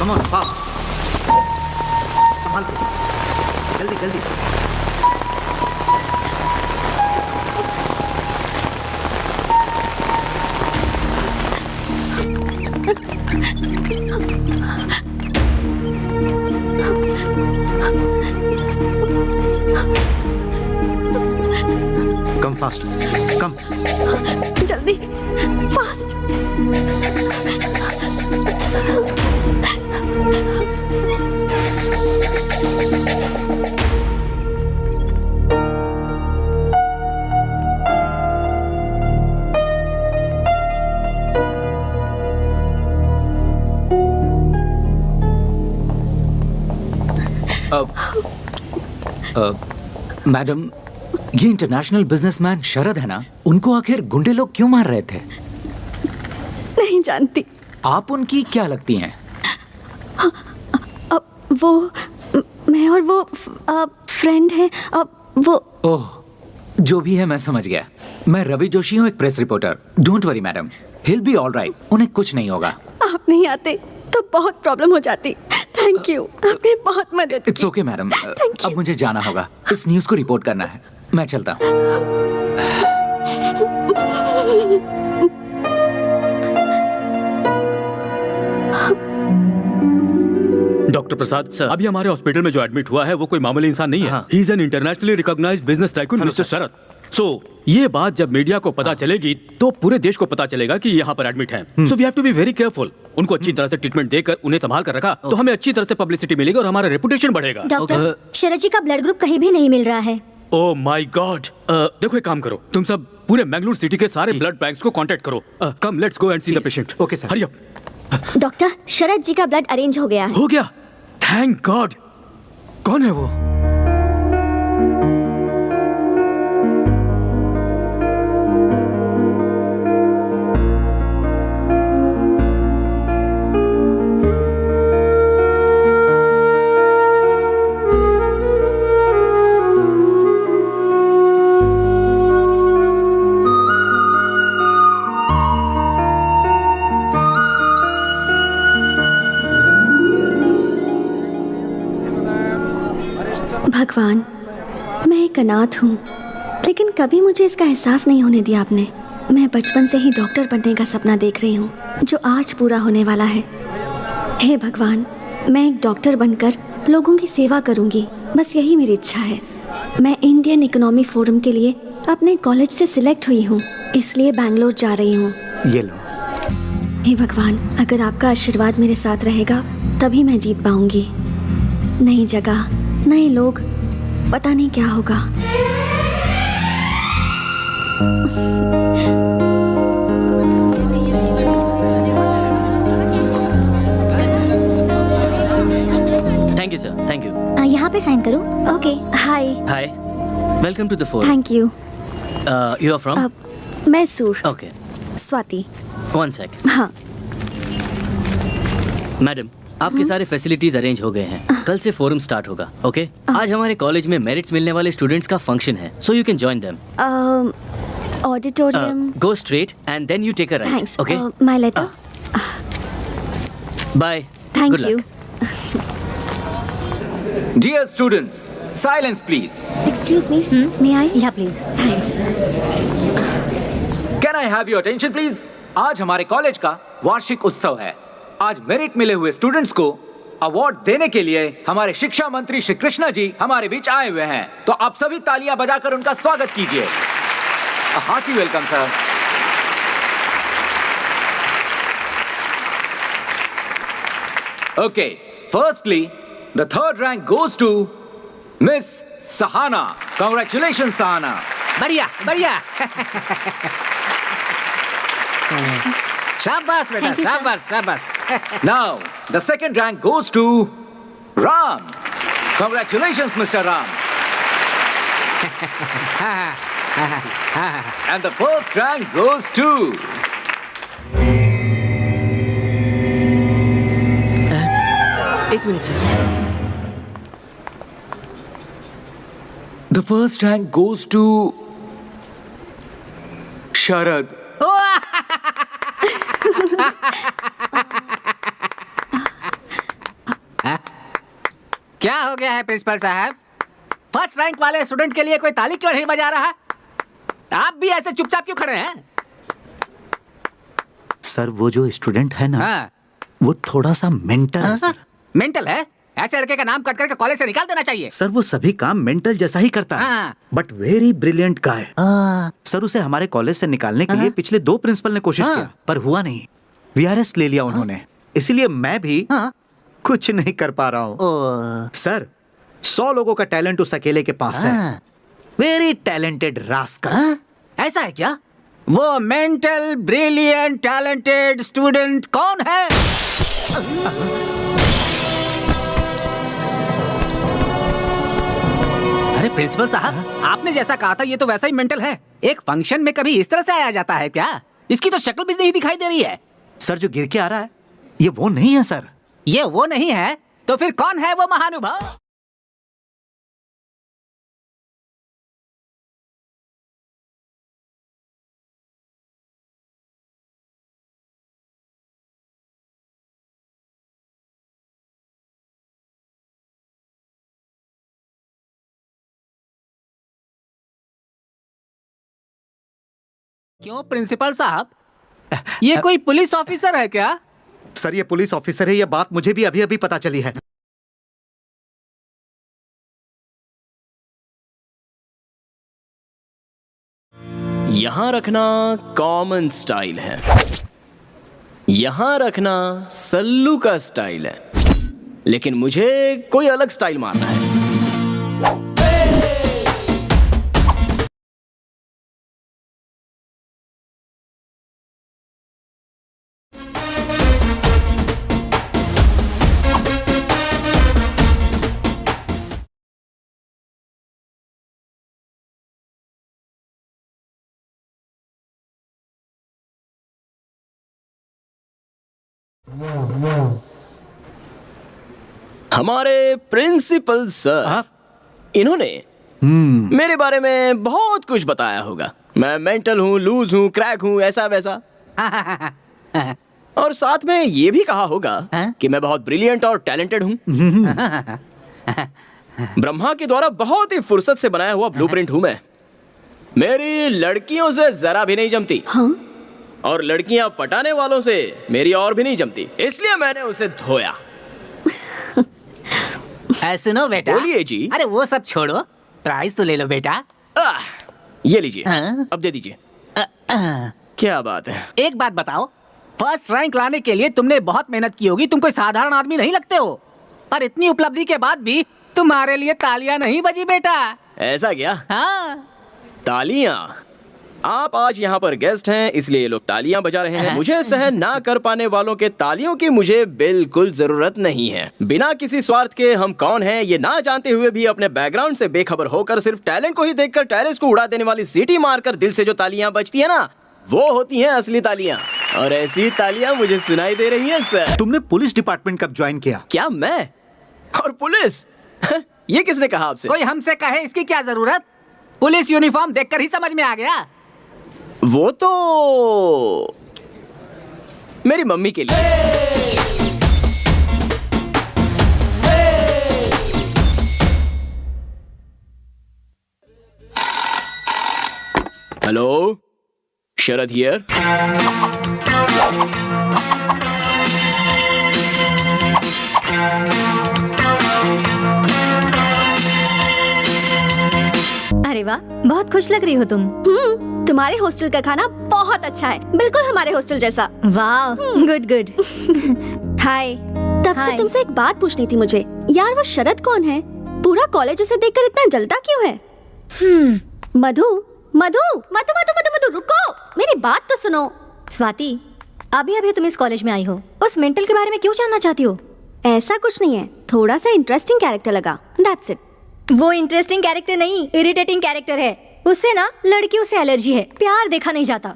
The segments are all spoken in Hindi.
कम ऑन फास्ट, संभाल के, जल्दी जल्दी। कम फास्ट, कम जल्दी, फास्ट। मैडम, ये इंटरनेशनल बिजनेसमैन शरद है ना, उनको आखिर गुंडे लोग क्यों मार रहे थे? नहीं जानती। आप उनकी क्या लगती हैं? वो मैं और वो फ्रेंड है। वो ओह, जो भी है मैं समझ गया। मैं रवि जोशी हूँ, एक press reporter. Don't worry madam, hill be all right. उन्हें कुछ नहीं होगा। आप नहीं आते तो बहुत प्रॉब्लम हो जाती। थैंक यू, आपने बहुत मदद की। इट्स ओके मैडम, अब मुझे जाना होगा। इस न्यूज़ को रिपोर्ट करना है। मैं चलता हूँ। डॉक्टर प्रसाद सर, अभी हमारे हॉस्पिटल में जो एडमिट हुआ है वो कोई मामूली इंसान नहीं है। He is an internationally recognised business tycoon mister Sharad. So ये बात जब मीडिया को पता चलेगी तो पूरे देश को पता चलेगा कि यहाँ पर एडमिट हैं। So we have to be very careful. उनको अच्छी तरह से ट्रीटमेंट देकर उन्हें संभाल कर रखा तो हमें अच्छी तरह से पब्लिसिटी मिलेगी और हमारा रेपुटेशन बढ़ेगा। डॉक्टर, शरद जी का ब्लड ग्रुप कहीं भी नहीं मिल रहा है। ओह माय गॉड। देखो एक काम करो, तुम सब पूरे मैंगलोर सिटी के सारे ब्लड बैंक्स को कांटेक्ट करो। Come let's go and see the patient. Okay sir. Hurry up. Doctor, Sharad ji का ब्लड अरेंज हो गया है। हो गया? Thank God. कौन है वो? भगवान, मैं एक अनाथ हूँ, लेकिन कभी मुझे इसका एहसास नहीं होने दिया आपने। मैं बचपन से ही डॉक्टर बनने का सपना देख रही हूँ, जो आज पूरा होने वाला है। हे भगवान, मैं एक डॉक्टर बनकर लोगों की सेवा करूँगी, बस यही मेरी इच्छा है। मैं इंडियन इकोनॉमी फोरम के लिए अपने कॉलेज से सिलेक्ट हुई हूँ, इसलिए बैंगलोर जा रही हूँ। ये लो। हे भगवान, अगर आपका आशीर्वाद मेरे साथ रहेगा तभी मैं जीत पाऊँगी। नई जगह, नए लोग, पता नहीं क्या होगा। Thank you sir, thank you. यहाँ पे साइन करो। Okay. Hi. Hi, welcome to the forum. Thank you. You are from? Mysore. Okay, Swati. One sec. हाँ। मैडम, आपके सारे फैसिलिटीज अरेंज हो गए हैं। कल से फोरम स्टार्ट होगा। ओके? आज हमारे कॉलेज में मेरिट्स मिलने वाले स्टूडेंट्स का फंक्शन है, so you can join them. Auditorium. Go straight and then you take a right. Thanks. Okay, my letter. Bye. Thank you. Dear students, silence please. Excuse me, may I? Yeah please. Thanks. Can I have your attention please? आज हमारे कॉलेज का वार्षिक उत्सव है। आज मेरिट मिले हुए स्टूडेंट्स को अवार्ड देने के लिए हमारे शिक्षा मंत्री श्री कृष्णा जी हमारे बीच आए हुए हैं। तो आप सभी तालियां बजाकर उनका स्वागत कीजिए। Hearty welcome sir. Okay, firstly the third rank goes to miss Sahana. Congratulation Sahana. बढ़िया बढ़िया। शाबाश बेटा, Thank you, sir. शाबाश शाबाश। Now, the second rank goes to Ram. Congratulations, Mr. Ram. And the first rank goes to एक minute sir. the first rank goes to Sharad. क्या हो गया है प्रिंसिपल साहब? फर्स्ट रैंक वाले स्टूडेंट के लिए कोई ताली क्यों नहीं बजा रहा? आप भी ऐसे चुपचाप क्यों खड़े हैं? सर वो जो स्टूडेंट है ना, हाँ। वो थोड़ा सा मेंटल है सर। मेंटल है? ऐसे लड़के का नाम कट करके कॉलेज से निकाल देना चाहिए। सर वो सभी काम मेंटल जैसा ही करता है, हाँ। But very brilliant guy. Sir उसे हमारे कॉलेज से निकालने के लिए पिछले 2 प्रिंसिपल ने कोशिश किया, पर हुआ नहीं। वीआरएस ले लिया उन्होंने, इसलिए मैं भी कुछ नहीं कर पा रहा हूँ। सर 100 लोगों का टैलेंट उस अकेले के पास है। Very talented rascal. ऐसा है क्या? वो मेंटल ब्रिलियंट टैलेंटेड स्टूडेंट कौन है? अरे प्रिंसिपल साहब, आपने जैसा कहा था ये तो वैसा ही मेंटल है। एक फंक्शन में कभी इस तरह से आया जाता है क्या? इसकी तो शक्ल भी नहीं दिखाई दे रही है। सर जो गिर के आ रहा है ये वो नहीं है सर। ये वो नहीं है तो फिर कौन है वो महानुभाव? क्यों प्रिंसिपल साहब, ये कोई पुलिस ऑफिसर है क्या? सर ये पुलिस ऑफिसर है, ये बात मुझे भी अभी अभी पता चली है। यहां रखना कॉमन स्टाइल है, यहां रखना सल्लू का स्टाइल है, लेकिन मुझे कोई अलग स्टाइल मारना है। हमारे प्रिंसिपल सर, इन्होंने मेरे बारे में बहुत कुछ बताया होगा। मैं मेंटल हूँ, लूज हूँ, क्रैक हूँ, ऐसा वैसा। और साथ में ये भी कहा होगा कि मैं बहुत ब्रिलियंट और टैलेंटेड हूँ। ब्रह्मा के द्वारा बहुत ही फुर्सत से बनाया हुआ ब्लूप्रिंट हूँ मैं। मेरी लड़कियों से जरा भी नहीं जमती। और लड़कियां पटाने वालों से मेरी और भी नहीं जमती, इसलिए मैंने उसे धोया। सुनो बेटा। बोलिए जी। अरे वो सब छोड़ो, प्राइस तो ले लो बेटा। ये लीजिए। अब दे दीजिए। क्या बात है। एक बात बताओ, फर्स्ट रैंक लाने के लिए तुमने बहुत मेहनत की होगी, तुम कोई साधारण आदमी नहीं लगते हो। पर इतनी उपलब्धि के बाद भी तुम्हारे लिए तालियां नहीं बजी बेटा। ऐसा क्या? हाँ। तालियां? आप आज यहाँ पर गेस्ट हैं इसलिए ये लोग तालियां बजा रहे हैं। मुझे सहन ना कर पाने वालों के तालियों की मुझे बिल्कुल जरूरत नहीं है। बिना किसी स्वार्थ के हम कौन हैं ये ना जानते हुए भी अपने बैकग्राउंड से बेखबर होकर सिर्फ टैलेंट को ही देखकर टेरेस को उड़ा देने वाली सीटी मारकर दिल से जो तालियां बजती है ना, वो होती हैं असली तालियां। और ऐसी तालियां मुझे सुनाई दे रही हैं सर। तुमने पुलिस डिपार्टमेंट कब ज्वाइन किया? क्या मैं? और पुलिस? ये किसने कहा आपसे? कोई हमसे कहे इसकी क्या जरूरत? पुलिस यूनिफॉर्म देखकर ही समझ में आ गया। वो तो मेरी मम्मी के लिए। Hello, Sharad here. अरे वाह, बहुत खुश लग रही हो तुम। तुम्हारे हॉस्टल का खाना बहुत अच्छा है, बिल्कुल हमारे हॉस्टल जैसा। वाह, गुड गुड। हाय। तब से हाय। तुमसे एक बात पूछनी थी मुझे। यार वो शरद कौन है? पूरा कॉलेज उसे देखकर इतना जलता क्यों है? मधु मधु मधु मधु मधु मधु रुको, मेरी बात तो सुनो। स्वाति, अभी अभी तुम इस कॉलेज में आई हो, उस मेंटल के बारे में क्यों जानना चाहती हो? ऐसा कुछ नहीं है, थोड़ा सा इंटरेस्टिंग कैरेक्टर लगा, दैट्स इट। वो इंटरेस्टिंग कैरेक्टर नहीं, इरिटेटिंग कैरेक्टर है। उससे ना लड़कियों से एलर्जी है, प्यार देखा नहीं जाता।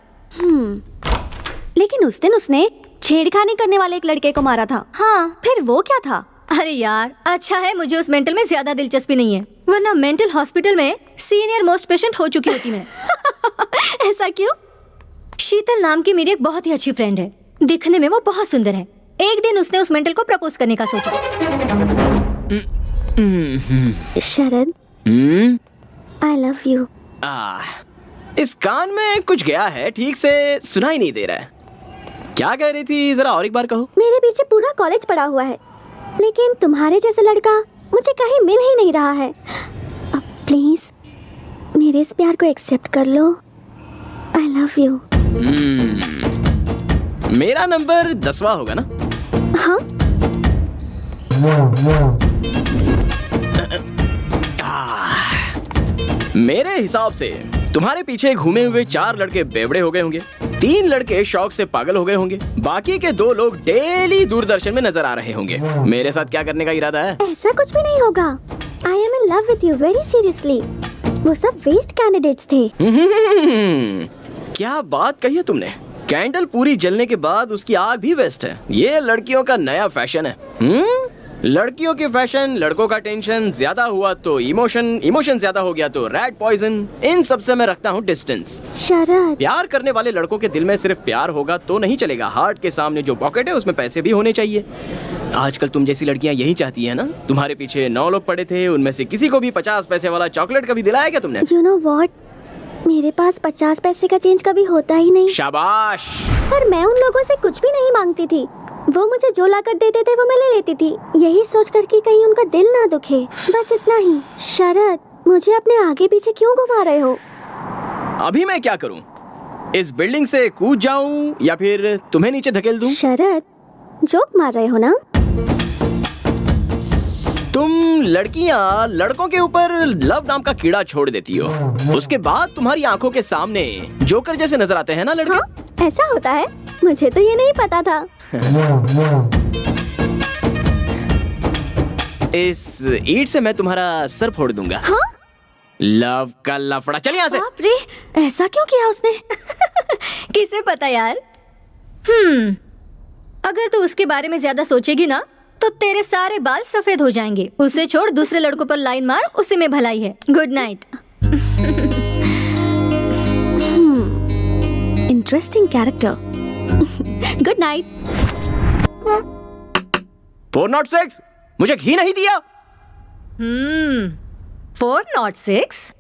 लेकिन उस दिन उसने छेड़खानी करने वाले एक लड़के को मारा था। हाँ, फिर वो क्या था? अरे यार, अच्छा है मुझे उस मेंटल में ज्यादा दिलचस्पी नहीं है, वरना मेंटल हॉस्पिटल में सीनियर मोस्ट पेशेंट हो चुकी होती मैं। ऐसा क्यों? शीतल नाम की मेरी एक बहुत ही अच्छी फ्रेंड है, दिखने में वो बहुत सुंदर है। एक दिन उसने उस मेंटल को प्रपोज करने का सोचा। शरद, आई लव यू। इस कान में कुछ गया है, ठीक से सुना ही नहीं दे रहा है। क्या कह रही थी, जरा और एक बार कहो। मेरे पीछे पूरा कॉलेज पड़ा हुआ है, लेकिन तुम्हारे जैसा लड़का मुझे कहीं मिल ही नहीं रहा है। अब प्लीज मेरे इस प्यार को एक्सेप्ट कर लो। I love you. मेरा नंबर 10वां होगा ना? हाँ, मेरे हिसाब से तुम्हारे पीछे घूमे हुए 4 लड़के बेवड़े हो गए होंगे, 3 लड़के शौक से पागल हो गए होंगे, बाकी के 2 लोग डेली दूरदर्शन में नजर आ रहे होंगे। मेरे साथ क्या करने का इरादा है? ऐसा कुछ भी नहीं होगा। I am in love with you very seriously. वो सब वेस्ट कैंडिडेट्स थे। क्या बात कही है तुमने। कैंडल पूरी जलने के बाद उसकी आग भी वेस्ट है। ये लड़कियों का नया फैशन है। लड़कियों की फैशन, लड़कों का टेंशन, ज्यादा हुआ तो इमोशन ज्यादा हो गया तो रैट पॉइजन। इन सब से मैं रखता हूँ डिस्टेंस। शरद, प्यार करने वाले लड़कों के दिल में सिर्फ प्यार होगा तो नहीं चलेगा, हार्ट के सामने जो पॉकेट है उसमें पैसे भी होने चाहिए। आजकल तुम जैसी लड़कियां यही चाहती है ना। तुम्हारे पीछे 9 लोग पड़े थे, उनमें से किसी को भी 50 पैसे वाला चॉकलेट कभी दिलाया क्या तुमने? यू नो व्हाट, मेरे पास 50 पैसे का चेंज कभी होता ही नहीं। शाबाश। पर मैं उन लोगों से कुछ भी नहीं मांगती थी। वो मुझे जो ला कर देते थे वो मैं ले लेती थी, यही सोच कर कि कहीं उनका दिल ना दुखे, बस इतना ही। शरद, मुझे अपने आगे पीछे क्यों घुमा रहे हो? अभी मैं क्या करूं? इस बिल्डिंग से कूद जाऊं या फिर तुम्हें नीचे धकेल दूं? शरद, जोक मार रहे हो ना? तुम लड़कियां लड़कों के ऊपर लव नाम का कीड़ा छोड़ देती हो, उसके बाद तुम्हारी आंखों के सामने जोकर जैसे नजर आते हैं ना लड़के। हाँ, ऐसा होता है? मुझे तो ये नहीं पता था। इस ईंट से मैं तुम्हारा सर फोड़ दूंगा। हाँ? लव का लफड़ा। चल यहाँ से। बाप रे, ऐसा क्यों किया उसने? किसे पता यार। अगर तू उसके बारे में ज्यादा सोचेगी ना तो तेरे सारे बाल सफेद हो जाएंगे। उसे छोड़, दूसरे लड़कों पर लाइन मार, उसी में भलाई है। Good night. Interesting character. Good night. 406, मुझे घी नहीं दिया। 406?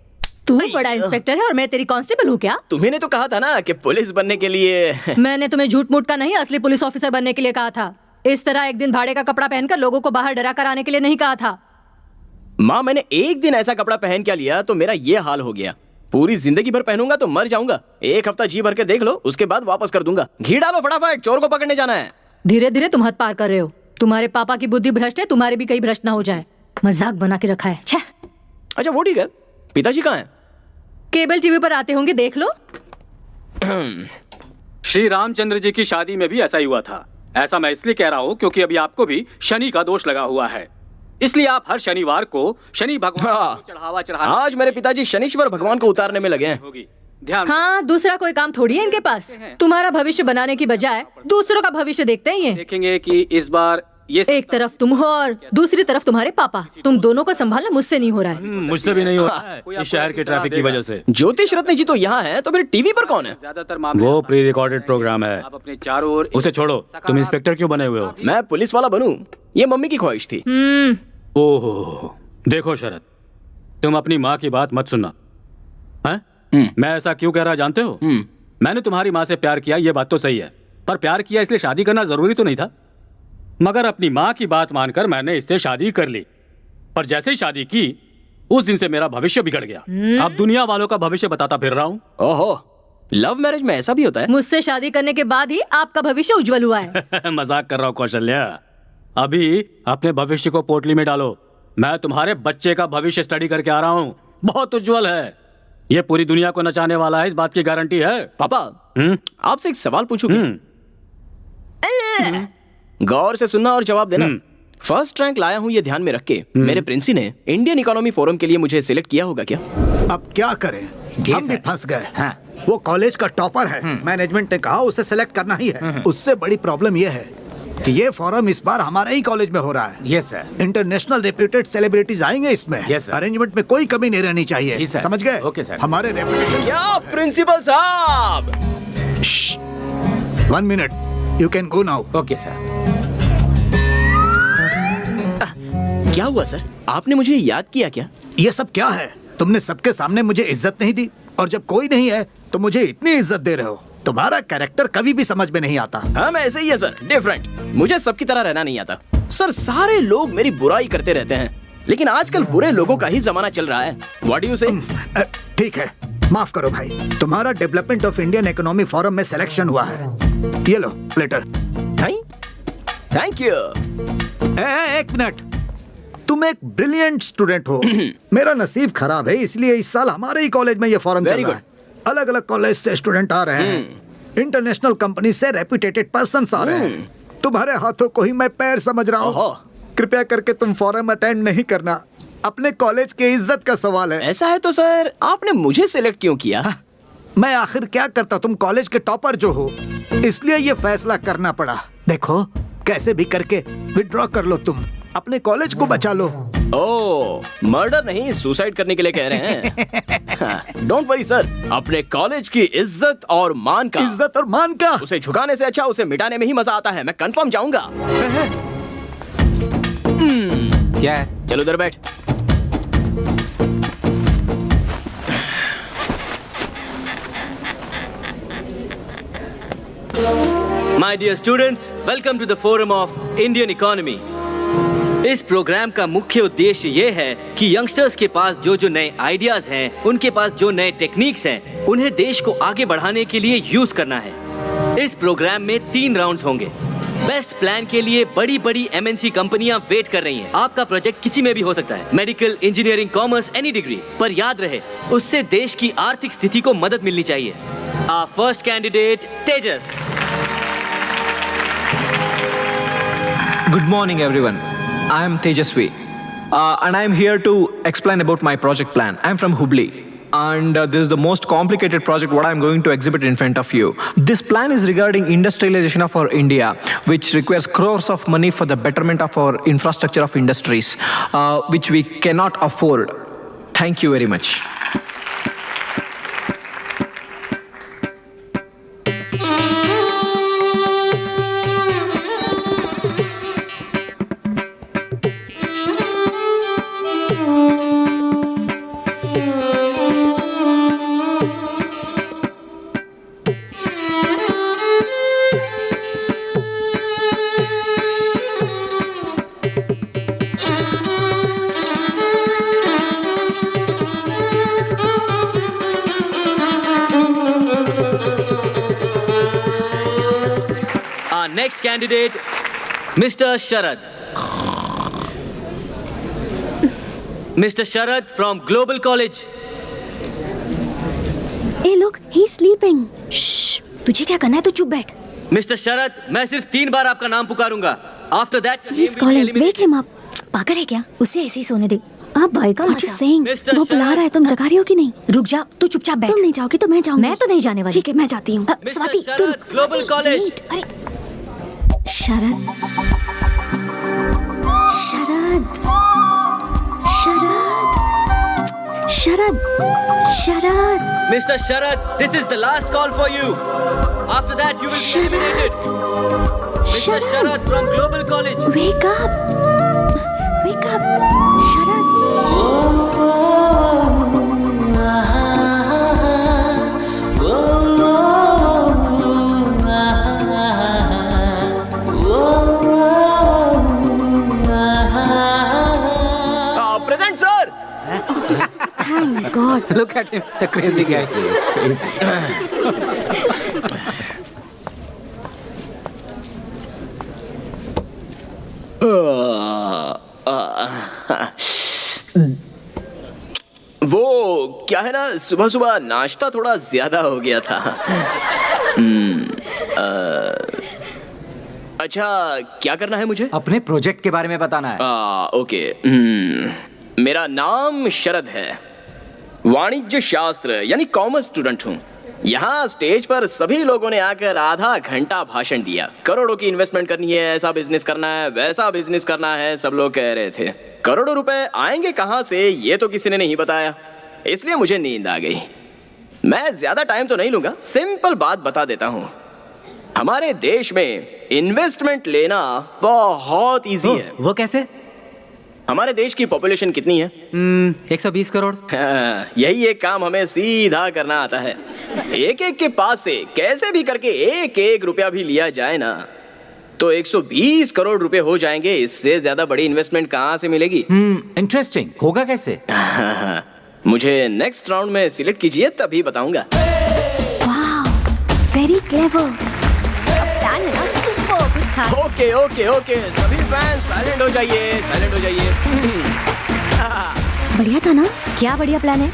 तू बड़ा इंस्पेक्टर है और मैं तेरी कांस्टेबल हूँ क्या? तुम्ही ने तो कहा था ना कि पुलिस बनने के लिए। मैंने तुम्हें झूठ मूठ का नहीं, असली पुलिस ऑफिसर बनने के लिए कहा था। इस तरह एक दिन भाड़े का कपड़ा पहनकर लोगों को बाहर डरा कर आने के लिए नहीं कहा था। माँ, मैंने एक दिन ऐसा कपड़ा पहन क्या लिया तो मेरा ये हाल हो गया। पूरी जिंदगी भर पहनूंगा तो मर जाऊंगा। 1 हफ्ता जी भर के देख लो, उसके बाद वापस कर दूंगा। घी डालो फटाफट, चोर को पकड़ने जाना है। धीरे धीरे तुम हद पार कर रहे हो। तुम्हारे पापा की बुद्धि भ्रष्ट है, तुम्हारे भी कहीं भ्रष्ट ना हो जाए। मजाक बना के रखा है। छह। अच्छा वो ठीक है, पिताजी कहाँ हैं? केबल टीवी पर आते होंगे, देख लो। श्री रामचंद्र जी की शादी में भी ऐसा ही हुआ था। ऐसा मैं इसलिए कह रहा हूँ क्योंकि अभी आपको भी शनि का दोष लगा हुआ है, इसलिए आप हर शनिवार को शनि भगवान को चढ़ावा चढ़ाना। आज मेरे पिताजी शनीश्वर भगवान को उतारने में लगे हैं। होगी। ध्यान। हाँ, दूसरा कोई काम थोड़ी है इनके पास। तुम्हारा भविष्य बनाने की बजाय दूसरों का भविष्य देखते हैं ये। देखेंगे कि इस बार ये एक तरफ तुम हो और दूसरी तरफ तुम्हारे पापा। तुम दोनों को संभालना मुझसे नहीं हो रहा है। मुझसे भी नहीं हो रहा है, इस शहर के ट्रैफिक की वजह से। ज्योतिष रत्न जी तो यहाँ है, तो फिर टीवी पर कौन है? ज्यादातर मामले वो प्री रिकॉर्डेड प्रोग्राम है। आप अपने चारों ओर उसे छोड़ो। तुम इंस्पेक्टर क्यों बने हुए हो? मैं पुलिस वाला बनूं, ये मम्मी की ख्वाहिश थी। ओहो, देखो शरद, तुम अपनी माँ की बात मत सुनना। हैं? मैं ऐसा क्यों कह रहा जानते हो? मैंने तुम्हारी माँ से प्यार किया, ये बात तो सही है, पर प्यार किया इसलिए शादी करना जरूरी तो नहीं था। मगर अपनी माँ की बात मानकर मैंने इससे शादी कर ली, पर जैसे ही शादी की उस दिन से मेरा भविष्य बिगड़ गया। अब दुनिया वालों का भविष्य बताता फिर रहा हूँ। ओहो, लव मैरिज में ऐसा भी होता है? मुझसे शादी करने के बाद ही आपका भविष्य उज्जवल हुआ है। मजाक कर रहा हूँ कौशल्या। अभी अपने भविष्य को पोटली में डालो। मैं तुम्हारे बच्चे का भविष्य स्टडी करके आ रहा हूँ, बहुत उज्जवल है। ये पूरी दुनिया को नचाने वाला है, इस बात की गारंटी है। पापा, आपसे एक सवाल पूछूं क्या? गौर से सुनना और जवाब देना। फर्स्ट रैंक लाया हूँ ये ध्यान में रख के। मेरे प्रिंसी ने इंडियन इकोनॉमी फोरम के लिए मुझे सिलेक्ट किया होगा क्या? अब क्या करें, हम भी फंस गए। वो कॉलेज का टॉपर है, मैनेजमेंट ने कहा उसे सेलेक्ट करना ही है। उससे बड़ी प्रॉब्लम ये है कि ये फोरम इस बार हमारे ही कॉलेज में हो रहा है। Yes sir. International reputed celebrities आएंगे इसमें। Yes, sir. अरेंजमेंट में कोई कमी नहीं रहनी चाहिए। जी, sir. समझ गए? Okay, sir. हमारे रेपुटेशन। क्या प्रिंसिपल साहब? 1 minute, you can go now. Okay sir. क्या हुआ सर? आपने मुझे याद किया क्या? ये सब क्या है? तुमने सबके सामने मुझे इज्जत नहीं दी और जब कोई नहीं है तो मुझे इतनी इज्जत दे रहे हो। तुम्हारा कैरेक्टर कभी भी समझ में नहीं आता। हाँ, मैं ऐसे ही है सर, डिफरेंट। मुझे सबकी तरह रहना नहीं आता सर। सारे लोग मेरी बुराई करते रहते हैं, लेकिन आजकल बुरे लोगों का ही जमाना चल रहा है। व्हाट डू यू से? ठीक है, माफ करो भाई। तुम्हारा development of Indian economy forum में सिलेक्शन हुआ है। ये लो लेटर। Thank you. एक मिनट, तुम एक ब्रिलियंट स्टूडेंट हो। मेरा नसीब खराब है, इसलिए इस साल हमारे ही कॉलेज में ये फॉरम चल रहा है। अलग अलग कॉलेज से स्टूडेंट आ रहे हैं, इंटरनेशनल कंपनी से रेप्यूटेड पर्सन्स आ रहे हैं। तुम्हारे हाथों को ही मैं पैर समझ रहा हूँ। कृपया करके तुम फॉरम अटेंड नहीं करना, अपने कॉलेज की इज्जत का सवाल है। ऐसा है तो सर आपने मुझे सिलेक्ट क्यों किया? मैं आखिर क्या करता, तुम कॉलेज के टॉपर जो हो, इसलिए ये फैसला करना पड़ा। देखो, कैसे भी करके विड्रॉ कर लो, तुम अपने कॉलेज को बचा लो। ओह, मर्डर नहीं, सुसाइड करने के लिए कह रहे हैं। डोंट वरी सर, अपने कॉलेज की इज्जत और मान का उसे झुकाने से अच्छा उसे मिटाने में ही मजा आता है। मैं कंफर्म जाऊंगा। क्या है? चलो उधर बैठ। My dear students, welcome to the forum of Indian economy. इस प्रोग्राम का मुख्य उद्देश्य ये है कि यंगस्टर्स के पास जो नए आइडियाज हैं, उनके पास जो नए टेक्निक्स हैं, उन्हें देश को आगे बढ़ाने के लिए यूज करना है। इस प्रोग्राम में 3 राउंड्स होंगे। बेस्ट प्लान के लिए बड़ी बड़ी MNC कंपनियां वेट कर रही हैं। आपका प्रोजेक्ट किसी में भी हो सकता है, medical, engineering, commerce, any degree. पर याद रहे, उससे देश की आर्थिक स्थिति को मदद मिलनी चाहिए। Our first candidate, Tejas. Good morning, everyone. I am Tejasvi, and I am here to explain about my project plan. I am from Hubli, and this is the most complicated project what I am going to exhibit in front of you. This plan is regarding industrialization of our India, which requires crores of money for the betterment of our infrastructure of industries, which we cannot afford. Thank you very much. Next candidate, Mr. Sharad. Mr. Sharad from Global College. Hey, look, he's sleeping. Shh, तुझे क्या करना है? तू चुप बैठ. Mr. Sharad, मैं सिर्फ 3 बार आपका नाम पुकारूंगा. After that, He's calling. Wake him up. पागल है क्या? उसे ऐसे ही सोने दे। आप भाई का What you saying? वो बुला रहा है, तुम जगा रही हो कि नहीं? रुक जा, तू चुपचाप बैठ। तुम नहीं जाओगी तो मैं जाऊंगी। मैं तो नहीं जाने वाली। ठीक है, मैं जाती हूँ। स्वाति, तुम Global College. अरे शरद, शरद, शरद, शरद, शरद। Mr. Sharad, this is the last call for you. After that, you will be eliminated. Mr. Sharad from Global College. Wake up, wake up, Sharad. Present, sir. Thank God. Look at him, the crazy guy. वो क्या है ना, सुबह सुबह नाश्ता थोड़ा ज्यादा हो गया था। अच्छा, क्या करना है मुझे? अपने प्रोजेक्ट के बारे में बताना है। ओके। मेरा नाम शरद है, वाणिज्य शास्त्र यानी कॉमर्स स्टूडेंट हूँ। यहाँ स्टेज पर सभी लोगों ने आकर आधा घंटा भाषण दिया। करोड़ों की इन्वेस्टमेंट करनी है, ऐसा बिजनेस करना है, वैसा बिजनेस करना है, सब लोग कह रहे थे। करोड़ों रुपए आएंगे कहाँ से, ये तो किसी ने नहीं बताया, इसलिए मुझे नींद आ गई। मैं ज्यादा टाइम तो नहीं लूंगा, सिंपल बात बता देता हूँ। हमारे देश में इन्वेस्टमेंट लेना बहुत इजी है। वो कैसे? हमारे देश की पॉपुलेशन कितनी है? 120 करोड़। यही एक काम हमें सीधा करना आता है। एक एक के पास से कैसे भी करके एक एक रुपया भी लिया जाए ना, तो 120 करोड़ रुपए हो जाएंगे। इससे ज्यादा बड़ी इन्वेस्टमेंट कहाँ से मिलेगी? इंटरेस्टिंग। होगा कैसे? मुझे नेक्स्ट राउंड में सिलेक्ट कीजिए, तभी बताऊंगा। Very clever. प्लान है ना सुपर कुछ खास। ओके ओके ओके, सभी फैंस साइलेंट हो जाइए, साइलेंट हो जाइए। बढ़िया था ना? क्या बढ़िया प्लान है।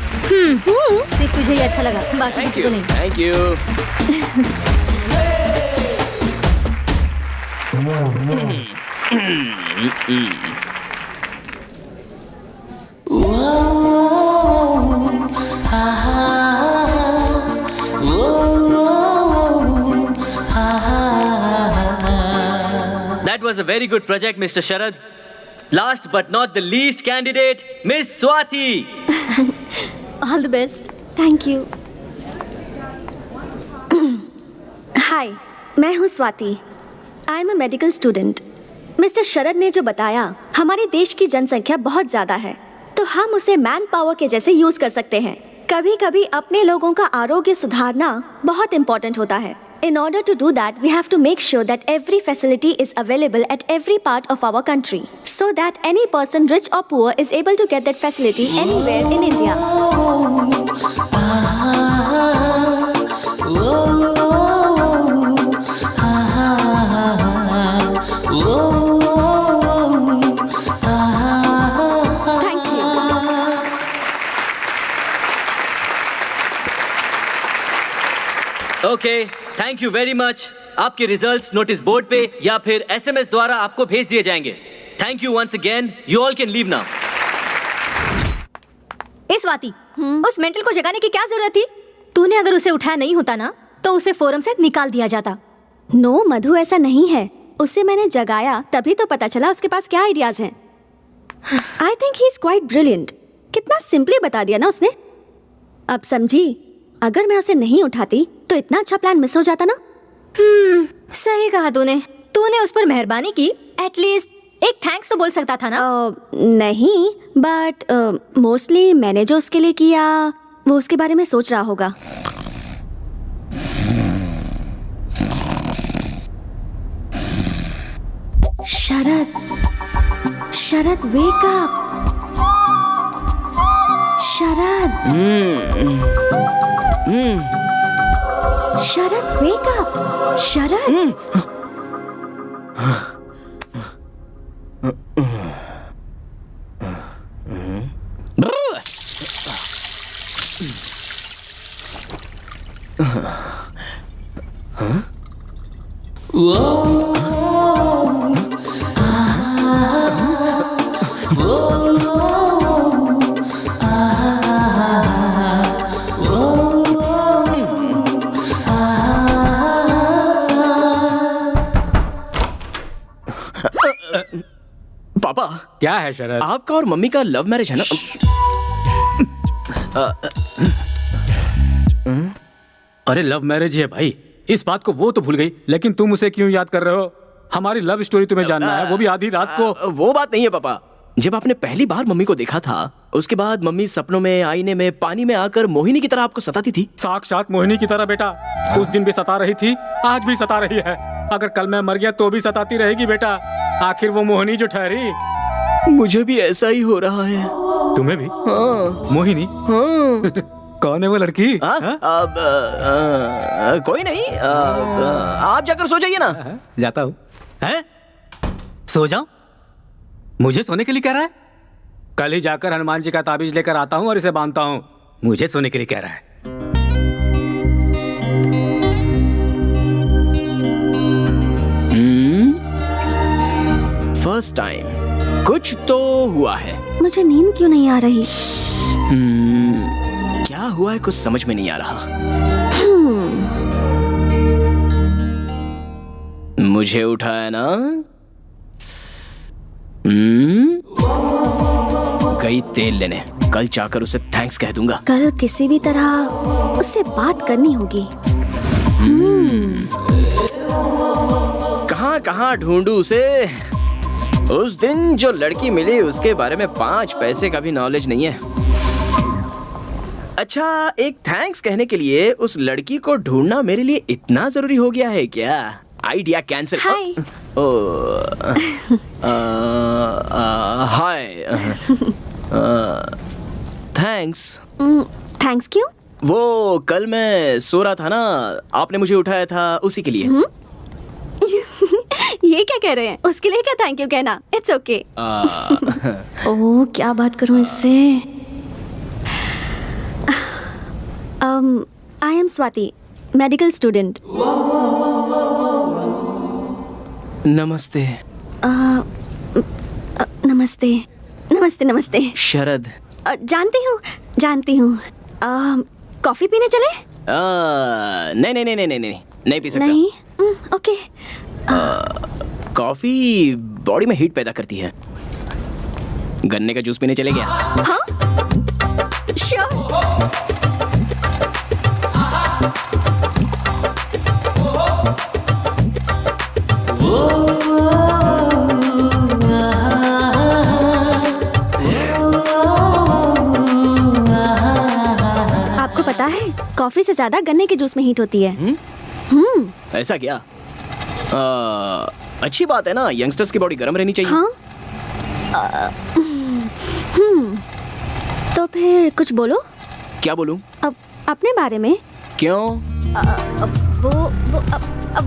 सिर्फ तुझे ही अच्छा लगा, बाकी थैंक किसी यू, को नहीं। Thank you. That was a very good project, Mr. Sharad. Last but not the least candidate, Miss Swati. All the best. Thank you. Hi, मैं हूँ Swati. I am a medical student. Mister Sharad ने जो बताया, हमारे देश की जनसंख्या बहुत ज़्यादा है, तो हम उसे मैन पावर के जैसे यूज़ कर सकते हैं। कभी कभी अपने लोगों का आरोग्य सुधारना बहुत इम्पोर्टेंट होता है। In order to do that, we have to make sure that every facility is available at every part of our country, so that any person, rich or poor, is able to get that facility anywhere in India. Thank you. Okay, thank you very much. आपके रिजल्ट्स नोटिस बोर्ड पे या फिर SMS द्वारा आपको भेज दिए जाएंगे। Thank you once again. You all can leave now. इस स्वाति, उस मेंटल को जगाने की क्या जरूरत थी? तूने अगर उसे उठाया नहीं होता ना, तो उसे फोरम से निकाल दिया जाता। नो मधु, ऐसा नहीं है। उसे मैंने जगाया तभी तो पता चला उसके पास क्या आइडियाज हैं। I think he is quite brilliant. कितना सिंपली बता दिया ना उसने। अब समझी, अगर मैं उसे नहीं उठाती तो इतना अच्छा प्लान मिस हो जाता ना। सही कहा तूने। तूने उस पर मेहरबानी की, एटलीस्ट एक थैंक्स तो बोल सकता था ना। नहीं, बट मोस्टली मैंने जो उसके लिए किया वो उसके बारे में सोच रहा होगा। शरद, शरद वेक अप। शरद, शरद वेक अप। शरद, पापा, क्या है शरद? आपका और मम्मी का लव मैरिज है ना? अरे लव मैरिज है भाई, इस बात को वो तो भूल गई, लेकिन तुम उसे क्यों याद कर रहे हो? हमारी लव स्टोरी तुम्हें जानना है, वो भी आधी रात को। वो बात नहीं है पापा। जब आपने पहली बार मम्मी को देखा था, उसके बाद मम्मी सपनों में, आईने में, पानी में आकर मोहिनी की तरह आपको सताती थी। साक्षात मोहिनी की तरह बेटा। उस दिन भी सता रही थी, आज भी सता रही है। अगर कल मैं मर गया तो भी सताती रहेगी बेटा। आखिर वो मोहिनी जो ठहरी। मुझे भी ऐसा ही हो रहा है। तुम्हें भी? हाँ। मोहिनी? हाँ। कौन है वो लड़की? कोई नहीं। आप जाकर सो जाइए ना। जाता हूँ। हैं? सो जाऊं? मुझे सोने के लिए कह रहा है? कल ही जाकर हनुमान जी का ताबीज लेकर आता हूँ और इसे बांधता हूँ। मुझे सोने के लिए कह रहा है। फर्स्ट टाइम कुछ तो हुआ है। मुझे नींद क्यों नहीं आ रही? क्या हुआ है, कुछ समझ में नहीं आ रहा। मुझे उठाया ना? गई तेल लेने। कल जाकर उसे थैंक्स कह दूंगा। कल किसी भी तरह उससे बात करनी होगी। कहाँ कहाँ ढूंढूं उसे? उस दिन जो लड़की मिली उसके बारे में 5 पैसे का भी नॉलेज नहीं है। अच्छा, एक थैंक्स कहने के लिए उस लड़की को ढूंढना मेरे लिए इतना जरूरी हो गया है क्या? Idea cancel. Hi. Hi. Thanks. Thanks क्यों? वो कल मैं सो रहा था ना, आपने मुझे उठाया था उसी के लिए। ये क्या कह रहे हैं? उसके लिए क्या थैंक यू कहना? It's okay. ओह, क्या बात करूं इससे? I am Swati, medical student. नमस्ते। नमस्ते नमस्ते नमस्ते। शरद। जानती हूँ। कॉफी पीने चले? नहीं पी सकता। नहीं? ओके। कॉफी बॉडी में हीट पैदा करती है। गन्ने का जूस पीने चले गया। हाँ, श्योर। आपको पता है, कॉफी से ज्यादा गन्ने के जूस में हीट होती है। ऐसा क्या? अच्छी बात है ना, यंगस्टर्स की बॉडी गर्म रहनी चाहिए। हाँ। तो फिर कुछ बोलो। क्या बोलूं? अब अपने बारे में। क्यों?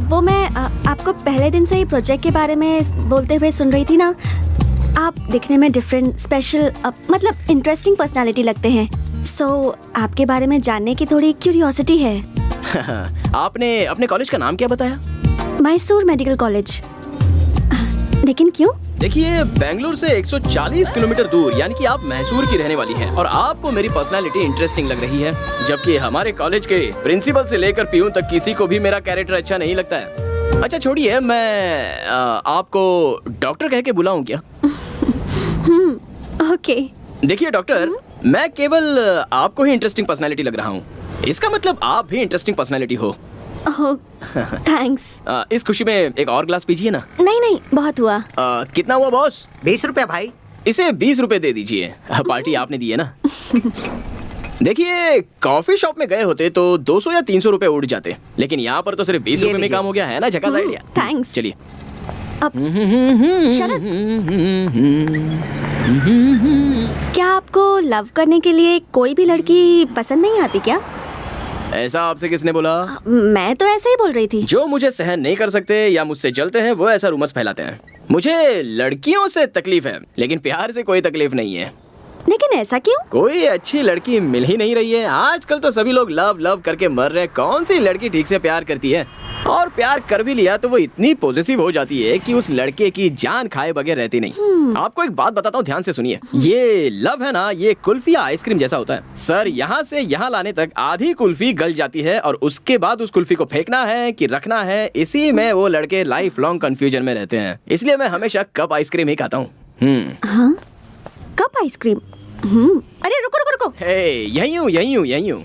वो मैं आपको पहले दिन से ही प्रोजेक्ट के बारे में बोलते हुए सुन रही थी ना। आप दिखने में डिफरेंट, स्पेशल, मतलब इंटरेस्टिंग पर्सनालिटी लगते हैं। सो आपके बारे में जानने की थोड़ी क्यूरियोसिटी है। आपने अपने कॉलेज का नाम क्या बताया? Mysore medical college. लेकिन क्यों? देखिए, बेंगलुरु से 140 किलोमीटर दूर, यानी कि आप मैसूर की रहने वाली हैं, और आपको मेरी पर्सनालिटी इंटरेस्टिंग लग रही है, जबकि हमारे कॉलेज के प्रिंसिपल से लेकर पीयून तक किसी को भी मेरा कैरेक्टर अच्छा नहीं लगता है। अच्छा छोड़िए, मैं आपको डॉक्टर कह के बुलाऊं क्या? ओके। देखिए डॉक्टर, मैं केवल आपको ही इंटरेस्टिंग पर्सनालिटी लग रहा हूँ, इसका मतलब आप भी इंटरेस्टिंग पर्सनालिटी हो। थैंक्स। इस खुशी में एक और ग्लास पीजिए ना। नहीं, बहुत हुआ। कितना हुआ बॉस? 20 रुपया भाई। इसे 20 रुपए दे दीजिए, पार्टी आपने दी है ना। देखिए, कॉफी शॉप में गए होते तो 200 या 300 रुपए उड़ जाते, लेकिन यहाँ पर तो सिर्फ 20 रुपए में काम हो गया है ना। झकास आइडिया। थैंक्स। चलिए। अब शरद, क्या आपको लव करने के लिए कोई भी लड़की पसंद नहीं आती क्या? ऐसा आपसे किसने बोला? मैं तो ऐसे ही बोल रही थी। जो मुझे सहन नहीं कर सकते या मुझसे जलते हैं वो ऐसा रूमर्स फैलाते हैं। मुझे लड़कियों से तकलीफ है, लेकिन प्यार से कोई तकलीफ नहीं है। लेकिन ऐसा क्यों? कोई अच्छी लड़की मिल ही नहीं रही है। आजकल तो सभी लोग लव लव करके मर रहे हैं। कौन सी लड़की ठीक से प्यार करती है? और प्यार कर भी लिया तो वो इतनी पॉजिटिव हो जाती है कि उस लड़के की जान खाए बगैर रहती नहीं। आपको एक बात बताता हूँ, ध्यान से सुनिए। ये लव है ना, ये कुल्फी या आइसक्रीम जैसा होता है। सर, यहाँ से यहाँ लाने तक आधी कुल्फी गल जाती है और उसके बाद उस कुल्फी को फेंकना है कि रखना है, इसी में वो लड़के लाइफ लॉन्ग कंफ्यूजन में रहते हैं। इसलिए मैं हमेशा कप आइसक्रीम ही खाता हूँ। हाँ? Cup ice cream? अरे रुको। यही हूँ।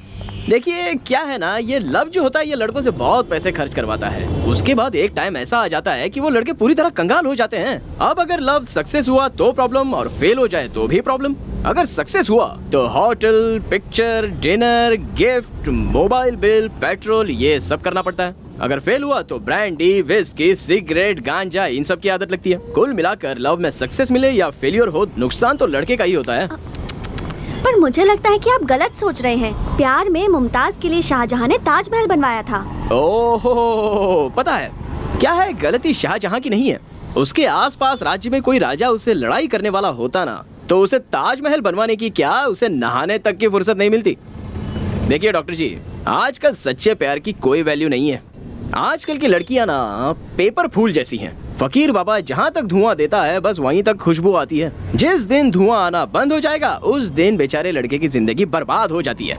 देखिए, क्या है ना, ये लव जो होता है ये लड़कों से बहुत पैसे खर्च करवाता है। उसके बाद एक टाइम ऐसा आ जाता है कि वो लड़के पूरी तरह कंगाल हो जाते हैं। अब अगर लव सक्सेस हुआ तो प्रॉब्लम, और फेल हो जाए तो भी प्रॉब्लम। अगर सक्सेस हुआ तो hotel, picture, dinner, gift, mobile bill, petrol, ये सब करना पड़ता है। अगर फेल हुआ तो ब्रांडी, विस्की, सिगरेट, गांजा, इन सब की आदत लगती है। कुल मिलाकर लव में सक्सेस मिले या फेलियर हो, नुकसान तो लड़के का ही होता है। पर मुझे लगता है कि आप गलत सोच रहे हैं। प्यार में मुमताज के लिए शाहजहां ने ताजमहल बनवाया था। ओहो, पता है क्या है, गलती शाहजहां की नहीं है। उसके आसपास राज्य में कोई राजा उससे लड़ाई करने वाला होता ना, तो उसे ताजमहल बनवाने की क्या, उसे नहाने तक की फुर्सत नहीं मिलती। देखिए डॉक्टर जी, आजकल सच्चे प्यार की कोई वैल्यू नहीं है। आजकल की लड़कियां ना पेपर फूल जैसी हैं। फकीर बाबा जहाँ तक धुआं देता है बस वहीं तक खुशबू आती है। जिस दिन धुआं आना बंद हो जाएगा उस दिन बेचारे लड़के की जिंदगी बर्बाद हो जाती है।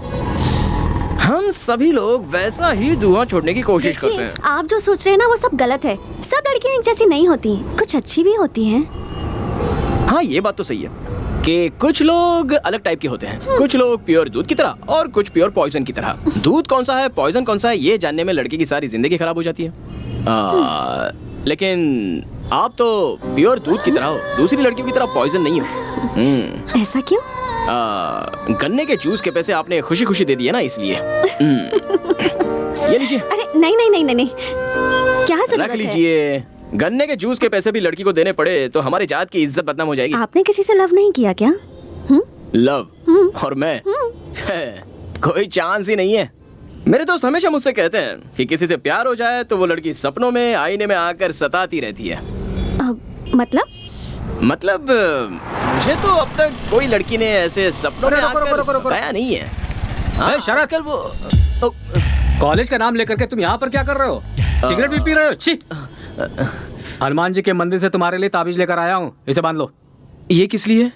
हम सभी लोग वैसा ही धुआं छोड़ने की कोशिश करते हैं। आप जो सोच रहे हैं ना वो सब गलत है। सब लड़कियां एक जैसी नहीं होती, कुछ अच्छी भी होती हैं। हाँ, ये बात तो सही है कि कुछ लोग अलग टाइप के होते हैं। कुछ लोग प्योर दूध की तरह और कुछ प्योर पॉइजन की तरह। दूध कौन सा है, पॉइजन कौन सा है, ये जानने में लड़के की सारी जिंदगी खराब हो जाती है। लेकिन आप तो प्योर दूध की तरह हो, दूसरी लड़कियों की तरह पॉइजन नहीं हो। ऐसा क्यों? गन्ने के जूस के पैसे आपने खुशी खुशी दे दिए ना, इसलिए। ये लीजिए। अरे नहीं नहीं नहीं नहीं नहीं, क्या जरूरत रख है? लीजिए। गन्ने के जूस के पैसे भी लड़की को देने पड़े तो हमारी जात की इज्जत बदनाम हो जाएगी। आपने किसी से लव नहीं किया क्या? लव? और मैं? कोई चांस ही नहीं है। मेरे दोस्त हमेशा मुझसे कहते हैं कि किसी से प्यार हो जाए तो वो लड़की सपनों में आईने में आकर सताती रहती है। मतलब मुझे तो अब तक कोई लड़की ने ऐसे सपनों में आकर सताया नहीं है। अरे शरद, कल वो कॉलेज का नाम लेकर के तुम यहाँ पर क्या कर रहे हो? सिगरेट भी पी रहे हो? छी! हनुमान जी के मंदिर से तुम्हारे लिए ताबीज लेकर आया हूँ, इसे बांध लो। ये किस लिए?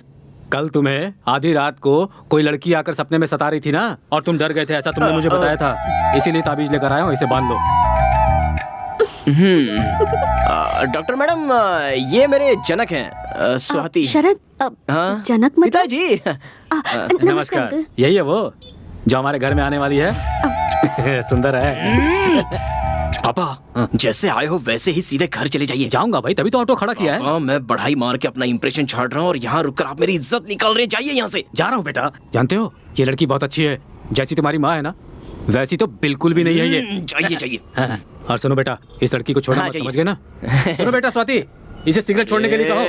कल तुम्हें आधी रात को कोई लड़की आकर सपने में सता रही थी ना, और तुम डर गए थे, ऐसा तुमने मुझे बताया था, इसीलिए ताबीज लेकर आया हूँ, इसे बांध लो। डॉक्टर मैडम, ये मेरे जनक हैं, स्वाति। शरद, हाँ? जनक मतलब? पिताजी। नमस्कार। अंकल। यही है वो जो हमारे घर में आने वाली है। सुंदर है। पापा, जैसे आए हो वैसे ही सीधे घर चले जाइए। जाऊंगा भाई, तभी तो ऑटो खड़ा किया है। पापा, मैं बढ़ाई मार के अपना इंप्रेशन छाड़ रहा हूँ और यहाँ रुककर आप मेरी इज्जत निकाल रहे हैं। जाइए यहाँ से। जा रहा हूँ बेटा। जानते हो, ये लड़की बहुत अच्छी है, जैसी तुम्हारी माँ है ना वैसी तो बिल्कुल भी नहीं है ये। जाइए जाइए। हाँ, और सुनो बेटा, इस लड़की को छोड़ना हाँ, मत, जाइए। समझ गए ना? सुनो बेटा स्वाति, इसे सिगरेट छोड़ने के लिए कहो।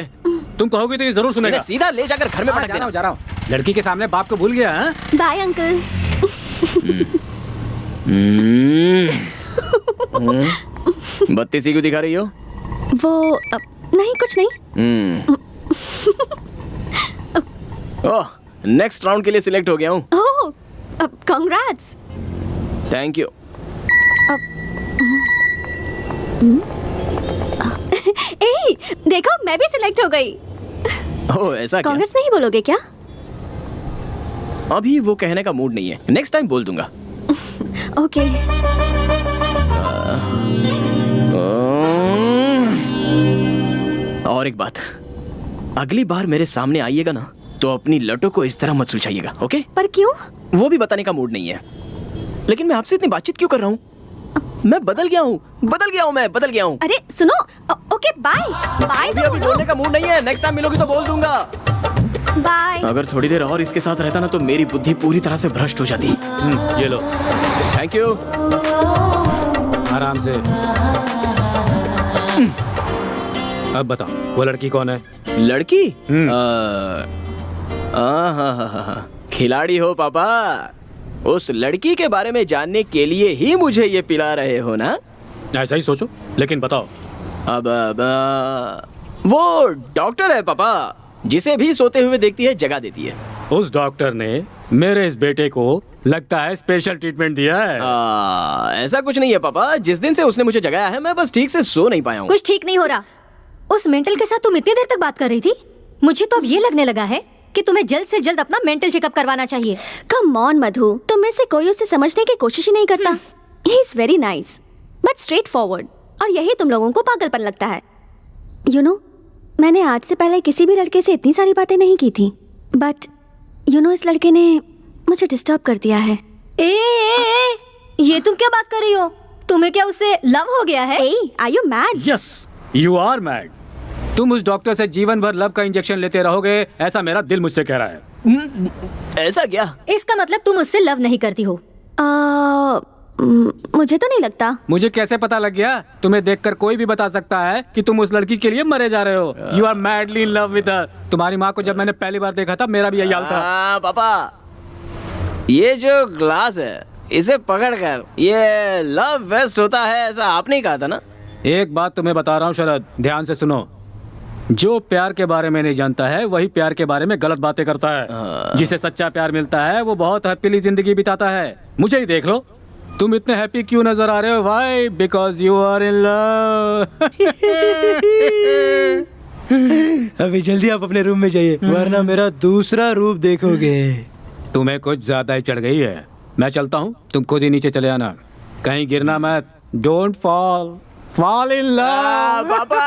तुम कहोगे तो ये जरूर सुनेगा। इन्हें सीधा ले जाकर घर में पटक देना। जा रहा हूँ। लड़की के सामने बाप को भूल गया। हाँ? Bye uncle. बत्ती सी क्यों दिखा रही हो? वो नहीं, कुछ नहीं। ओह, नेक्स्ट राउंड के लिए सिलेक्ट हो गया हूँ। ओह, कांग्रेट्स। Thank you. ए, देखो मैं भी सिलेक्ट हो गई। ओह, ऐसा क्या? कांग्रेस नहीं बोलोगे क्या? अभी वो कहने का मूड नहीं है, नेक्स्ट टाइम बोल दूंगा। ओके। और एक बात, अगली बार मेरे सामने आइएगा ना तो अपनी लटों को इस तरह मत सुलझाइएगा, ओके? पर क्यों? वो भी बताने का मूड नहीं है, लेकिन मैं आपसे इतनी बातचीत क्यों कर रहा हूँ? मैं बदल गया हूँ, मैं बदल गया हूँ। अरे सुनो, ओके बाय बाय। अभी बोलने का मूड नहीं है, नेक्स्ट टाइम मिलोगी तो बोल दूंगा। बाय। अगर थोड़ी देर और इसके साथ रहता ना तो मेरी बुद्धि पूरी तरह से भ्रष्ट हो जाती। ये लो। Thank you. आराम से। अब बताओ, वो लड़की कौन है? लड़की? खिलाड़ी हो पापा। उस लड़की के बारे में जानने के लिए ही मुझे ये पिला रहे हो ना? ऐसा ही सोचो, लेकिन बताओ। अब वो डॉक्टर है पापा, जिसे भी सोते हुए देखती है जगा देती है। उस डॉक्टर ने मेरे इस बेटे को लगता है स्पेशल ट्रीटमेंट दिया है। ऐसा कुछ नहीं है पापा, जिस दिन से उसने मुझे जगाया है मैं बस ठीक से सो नहीं पाया हूँ। कुछ ठीक नहीं हो रहा। उस मेंटल के साथ तुम इतनी देर तक बात कर रही थी। मुझे तो अब ये लगने लगा है कि तुम्हें जल्द से जल्द अपना मेंटल चेकअप करवाना चाहिए। कम ऑन मधु, तुम में से कोई उसे समझने की कोशिश ही नहीं करता। He is very nice but straight forward, और यही तुम लोगों को पागलपन लगता है। यू नो, मैंने आज से पहले किसी भी लड़के से इतनी सारी बातें नहीं की थी, बट यू नो इस लड़के ने मुझे डिस्टर्ब कर दिया है। ये तुम क्या बात कर रही हो? तुम्हें क्या उससे लव हो गया है? Are you mad? Yes, you are mad. तुम उस डॉक्टर से जीवन भर लव का इंजेक्शन लेते रहोगे, ऐसा मेरा दिल मुझसे कह रहा है। ऐसा क्या? इसका मतलब तुम उससे लव नहीं करती हो? मुझे तो नहीं लगता। मुझे कैसे पता लग गया? तुम्हें देखकर कोई भी बता सकता है कि तुम उस लड़की के लिए मरे जा रहे हो। You are madly in love with her. तुम्हारी माँ को जब मैंने पहली बार देखा था मेरा भी यही हाल था। पापा, ये जो ग्लास है इसे पकड़कर ये लव वेस्ट होता है, ऐसा आपने ही कहा था ना? एक बात तुम्हें बता रहा हूँ शरद, ध्यान से सुनो। जो प्यार के बारे में नहीं जानता है वही प्यार के बारे में गलत बातें करता है। जिसे सच्चा प्यार मिलता है वो बहुत हैप्पीली जिंदगी बिताता है। मुझे ही देख लो, तुम इतने हैप्पी क्यों नजर आ रहे हो? Why? Because you are in love. अभी जल्दी आप अपने रूम में जाइए, वरना मेरा दूसरा रूप देखोगे। तुम्हें कुछ ज्यादा ही चढ़ गई है। मैं चलता हूँ, तुम खुद ही नीचे चले आना, कहीं गिरना मत। Don't fall in love. पापा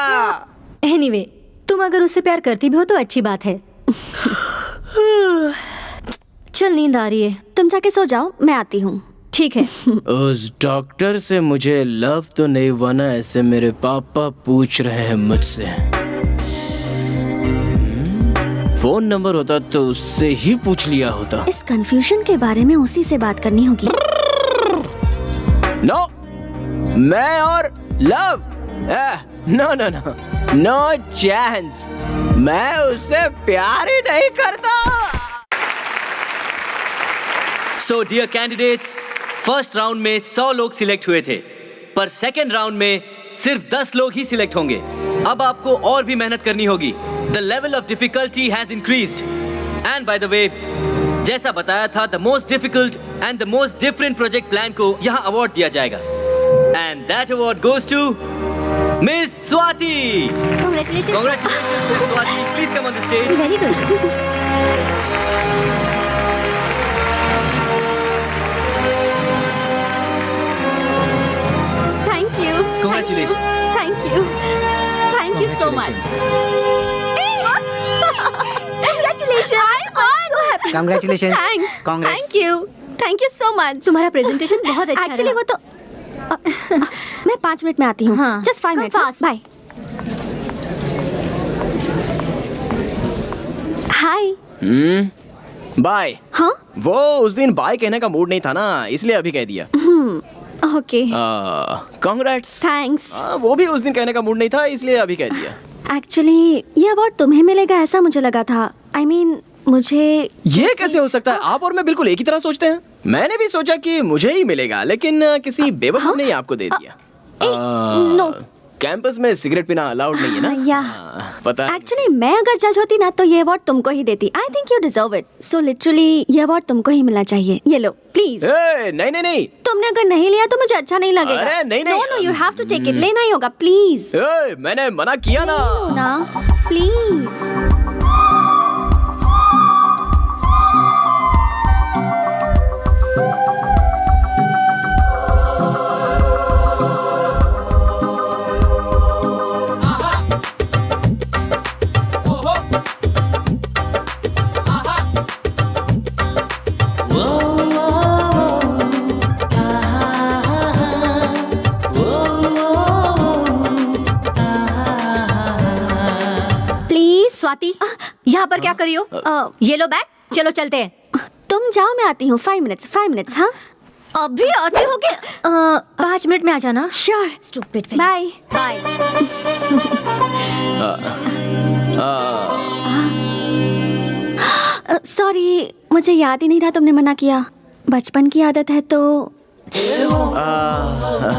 एनीवे, तुम अगर उससे प्यार करती भी हो तो अच्छी बात है। चल, नींद आ रही है। तुम जाके सो जाओ, मैं आती हूँ। ठीक है। उस डॉक्टर से मुझे लव तो नहीं हुआ ना, ऐसे मेरे पापा पूछ रहे हैं मुझसे। फोन नंबर होता तो उससे ही पूछ लिया होता। इस कंफ्यूजन के बारे में उसी से बात करनी होगी। नो, मैं और love, no no no, no chance. मैं उससे प्यार ही नहीं करता। So dear candidates, first round में 100 लोग सिलेक्ट हुए थे, पर सेकेंड राउंड में सिर्फ 10 लोग ही सिलेक्ट होंगे। अब आपको और भी मेहनत करनी होगी। The level of difficulty has increased. And by the way, जैसा बताया था, the most difficult and the most different project plan को यहाँ अवार्ड दिया जाएगा। And that award goes to miss Swati. Congratulations. Congratulations, Miss Swati. Please come on the stage. Very good. Thank you. Congratulations. Thank you. Thank you so much. Congratulations. Thanks. Congrats. Thank you. Thank you so much. तुम्हारा प्रेजेंटेशन बहुत अच्छा एक्चुअली रहा। वो तो मैं 5 मिनट में आती हूँ। हाँ। Just 5 minute. Fast. बाय। हाय। बाय। हाँ। वो उस दिन बाय कहने का मूड नहीं था ना, इसलिए अभी कह दिया। ओके। कांग्रेट्स। थैंक्स। वो भी उस दिन कहने का मूड नहीं था, इसलिए अभी कह दिया। एक्चुअली ये अवार्ड तुम्हें मिलेगा ऐसा मुझे लगा था। I mean, मुझे ये कैसे हो सकता है? आप और मैं बिल्कुल एक ही तरह सोचते हैं। मैंने भी सोचा कि मुझे ही मिलेगा, लेकिन किसी बेवकूफ ने ही आपको दे दिया। नो। कैंपस में सिगरेट पीना अलाउड नहीं है ना? या पता है। एक्चुअली मैं अगर जज होती ना तो ये अवार्ड तुमको ही देती। I think you deserve it. So literally ये अवार्ड तुमको ही मिलना चाहिए। ये लो प्लीज। नहीं नहीं नहीं। तुमने अगर नहीं लिया तो मुझे अच्छा नहीं लगेगा। अरे नहीं नहीं। No no, you have to take it. लेना ही होगा प्लीज। मैंने मना किया ना। ना प्लीज। स्वाति, यहाँ पर क्या करी हो? ये लो बैग, चलो चलते हैं। तुम जाओ, मैं आती हूँ। 5 मिनट्स। हाँ अभी आती हो के 5 मिनट में आ जाना। Sure. Stupid. Bye bye. Sorry, मुझे याद ही नहीं रहा तुमने मना किया। बचपन की आदत है तो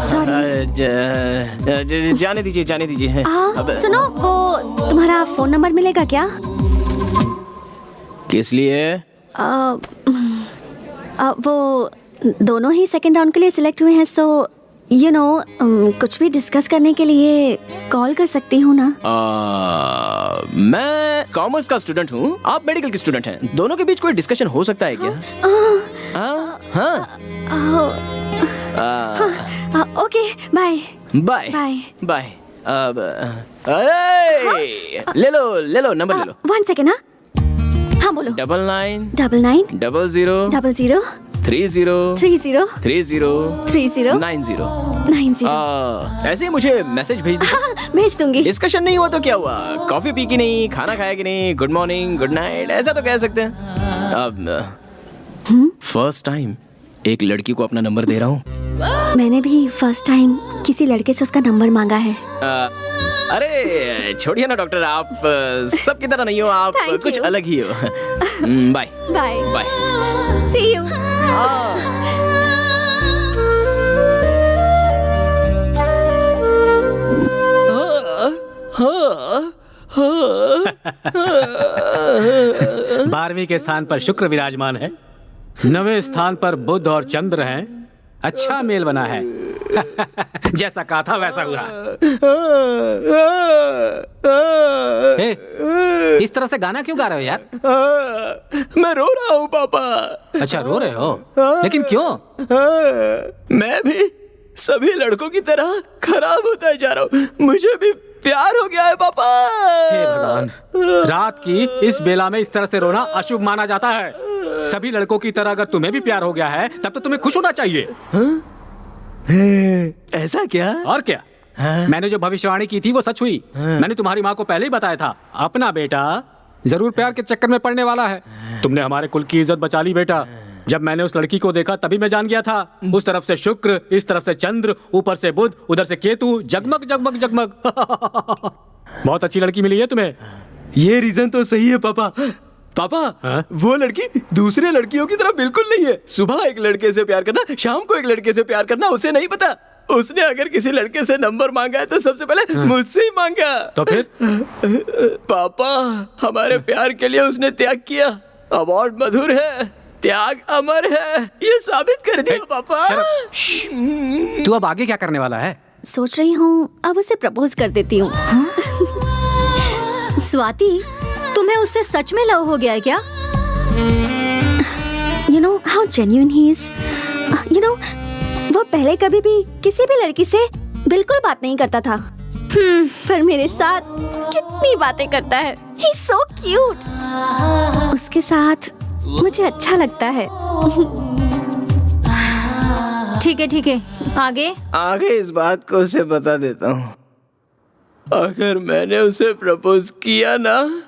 सॉरी। जाने दीजिए। सुनो, वो तुम्हारा फोन नंबर मिलेगा क्या? किस लिए? वो दोनों ही सेकंड राउंड के लिए सिलेक्ट हुए हैं, सो यू नो कुछ भी डिस्कस करने के लिए कॉल कर सकती हूँ ना? मैं कॉमर्स का स्टूडेंट हूँ, आप मेडिकल की स्टूडेंट हैं। दोनों के बीच कोई डिस्कशन हो सकता है क्या? Okay, bye bye bye bye. ले लो नंबर ले लो। 1 सेकेंड। हाँ बोलो। 99 99 00 00 30 30 30 30 90। 90। ऐसे ही मुझे मैसेज भेज दीजिए। हाँ, भेज दूंगी। डिस्कशन नहीं हुआ तो क्या हुआ? कॉफी पी की नहीं, खाना खाया कि नहीं, गुड मॉर्निंग गुड नाइट ऐसा तो कह सकते हैं। अब फर्स्ट टाइम एक लड़की को अपना नंबर दे रहा हूँ। मैंने भी फर्स्ट टाइम किसी लड़के से उसका नंबर मांगा है। अरे छोड़िए ना डॉक्टर, आप सबकी तरह नहीं हो, आप Thank कुछ you. अलग ही हो। Bye bye bye. See you. बारहवीं के स्थान पर शुक्र विराजमान है, 9वें स्थान पर बुध और चंद्र हैं। अच्छा मेल बना है। जैसा कहा था वैसा हुआ। इस तरह से गाना क्यों गा रहे हो यार? मैं रो रहा हूँ पापा। अच्छा रो रहे हो, लेकिन क्यों? मैं भी सभी लड़कों की तरह खराब होता जा रहा हूँ, मुझे भी प्यार हो गया है पापा। हे भगवान, रात की इस बेला में इस तरह से रोना अशुभ माना जाता है। सभी लड़कों की तरह अगर तुम्हें भी प्यार हो गया है तब तो तुम्हें खुश होना चाहिए। ऐसा क्या? और क्या? मैंने जो भविष्यवाणी की थी वो सच हुई। मैंने तुम्हारी माँ को पहले ही बताया था, अपना बेटा जरूर प्यार के चक्कर में पड़ने वाला है। तुमने हमारे कुल की इज्जत बचा ली बेटा। जब मैंने उस लड़की को देखा तभी मैं जान गया था। उस तरफ से शुक्र, इस तरफ से चंद्र, ऊपर से बुध, उधर से केतु, जगमग जगमग जगमग। बहुत अच्छी लड़की मिली है तुम्हें। ये रीजन तो सही है पापा। पापा, वो लड़की दूसरे लड़कियों की तरह बिल्कुल नहीं है। सुबह एक लड़के से प्यार करना, शाम को एक लड़के से प्यार करना उसे नहीं पता। उसने अगर किसी लड़के से नंबर मांगा है तो सबसे पहले मुझसे ही मांगा। तो फिर? पापा, हमारे प्यार के लिए उसने त्याग किया। अवार्ड मधुर है, त्याग अमर है, ये साबित कर दिया पापा। तू अब आगे क्या करने वाला है? सोच रही हूँ अब उसे प्रपोज कर देती हूँ। स्वाति, तुम्हें उससे सच में लव हो गया है क्या? You know how genuine he is. You know, वो पहले कभी भी किसी भी लड़की से बिल्कुल बात नहीं करता था। पर मेरे साथ कितनी बातें करता है। He's so cute. उसके साथ मुझे अच्छा लगता है। ठीक है, आगे? आगे इस बात को उसे बता देता हूँ। अगर मैंने उसे प्रपोज किया ना,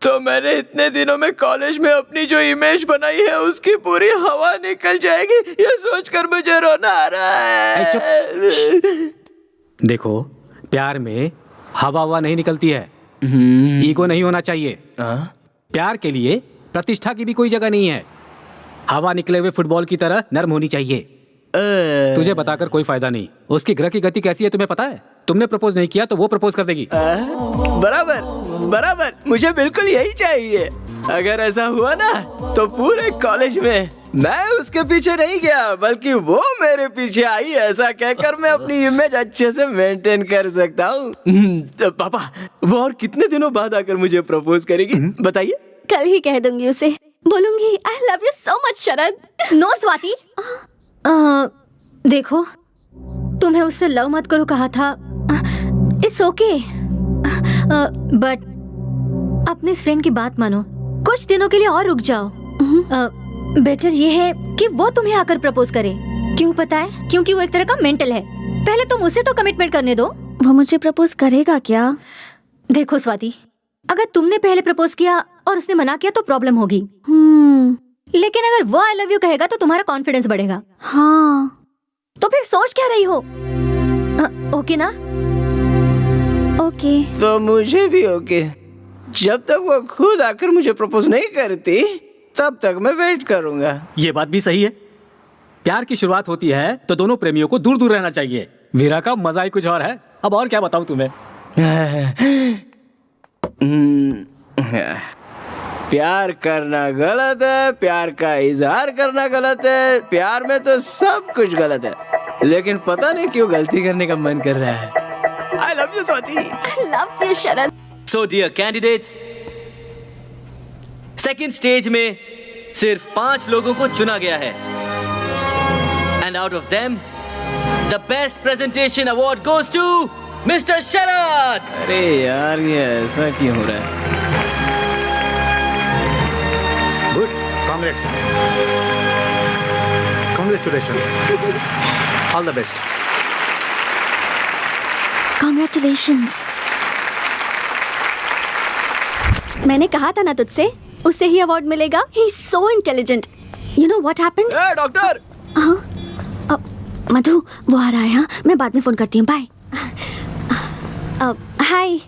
तो मैंने इतने दिनों में कॉलेज में अपनी जो इमेज बनाई है उसकी पूरी हवा निकल जाएगी। ये सोचकर मुझे रोना आ रहा है। देखो, प्यार में हवा नहीं निकलती है। ईगो नहीं होना चाहिए। प्यार के लिए प्रतिष्ठा की भी कोई जगह नहीं है। हवा निकले हुए फुटबॉल की तरह नर्म होनी चाहिए। तुझे बताकर कोई फायदा नहीं। उसकी ग्रह की गति कैसी है तुम्हें पता है? तुमने प्रपोज नहीं किया तो वो प्रपोज कर देगी। बराबर, मुझे बिल्कुल यही चाहिए। अगर ऐसा हुआ ना तो पूरे कॉलेज में मैं उसके पीछे नहीं गया बल्कि वो मेरे पीछे आई। ऐसा कहकर मैं अपनी इमेज अच्छे से मेंटेन कर सकता हूँ। तो पापा, वो और कितने दिनों बाद आकर मुझे प्रपोज करेगी बताइए? कल ही कह दूंगी उसे। बोलूंगी I love you so much Sharad. No Swati, देखो, तुम्हें उससे लव मत करो कहा था। इट्स ओके, बट अपने इस फ्रेंड की बात मानो। कुछ दिनों के लिए और रुक जाओ। बेटर ये है कि वो तुम्हें आकर प्रपोज करे। क्यों पता है? क्योंकि वो एक तरह का मेंटल है। पहले तुम उसे तो कमिटमेंट करने दो। वो मुझे प्रपोज करेगा क्या? देखो स्वाति, अगर तुमने पहले प्रपोज किया और उसने मना किया तो प्रॉब्लम होगी। लेकिन अगर वो आई लव यू कहेगा तो तुम्हारा कॉन्फिडेंस बढ़ेगा। हाँ, तो फिर सोच क्या रही हो? ओके ना? ओके। तो मुझे भी ओके। जब तक वो खुद आकर मुझे प्रपोज नहीं करती तब तक मैं वेट करूंगा। ये बात भी सही है। प्यार की शुरुआत होती है तो दोनों प्रेमियों को दूर दूर रहना चाहिए। वीरा का मजा ही कुछ और है। अब और क्या बताऊं तुम्हें? प्यार करना गलत है, प्यार का इजहार करना गलत है, प्यार में तो सब कुछ गलत है, लेकिन पता नहीं क्यों गलती करने का मन कर रहा है। I love you Swati. I love you Sharad. So dear candidates, second stage में सिर्फ 5 लोगों को चुना गया है। And out of them, the best presentation award goes to Mr. शरद। अरे यार, ये ऐसा क्यों हो रहा है? Good, congrats, congratulations, all the best. Congratulations। मैंने कहा था ना तुझसे, उसे ही अवार्ड मिलेगा। He is so intelligent। You know what happened? Doctor. Madhu, वो आ रहा है। हाँ, मैं बाद में फोन करती हूँ। बाय। हाय।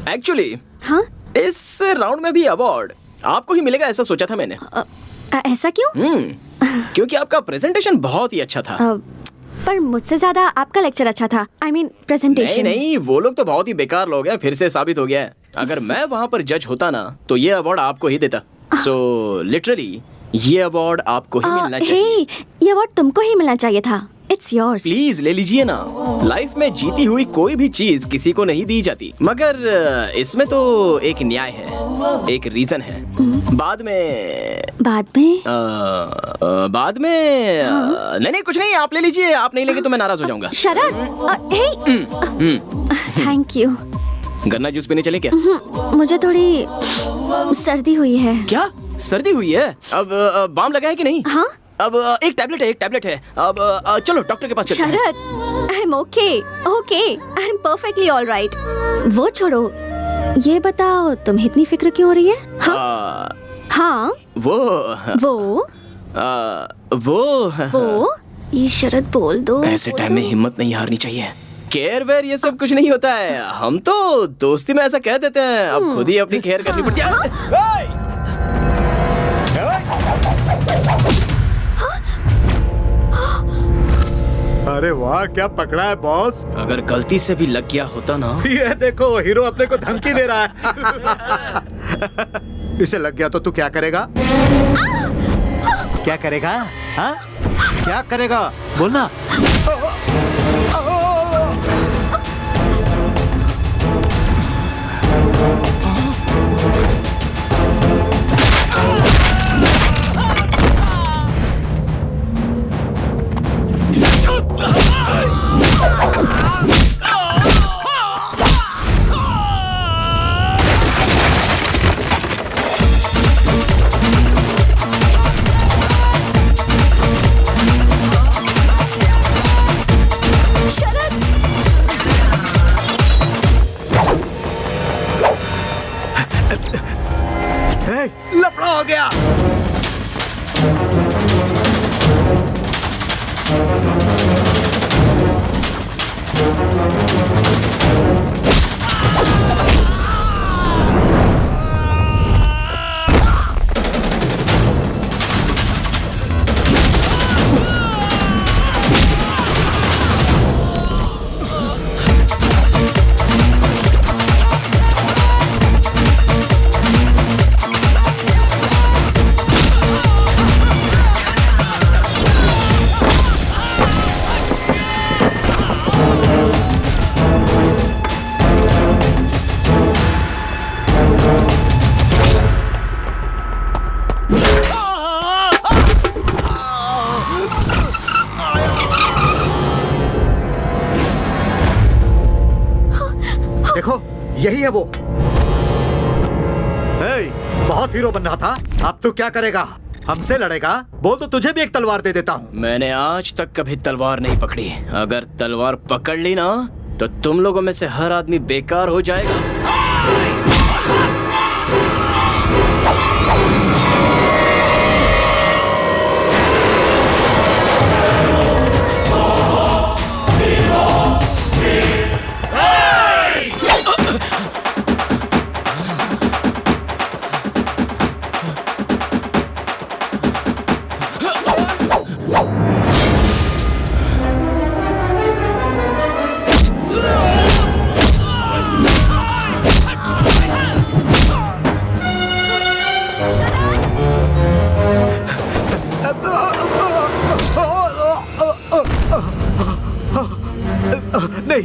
एक्चुअली हाँ, इस राउंड में भी अवार्ड आपको ही मिलेगा ऐसा सोचा था मैंने। ऐसा क्यों? क्योंकि आपका प्रेजेंटेशन बहुत ही अच्छा था। पर मुझसे ज्यादा आपका लेक्चर अच्छा था। I mean presentation. नहीं, वो लोग तो बहुत ही बेकार लोग हैं। फिर से साबित हो गया है। अगर मैं वहाँ पर जज होता ना तो ये अवार्ड आपको ही देता। सो लिटरली ये अवार्ड आपको ही मिलना चाहिए। ये अवार्ड तुमको ही मिलना चाहिए था। It's yours। प्लीज ले लीजिए ना। लाइफ में जीती हुई कोई भी चीज किसी को नहीं दी जाती, मगर इसमें तो एक न्याय है, एक रीजन है। बाद में नहीं कुछ नहीं, आप ले लीजिए। आप नहीं लेंगे तो मैं नाराज हो जाऊंगा। शरद, थैंक यू। गन्ना जूस पीने चले क्या? मुझे थोड़ी सर्दी हुई है। क्या? सर्दी हुई है। अब बाम लगा है कि नहीं? हाँ। अब एक टैबलेट है। अब चलो डॉक्टर के पास चलते हैं। Sharad, I am okay, I am perfectly all right. वो छोड़ो, ये बताओ तुम्हें इतनी फिक्र क्यों हो रही है? हाँ, वो ये शरद बोल दो। ऐसे टाइम में हिम्मत नहीं हारनी चाहिए। केयर वेयर ये सब कुछ नहीं होता है, हम तो दोस्ती में ऐसा कह देते हैं। अब खुद ही अपनी केयर करनी पड़ती है। अरे वाह, क्या पकड़ा है बॉस। अगर गलती से भी लग गया होता ना। ये देखो, हीरो अपने को धमकी दे रहा है। इसे लग गया तो तू क्या करेगा? क्या करेगा? हाँ? क्या करेगा? बोलना। लफड़ा हो गया। देखो, यही है वो। बहुत हीरो बन रहा था, अब तू क्या करेगा? हमसे लड़ेगा? बोल तो तुझे भी एक तलवार दे देता हूँ। मैंने आज तक कभी तलवार नहीं पकड़ी। अगर तलवार पकड़ ली ना तो तुम लोगों में से हर आदमी बेकार हो जाएगा।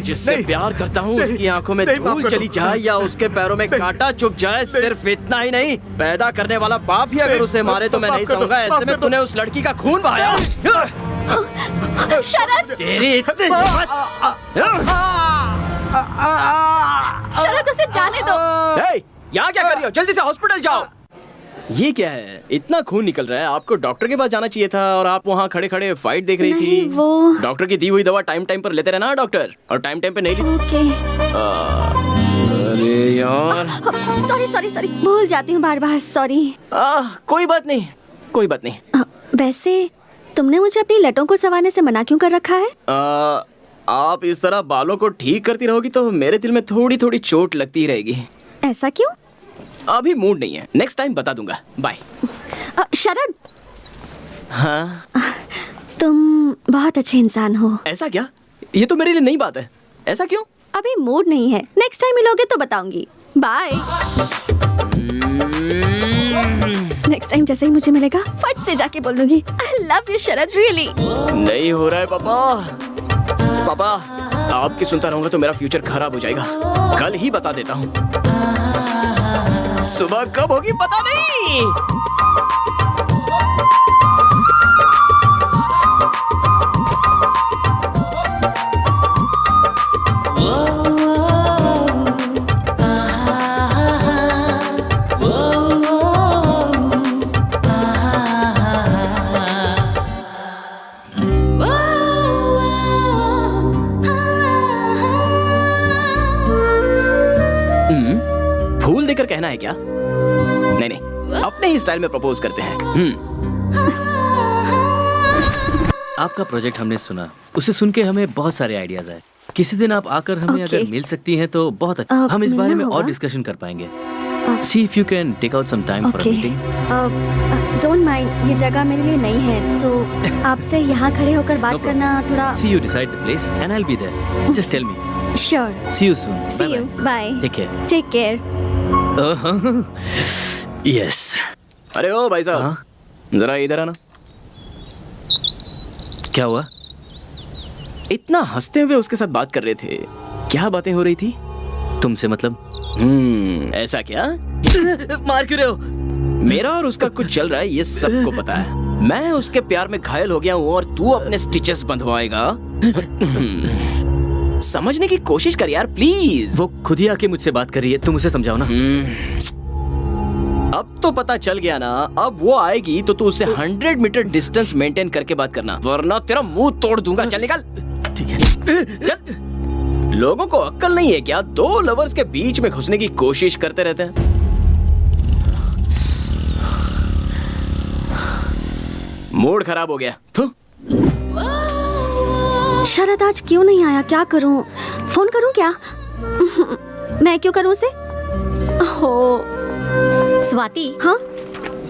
जिससे प्यार करता हूँ उसकी आंखों में धूल चली जाए या उसके पैरों में कांटा चुभ जाए, सिर्फ इतना ही नहीं, पैदा करने वाला बाप भी अगर उसे मारे तो मैं नहीं सहूंगा। ऐसे में तूने उस लड़की का खून बहाया। शरद, तेरी इतनी शरद, उसे जाने दो। यहाँ क्या कर रही हो? जल्दी से हॉस्पिटल जाओ। ये क्या है? इतना खून निकल रहा है, आपको डॉक्टर के पास जाना चाहिए था और आप वहाँ खड़े खड़े फाइट देख रही थी। वो डॉक्टर की दी हुई दवा टाइम टाइम पर लेते रहना डॉक्टर, और टाइम टाइम पे नहीं ली। ओके। अरे यार, सॉरी, भूल जाती हूँ बार बार, सॉरी। कोई बात नहीं। वैसे तुमने मुझे अपनी लटों को संवारने से मना क्यों कर रखा है? आप इस तरह बालों को ठीक करती रहोगी तो मेरे दिल में थोड़ी थोड़ी चोट लगती रहेगी। ऐसा क्यों? अभी मूड नहीं है, नेक्स्ट टाइम बता दूंगा। बाय। शरद, हाँ, तुम बहुत अच्छे इंसान हो। ऐसा क्या? ये तो मेरे लिए नई बात है। ऐसा क्यों? अभी मूड नहीं है, नेक्स्ट टाइम मिलोगे तो बताऊंगी। बाय। नेक्स्ट टाइम जैसे ही मुझे मिलेगा फट से जाके बोल दूंगी आई लव यू शरद, रियली। नहीं हो रहा है पापा, आपकी सुनता रहूंगा तो मेरा फ्यूचर खराब हो जाएगा। कल ही बता देता हूँ। सुबह कब होगी पता नहीं। कहना है क्या? नहीं नहीं, अपने ही स्टाइल में प्रपोज करते हैं। आपका प्रोजेक्ट हमने सुना, उसे सुन के हमें बहुत सारे आइडियाज आए। किसी दिन आप आकर हमें Okay. अगर मिल सकती हैं तो बहुत अच्छा, हम इस बारे मिलना में और होगा। डिस्कशन कर पाएंगे। See if you can take out some time for a okay meeting. Don't mind, ये जगह मेरे लिए नई है, सो आपसे यहाँ खड़े होकर बात problem. करना थोड़ा। See you decide the place and I will be there. Just tell me. Sure, see you soon. See you, bye, take care. Take care. Yes. अरे ओ भाई साहब, हाँ? जरा इधर आना। क्या हुआ? इतना हंसते हुए उसके साथ बात कर रहे थे, क्या बातें हो रही थी? तुमसे मतलब? ऐसा क्या? मार क्यों रहे हो? मेरा और उसका कुछ चल रहा है, ये सबको पता है। मैं उसके प्यार में घायल हो गया हूँ और तू अपने स्टिचेस बंधवाएगा। समझने की कोशिश कर यार, प्लीज। वो खुद ही आके मुझसे बात कर रही है, तुम उसे समझाओ ना। अब तो पता चल गया ना। अब वो आएगी तो तू उससे 100 मीटर डिस्टेंस मेंटेन करके बात करना, वरना तेरा मुंह तोड़ दूंगा। चल निकल। ठीक है। चल। लोगों को अक्ल नहीं है क्या? दो लवर्स के बीच में घुसने की कोशिश करते रहते हैं। मूड खराब हो गया। थू। शरद आज क्यों नहीं आया? क्या करूं? फोन करूं क्या? मैं क्यों करूं उसे? हो स्वाति, हाँ,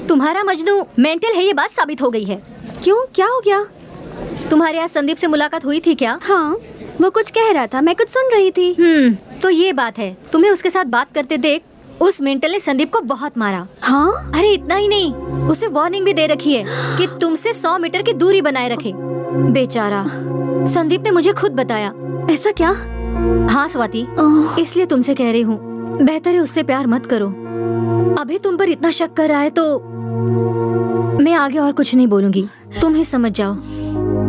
तुम्हारा मजनू मेंटल है, ये बात साबित हो गई है। क्यों, क्या हो गया? तुम्हारे यहाँ संदीप से मुलाकात हुई थी क्या? हाँ, वो कुछ कह रहा था, मैं कुछ सुन रही थी। तो ये बात है, तुम्हें उसके साथ बात करते देख उस मेंटल ने संदीप को बहुत मारा। हाँ, अरे इतना ही नहीं, उसे वार्निंग भी दे रखी है कि तुमसे 100 मीटर की दूरी बनाए रखे। बेचारा संदीप ने मुझे खुद बताया। ऐसा क्या? हाँ स्वाति, ओह, इसलिए तुमसे कह रही हूँ, बेहतर है उससे प्यार मत करो। अभी तुम पर इतना शक कर रहा है तो मैं आगे और कुछ नहीं बोलूंगी, तुम ही समझ जाओ।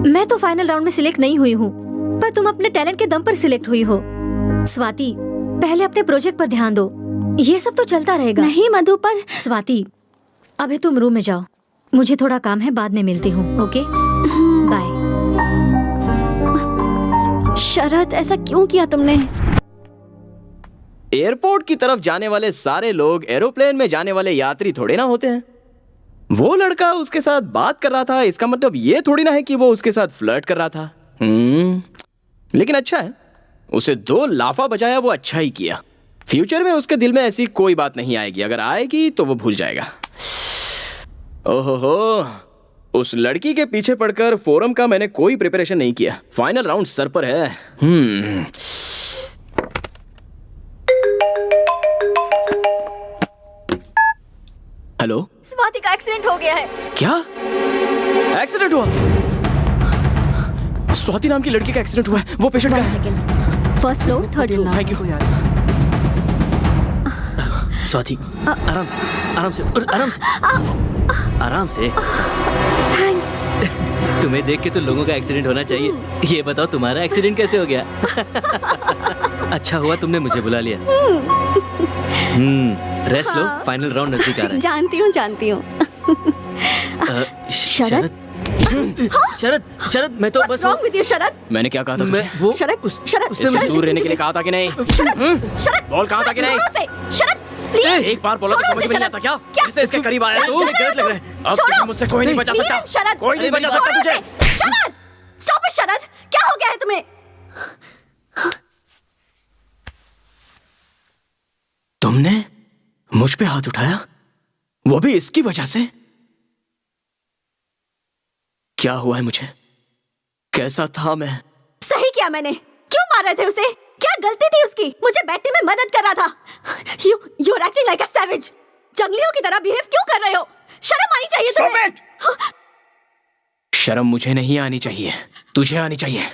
मैं तो फाइनल राउंड में सिलेक्ट नहीं हुई हूँ, पर तुम अपने टैलेंट के दम पर सिलेक्ट हुई हो। स्वाति, पहले अपने प्रोजेक्ट पर ध्यान दो, ये सब तो चलता रहेगा। नहीं मधु, पर स्वाति, अभी तुम रूम में जाओ, मुझे थोड़ा काम है, बाद में मिलती हूँ। Okay, bye. शरद, ऐसा क्यों किया तुमने? एयरपोर्ट की तरफ जाने वाले सारे लोग एरोप्लेन में जाने वाले यात्री थोड़े ना होते हैं। वो लड़का उसके साथ बात कर रहा था, इसका मतलब ये थोड़ी ना है कि वो उसके साथ फ्लर्ट कर रहा था। लेकिन अच्छा है, उसे 2 लाफा बजाया, वो अच्छा ही किया। फ्यूचर में उसके दिल में ऐसी कोई बात नहीं आएगी, अगर आएगी तो वो भूल जाएगा। ओहो, उस लड़की के पीछे पड़कर फोरम का मैंने कोई प्रिपरेशन नहीं किया। फाइनल राउंड सर पर है। हेलो, स्वाति का एक्सीडेंट हो गया है। क्या एक्सीडेंट हुआ? स्वाति नाम की लड़की का एक्सीडेंट हुआ है। वो पेशेंट कहाँ है? First floor, third floor. Thank you. Swati, आराम से, आराम से, आराम से, आराम से। थैंक्स। तुम्हें देख के तो लोगों का एक्सीडेंट होना चाहिए। ये बताओ तुम्हारा एक्सीडेंट कैसे हो गया? अच्छा हुआ तुमने मुझे बुला लिया। रेस्ट लो, फाइनल राउंड नजदीक आ रहा है। जानती हूँ। शरद? शरद, शरद, मैं तो What's बस wrong with you, शरद? मैंने क्या कहा था मैं तुझे? वो शरद, शरद, उसने मुझे दूर रहने के लिए कहा था कि नहीं? शरद, बोल, कहा था कि नहीं? छोड़ो उसे, शरद, please, एक बार बोला तो छोड़ो समझ उसे, में नहीं शरद। आता क्या? क्या? जिससे इसके करीब आया तू? तुम्हें गलत लग रहा है। अब छोड़ो। तुझे मुझसे कोई नहीं बचा सकता। Liam, शरद, कोई नहीं बचा सकता छोड़ो तुझे। उसे। शरद, stop it, शरद, क्या हो गया है तुम्हें? तुमने मुझ पे हाथ उठाया, वो भी इसकी वजह से? क्या हुआ है मुझे? कैसा था मैं? सही किया मैंने। क्यों मार रहे थे उसे? क्या गलती थी उसकी? मुझे बैठने में मदद कर रहा था। You're acting like a savage. जंगलियों की तरह बिहेव क्यों कर रहे हो? शर्म आनी चाहिए तुम्हें। शर्म मुझे नहीं आनी चाहिए, तुझे आनी चाहिए।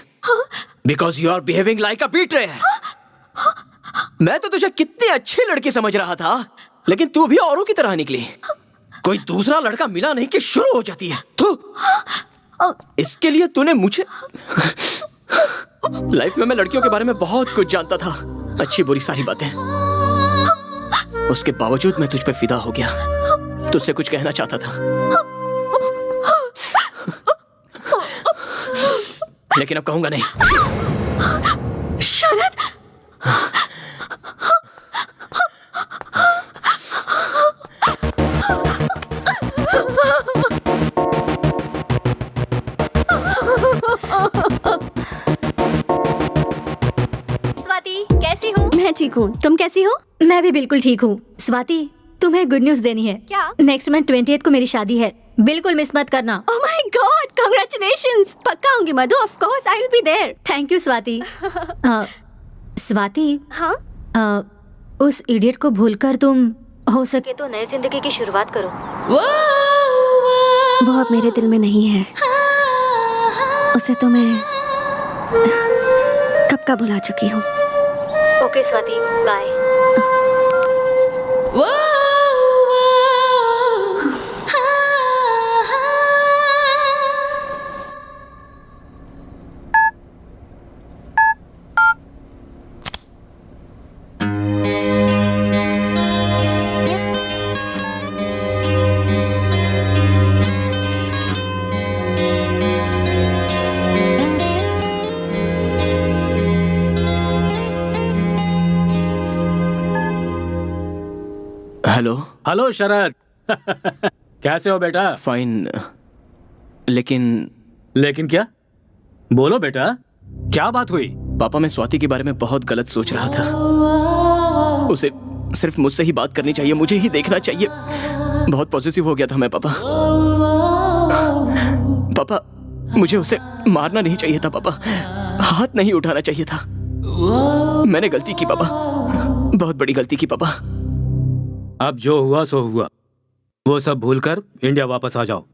Because you are behaving like a betrayer. मैं तो तुझे कितनी अच्छी लड़की समझ रहा था, लेकिन तू भी औरों की तरह निकली। कोई दूसरा लड़का मिला नहीं कि शुरू हो जाती है। तू इसके लिए तूने मुझे लाइफ में मैं लड़कियों के बारे में बहुत कुछ जानता था, अच्छी बुरी सारी बातें। उसके बावजूद मैं तुझ पे फिदा हो गया, तुझसे कुछ कहना चाहता था, लेकिन अब कहूंगा नहीं। शरद, कैसी हो? मैं ठीक हूँ, तुम कैसी हो? मैं भी बिल्कुल ठीक हूँ। स्वाति, तुम्हें गुड न्यूज देनी है। क्या? नेक्स्ट मंथ 20th को मेरी शादी है, बिल्कुल मिस मत करना। Oh my god, congratulations. पक्का आऊंगी Madhu, of course I will be there. Thank you Swati. Swati, हाँ? उस इडियट को भूलकर तुम हो सके तो नई जिंदगी की शुरुआत करो। वो अब मेरे दिल में नहीं है, उसे तो मैं कब का भुला चुकी हूँ। Okay Swati, bye. Hello. Hello Sharad. कैसे हो बेटा? फाइन, लेकिन क्या? बोलो बेटा, क्या बात हुई? पापा, मैं स्वाति के बारे में बहुत गलत सोच रहा था। उसे सिर्फ मुझसे ही बात करनी चाहिए, मुझे ही देखना चाहिए। बहुत पॉजिटिव हो गया था मैं पापा। पापा, मुझे उसे मारना नहीं चाहिए था पापा, हाथ नहीं उठाना चाहिए था। मैंने गलती की पापा, बहुत बड़ी गलती की पापा। अब जो हुआ सो हुआ, वो सब भूलकर इंडिया वापस आ जाओ,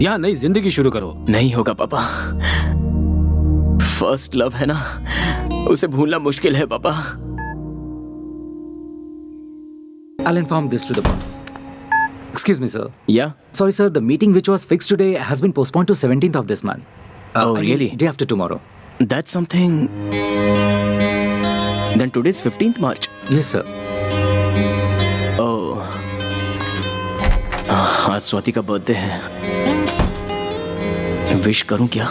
यहाँ नई जिंदगी शुरू करो। नहीं होगा पापा, फर्स्ट लव है ना, उसे भूलना मुश्किल है पापा। I'll inform this to the boss. Excuse me, sir. Yeah? Sorry, sir. The meeting which was fixed today has been postponed to 17th of this month. Oh, I mean, really? Day after tomorrow. That's something. Then today's 15th March. Yes, sir. Oh. आज स्वाति का बर्थडे है, विश करूं क्या?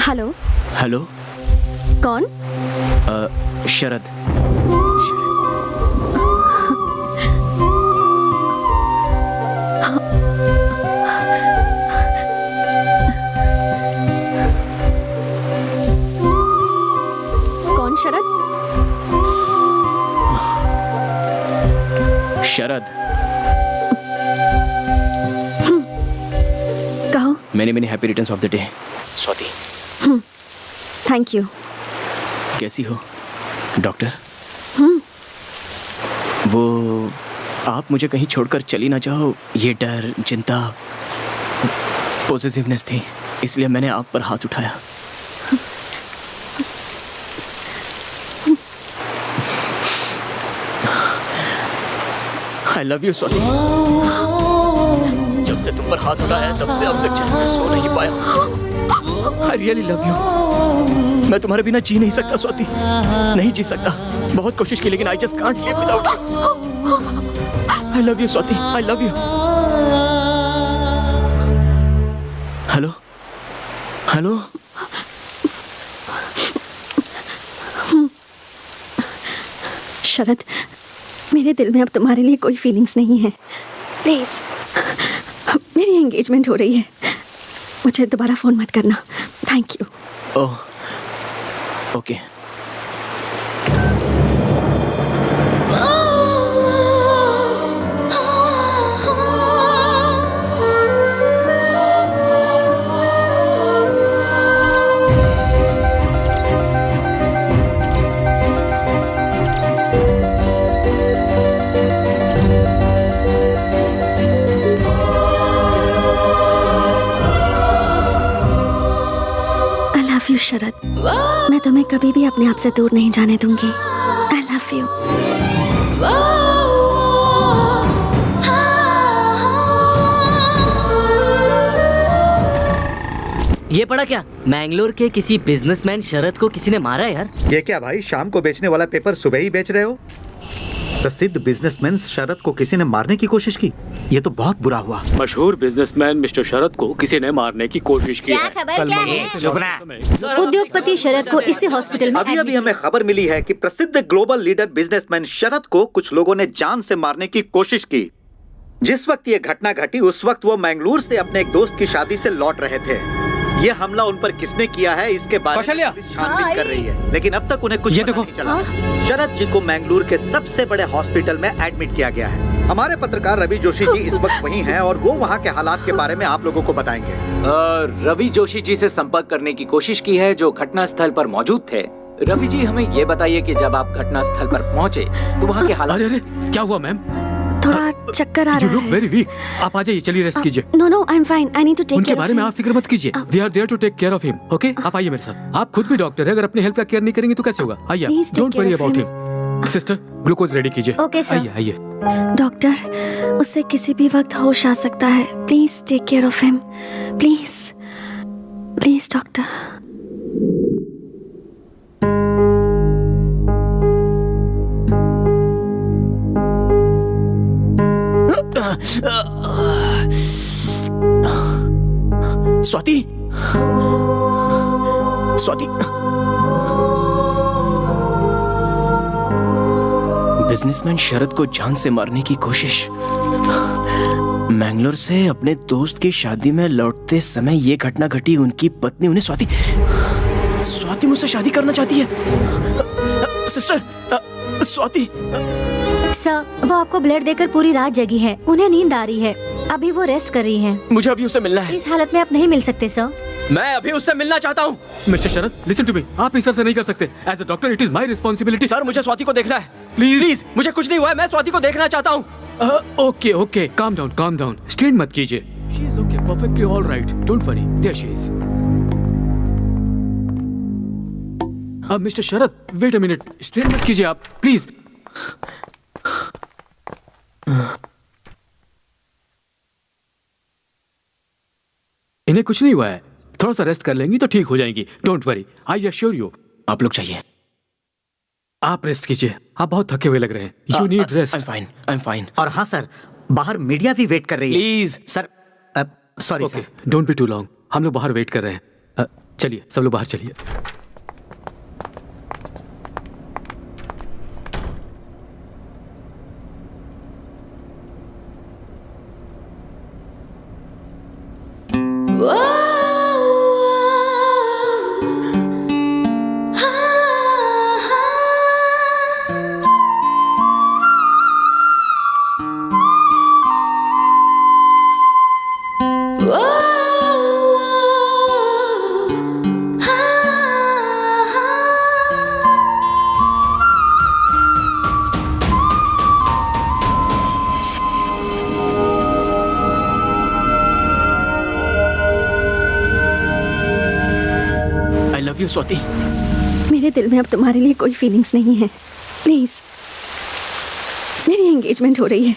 हेलो। हेलो। कौन? शरद। कौन शरद? शरद। कहो। Many happy returns of the day Swati. Thank you. कैसी हो डॉक्टर? वो आप मुझे कहीं छोड़कर चली ना जाओ, ये डर, चिंता, पॉजिटिवनेस थी, इसलिए मैंने आप पर हाथ उठाया। आई लव यू स्वाति। जब से तुम पर हाथ उठाया तब से अब तक चैन से सो नहीं पाया। I really love you. मैं तुम्हारे बिना जी नहीं सकता स्वाति, नहीं जी सकता। बहुत कोशिश की लेकिन I just can't live without you. I love you Swati, I love you. Hello hello. Sharad, मेरे दिल में अब तुम्हारे लिए कोई फीलिंग्स नहीं है। प्लीज, मेरी एंगेजमेंट हो रही है, मुझे दोबारा फोन मत करना। Thank you. Oh okay. Sharad, मैं तुम्हें कभी भी अपने आप से दूर नहीं जाने दूंगी। आई लव यू। ये पढ़ा क्या? मैंगलोर के किसी बिजनेसमैन शरद को किसी ने मारा है यार। ये क्या भाई, शाम को बेचने वाला पेपर सुबह ही बेच रहे हो? प्रसिद्ध बिजनेसमैन शरद को किसी ने मारने की कोशिश की। ये तो बहुत बुरा हुआ। मशहूर बिजनेसमैन मिस्टर शरद को किसी ने मारने की कोशिश की क्या है। खबर कल क्या मंगलवार है? से चुप लॉकडाउन में- उद्योगपति शरद को इसी हॉस्पिटल में अभी अभी admit हमें खबर मिली है कि प्रसिद्ध ग्लोबल लीडर बिजनेसमैन शरद को कुछ लोगों ने जान से मारने की कोशिश की। जिस वक्त ये घटना घटी उस वक्त वो मैंगलोर से अपने एक दोस्त की शादी से लौट रहे थे। ये हमला उन पर किसने किया है इसके बारे में कौशल्या। पुलिस छानबीन कर रही है, लेकिन अब तक उन्हें कुछ ये पता देखो। नहीं चला। शरद जी को मैंगलोर के सबसे बड़े हॉस्पिटल में एडमिट किया गया है। हमारे पत्रकार रवि जोशी जी इस वक्त वहीं हैं और वो वहाँ के हालात के बारे में आप लोगों को बताएंगे। रवि जोशी जी से संपर्क करने की कोशिश की है जो घटना स्थल पर मौजूद थे। रवि जी हमें ये बताइए कि जब आप घटना स्थल पर पहुंचे तो वहाँ के हालात। अरे अरे क्या हुआ मैम? थोड़ा चक्कर आ यू रहा लुक है। Very weak. आप आ जाइए, चलिए रेस्ट कीजिए। No no I am fine, I need to take उनके केयर बारे में आप फिक्र मत कीजिए। We are there to take care of him. Okay, आप आइए मेरे साथ। आप खुद भी डॉक्टर है, अगर अपनी हेल्थ का केयर नहीं करेंगे तो कैसे होगा? आइए, Please take don't care worry of about him. Him. Sister, glucose ready कीजिए। Okay, sir. आइए आइए। डॉक्टर, उससे किसी भी वक्त होश आ सकता है। Please take care of him, please please doctor. Swati, Swati, businessman Sharad को जान से मारने की कोशिश। मैंगलोर से अपने दोस्त की शादी में लौटते समय ये घटना घटी। उनकी पत्नी उन्हें स्वाति मुझसे शादी करना चाहती है। सिस्टर, स्वाति। सर, वो आपको ब्लड देकर पूरी रात जगी है। उन्हें नींद आ रही है। अभी वो रेस्ट कर रही हैं। मुझे अभी उससे मिलना है। इस हालत में आप नहीं मिल सकते सर। मैं अभी उससे मिलना चाहता हूँ। Mister Sharad, listen to me. आप इस तरह से नहीं कर सकते। As a doctor it is my responsibility. Sir, मुझे स्वाति को देखना है। प्लीज। मुझे कुछ नहीं हुआ है। मैं स्वाति को देखना चाहता हूँ। Okay okay, calm down. Strain मत कीजिए। She is okay, perfectly alright. Don't worry, there she is. अब mister Sharad, wait a minute. Strain मत कीजिए आप, प्लीज। इन्हें कुछ नहीं हुआ है। थोड़ा सा रेस्ट कर लेंगी तो ठीक हो जाएंगी। Don't worry, I assure you. आप लोग चाहिए। आप रेस्ट कीजिए। आप बहुत थके हुए लग रहे हैं। You need rest. I am fine. और हाँ सर, बाहर मीडिया भी वेट कर रही है। Please. Sir, sorry okay, sir. Don't be too long. हम लोग बाहर वेट कर रहे हैं। चलिए, सब लोग बाहर चलिए। आई लव यू स्वाति। मेरे दिल में अब तुम्हारे लिए कोई फीलिंग्स नहीं है। प्लीज, मेरी एंगेजमेंट हो रही है।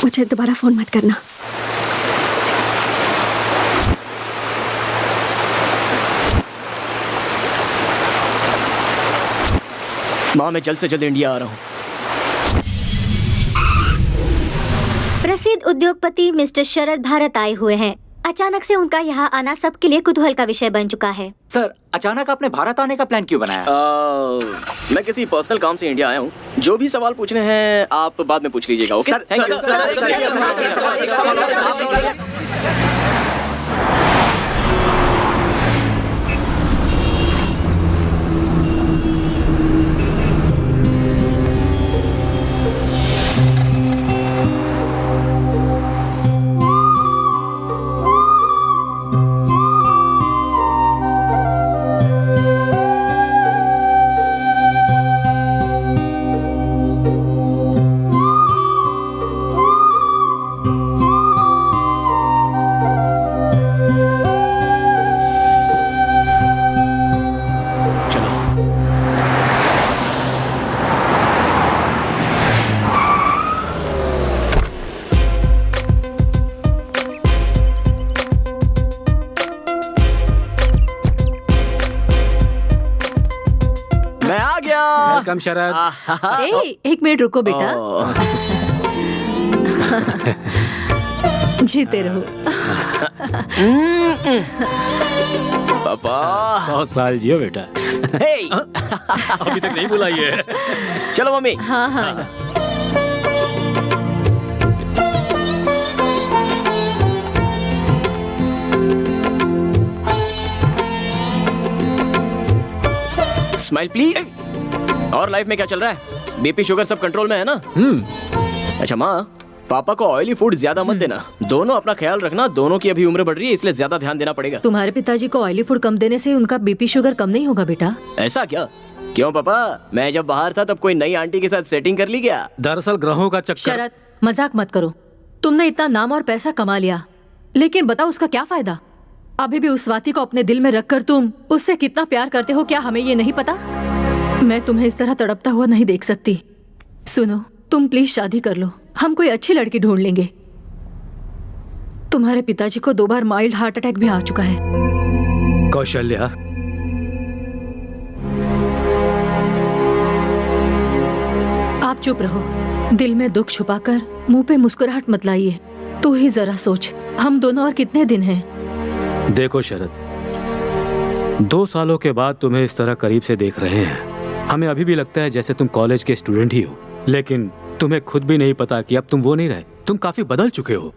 मुझे दोबारा फोन मत करना। माँ, मैं जल्द से जल्द इंडिया आ रहा हूँ। प्रसिद्ध उद्योगपति मिस्टर शरद भारत आए हुए हैं। अचानक से उनका यहाँ आना सबके लिए कुतूहल का विषय बन चुका है। सर, अचानक आपने भारत आने का प्लान क्यों बनाया? मैं किसी पर्सनल काम से इंडिया आया हूँ। जो भी सवाल पूछने हैं आप बाद में पूछ लीजिएगा। Okay, thank you. वेलकम शरद। एक मिनट रुको बेटा। जीते रहो। पापा 100 साल जियो बेटा। हे अभी तक नहीं बुलाई है। चलो मम्मी। हाँ हाँ। Smile please. और लाइफ में क्या चल रहा है? बीपी शुगर सब कंट्रोल में है ना? अच्छा माँ, पापा को ऑयली फूड ज्यादा मत देना। दोनों अपना ख्याल रखना। दोनों की अभी उम्र बढ़ रही है, इसलिए ज्यादा ध्यान देना पड़ेगा। तुम्हारे पिताजी को ऑयली फूड कम देने से उनका बीपी शुगर कम नहीं होगा बेटा। ऐसा क्या? क्यों पापा, मैं जब बाहर था तब कोई नई आंटी के साथ सेटिंग कर ली क्या? दरअसल ग्रहों का चक्कर। शरद, मजाक मत करो। तुमने इतना नाम और पैसा कमा लिया, लेकिन बताओ उसका क्या फायदा? अभी भी उस स्वाति को अपने दिल में रखकर तुम उससे कितना प्यार करते हो, क्या हमें ये नहीं पता? मैं तुम्हें इस तरह तड़पता हुआ नहीं देख सकती। सुनो, तुम प्लीज शादी कर लो। हम कोई अच्छी लड़की ढूंढ लेंगे। तुम्हारे पिताजी को 2 बार माइल्ड हार्ट अटैक भी आ चुका है। कौशल्या, आप चुप रहो। दिल में दुख छुपाकर मुंह पे मुस्कुराहट मत लाइए। तू ही जरा सोच, हम दोनों और कितने दिन हैं? देखो शरद, 2 सालों के बाद तुम्हें इस तरह करीब से देख रहे हैं। हमें अभी भी लगता है जैसे तुम कॉलेज के स्टूडेंट ही हो, लेकिन तुम्हें खुद भी नहीं पता कि अब तुम वो नहीं रहे। तुम काफी बदल चुके हो।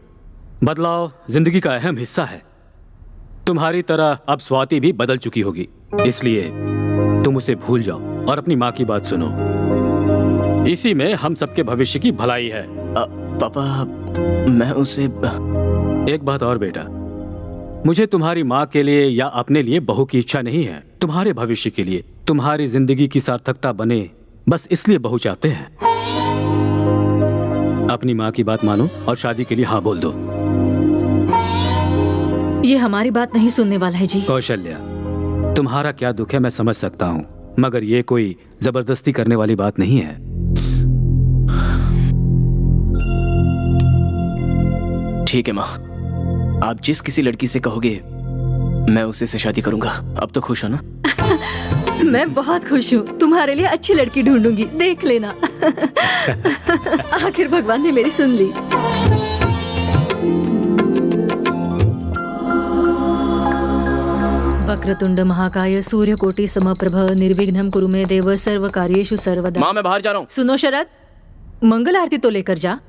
बदलाव जिंदगी का अहम हिस्सा है। तुम्हारी तरह अब स्वाति भी बदल चुकी होगी, इसलिए तुम उसे भूल जाओ और अपनी माँ की बात सुनो। इसी में हम सबके भविष्य की भलाई है। पापा, मैं उसे एक बात और बेटा, मुझे तुम्हारी माँ के लिए या अपने लिए बहू की इच्छा नहीं है। तुम्हारे भविष्य के लिए, तुम्हारी जिंदगी की सार्थकता बने, बस इसलिए बहू चाहते हैं। अपनी माँ की बात मानो और शादी के लिए हाँ बोल दो। ये हमारी बात नहीं सुनने वाला है जी। कौशल्या, तुम्हारा क्या दुख है मैं समझ सकता हूँ, मगर ये कोई जबरदस्ती करने वाली बात नहीं है। ठीक है माँ, आप जिस किसी लड़की से कहोगे मैं उसी से शादी करूंगा। अब तो खुश हो ना? मैं बहुत खुश हूँ। तुम्हारे लिए अच्छी लड़की ढूंढूंगी, देख लेना। आखिर भगवान ने मेरी सुन ली। वक्रतुंड महाकाय सूर्यकोटि समप्रभ निर्विघ्नं कुरु मे देव सर्व कार्येषु सर्वदा। माँ, मैं बाहर जा रहा हूँ। सुनो शरद, मंगल आरती तो लेकर जा।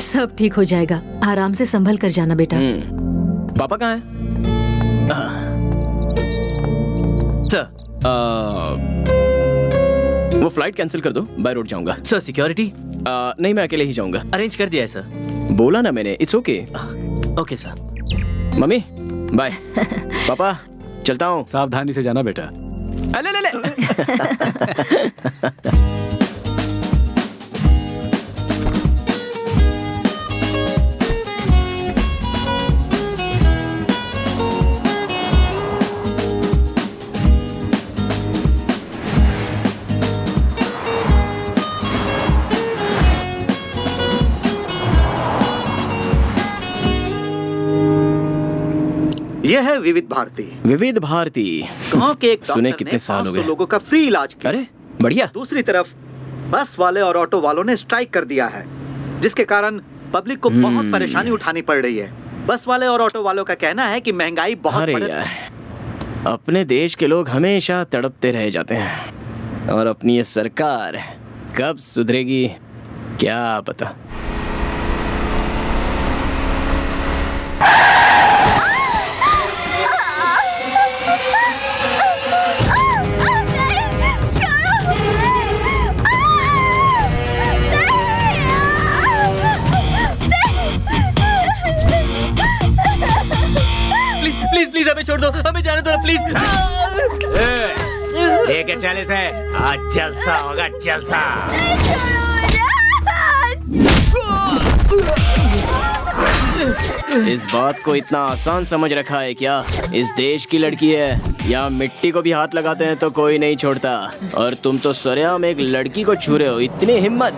सब ठीक हो जाएगा। आराम से संभल कर जाना बेटा। पापा कहाँ हैं? सर, वो फ्लाइट कैंसिल कर दो, बाय रोड जाऊंगा। सर सिक्योरिटी नहीं, मैं अकेले ही जाऊंगा। अरेंज कर दिया है सर। बोला ना मैंने, it's okay. Okay sir. Mummy bye. पापा चलता हूँ। सावधानी से जाना बेटा। ले ले ले। यह है विविध भारती। विविध भारती। गांव के एक सुने डॉक्टर कितने ने साल हो 500 गए। लोगों का फ्री इलाज किया। अरे बढ़िया। दूसरी तरफ बस वाले और ऑटो वालों ने स्ट्राइक कर दिया है, जिसके कारण पब्लिक को बहुत परेशानी उठानी पड़ रही है। बस वाले और ऑटो वालों का कहना है कि महंगाई बहुत अरे बढ़ यार, अपने देश के लोग हमेशा तड़पते रह जाते हैं और अपनी ये सरकार कब सुधरेगी क्या पता। प्लीज प्लीज हमें छोड़ दो, हमें जाने दो प्लीज। लेके चले से, आज जलसा होगा जलसा। इस बात को इतना आसान समझ रखा है क्या? इस देश की लड़की है, यहाँ मिट्टी को भी हाथ लगाते हैं तो कोई नहीं छोड़ता, और तुम तो सरेआम एक लड़की को छू रहे हो। इतनी हिम्मत!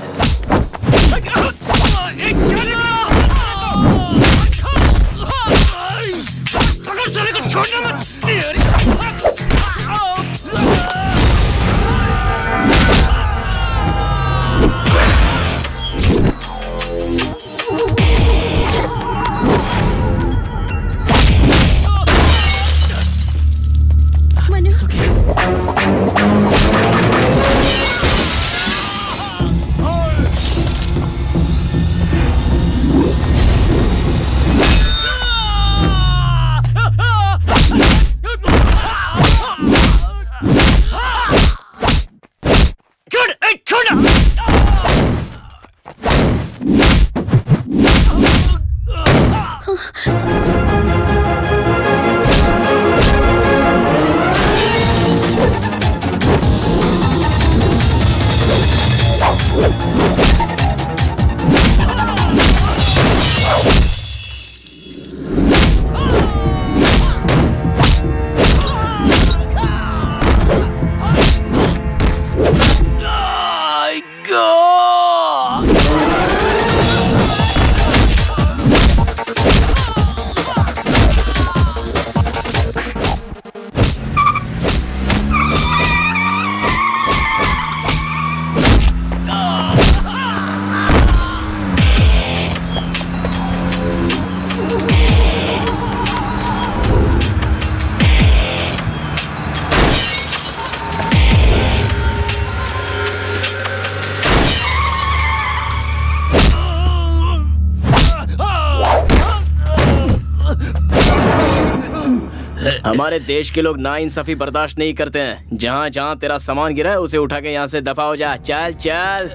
हमारे देश के लोग नाइंसाफी बर्दाश्त नहीं करते हैं। जहाँ जहाँ तेरा सामान गिरा है उसे उठा के यहाँ से दफा हो जा। चल चल।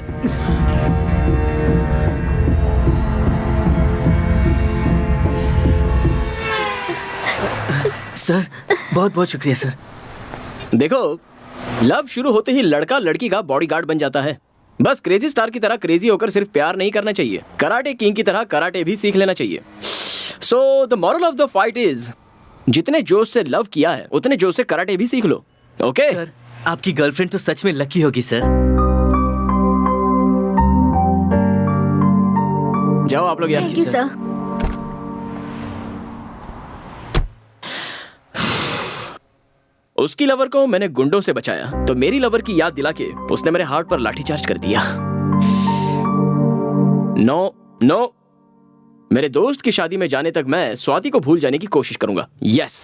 सर बहुत बहुत शुक्रिया सर। देखो, लव शुरू होते ही लड़का लड़की का बॉडीगार्ड बन जाता है। बस क्रेजी स्टार की तरह क्रेजी होकर सिर्फ प्यार नहीं करना चाहिए, कराटे किंग की तरह कराटे भी सीख लेना चाहिए। So the moral of the fight is, जितने जोश से लव किया है उतने जोश से कराटे भी सीख लो। ओके सर, आपकी गर्लफ्रेंड तो सच में लकी होगी सर। जाओ आप लोग यार। Thank you sir. उसकी लवर को मैंने गुंडों से बचाया तो मेरी लवर की याद दिला के उसने मेरे हार्ट पर लाठीचार्ज कर दिया। नो नो, मेरे दोस्त की शादी में जाने तक मैं स्वाति को भूल जाने की कोशिश करूंगा। यस।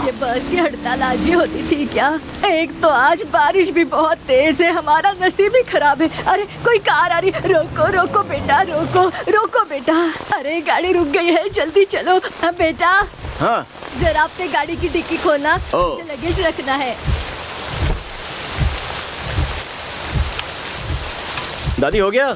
ये बस की हड़ताल आज ही होती थी क्या? एक तो आज बारिश भी बहुत तेज है, हमारा नसीब ही खराब है। अरे कोई कार आ रही, रोको रोको बेटा, रोको रोको बेटा। अरे गाड़ी रुक गई है, जल्दी चलो। बेटा हाँ जरा अपने गाड़ी की डिक्की खोलना, ओ। मुझे लगेज रखना है। दादी हो गया?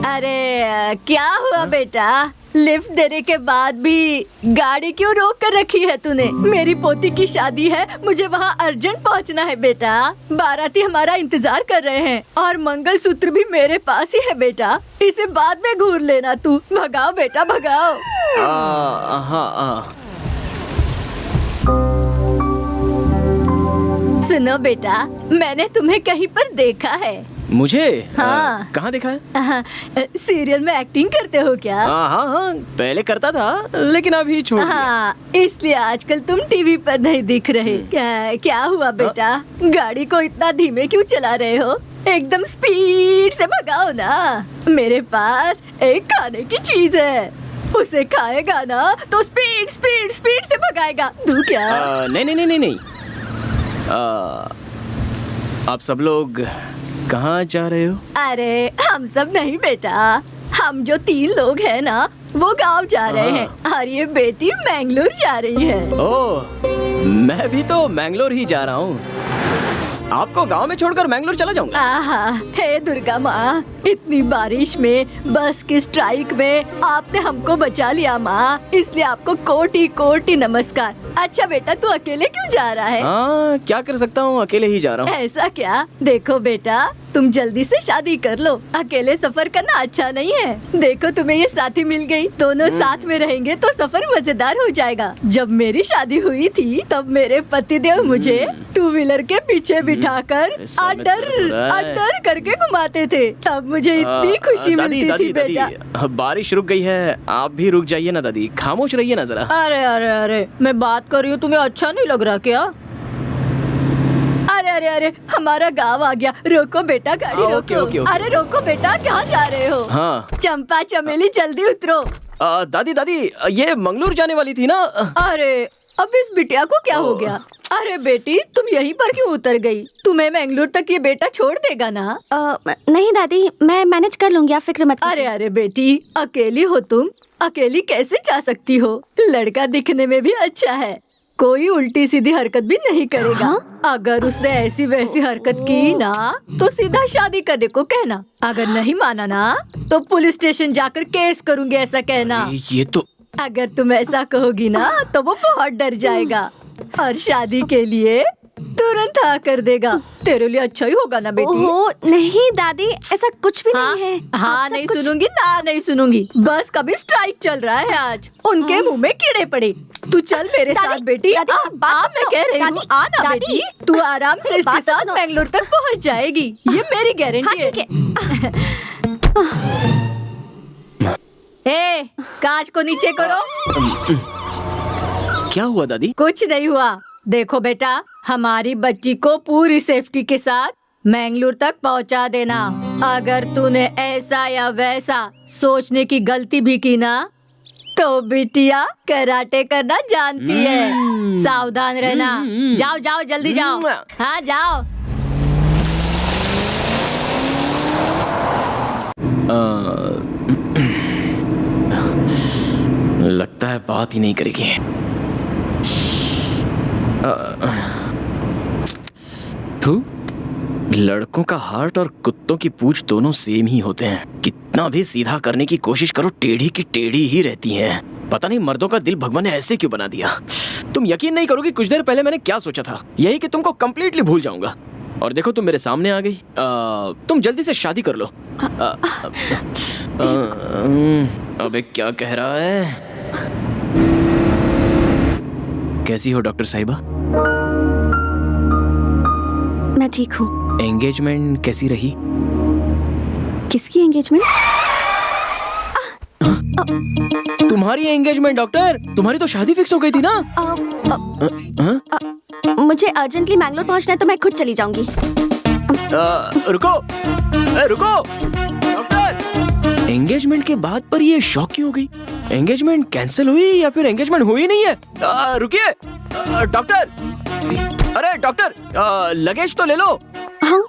अरे क्या हुआ बेटा? लिफ्ट देने के बाद भी गाड़ी क्यों रोक कर रखी है तूने? मेरी पोती की शादी है, मुझे वहाँ अर्जेंट पहुँचना है बेटा। बाराती हमारा इंतजार कर रहे हैं और मंगलसूत्र भी मेरे पास ही है बेटा। इसे बाद में घूर लेना तू। भगाओ बेटा भगाओ। सुनो बेटा, मैंने तुम्हें कहीं पर देखा है। मुझे? हाँ। कहाँ देखा है? सीरियल में एक्टिंग करते हो क्या? हाँ, पहले करता था लेकिन अभी छोड़ दिया। हाँ, इसलिए आजकल तुम टीवी पर नहीं दिख रहे। क्या हुआ बेटा? गाड़ी को इतना धीमे क्यों चला रहे हो? एकदम स्पीड से भगाओ ना। मेरे पास एक खाने की चीज है, उसे खाएगा ना तो स्पीड स्पीड स्पीड से भगाएगा। तू क्या? नहीं। आप सब लोग कहाँ जा रहे हो? अरे हम सब नहीं बेटा, हम जो 3 लोग हैं ना वो गांव जा रहे हैं और ये बेटी मैंगलोर जा रही है। ओह, मैं भी तो मैंगलोर ही जा रहा हूँ। आपको गांव में छोड़कर मैंगलोर चला जाऊंगा। आहा, हे दुर्गा माँ, इतनी बारिश में बस की स्ट्राइक में आपने हमको बचा लिया माँ, इसलिए आपको कोटि कोटि नमस्कार। अच्छा बेटा, तू अकेले क्यों जा रहा है? हाँ, क्या कर सकता हूँ, अकेले ही जा रहा हूँ। ऐसा क्या? देखो बेटा, तुम जल्दी से शादी कर लो, अकेले सफर करना अच्छा नहीं है। देखो तुम्हें ये साथी मिल गई, दोनों साथ में रहेंगे तो सफर मजेदार हो जाएगा। जब मेरी शादी हुई थी तब मेरे पतिदेव मुझे 2 व्हीलर के पीछे बिठाकर अडर करके घुमाते थे, तब मुझे इतनी खुशी मिलती थी बेटा। दादी, बारिश रुक गई है, आप भी रुक जाइए ना दादी, खामोश रहिए ना जरा। अरे अरे अरे, मैं बात कर रही हूँ, तुम्हें अच्छा नहीं लग रहा क्या? अरे अरे अरे, हमारा गांव आ गया। रोको बेटा, गाड़ी रोको। ओके। अरे रोको बेटा, कहाँ जा रहे हो? हाँ। चंपा चमेली जल्दी उतरो। दादी, ये मंगलोर जाने वाली थी ना? अरे अब इस बिटिया को क्या हो गया? अरे बेटी, तुम यहीं पर क्यों उतर गई? तुम्हें मैंगलोर तक ये बेटा छोड़ देगा ना? नहीं दादी, मैं मैनेज कर लूंगी, आप फिक्र मत कीजिए। अरे अरे बेटी, अकेली हो तुम, अकेली कैसे जा सकती हो? लड़का दिखने में भी अच्छा है, कोई उल्टी सीधी हरकत भी नहीं करेगा। अगर उसने ऐसी वैसी हरकत की ना तो सीधा शादी करने को कहना। अगर नहीं माना ना तो पुलिस स्टेशन जाकर केस करूंगी, ऐसा कहना। ये तो अगर तुम ऐसा कहोगी ना तो वो बहुत डर जाएगा और शादी के लिए तुरंत हाँ कर देगा। तेरे लिए अच्छा ही होगा ना बेटी? ओह नहीं दादी, ऐसा कुछ भी हाँ, नहीं है। हाँ आप सब नहीं कुछ- सुनूंगी ना, नहीं सुनूंगी। बस कभी स्ट्राइक चल रहा है आज, उनके मुंह में कीड़े पड़े। तू चल मेरे साथ बेटी। दादी, आ, बात आ, तो मैं सुनो। कह रही हूँ, दादी, आ ना दादी। बेटी, तू आराम से इसके बात तो साथ सुनो। बेंगलोर तक पहुँच जाएगी, ये मेरी हाँ गारंटी ठीक है। है। ए, कांच को नीचे करो। क्या हुआ दादी? कुछ नहीं हुआ, देखो बेटा, हमारी बच्ची को पूरी सेफ्टी के साथ मैंगलोर तक पहुंचा देना। अगर तूने ऐसा या वैसा सोचने की गलती भी की ना, तो बिटिया कराटे करना जानती है। सावधान रहना। जाओ जाओ जल्दी जाओ। हाँ जाओ। लगता है बात ही नहीं करेगी। तू लड़कों का हार्ट और कुत्तों की पूंछ दोनों सेम ही होते हैं। कितना भी सीधा करने की कोशिश करो, टेढ़ी की टेढ़ी ही रहती हैं। पता नहीं मर्दों का दिल भगवान ने ऐसे क्यों बना दिया। तुम यकीन नहीं करोगे कुछ देर पहले मैंने क्या सोचा था, यही कि तुमको कंप्लीटली भूल जाऊंगा। और देखो तुम मेरे सामने आ गई। तुम जल्दी से शादी कर लो। अबे क्या कह रहा है। कैसी हो डॉक्टर साहिबा? मैं ठीक हूँ। एंगेजमेंट कैसी रही? किसकी एंगेजमेंट? तुम्हारी एंगेजमेंट डॉक्टर, तुम्हारी तो शादी फिक्स हो गई थी ना? मुझे अर्जेंटली मैंगलोर पहुंचना है तो मैं खुद चली जाऊंगी। रुको रुको डॉक्टर, एंगेजमेंट के बाद पर ये शॉक क्यों हो गई? एंगेजमेंट कैंसिल हुई या फिर एंगेजमेंट हुई नहीं है? रुकिए डॉक्टर, अरे डॉक्टर लगेज तो ले लो। हाँ?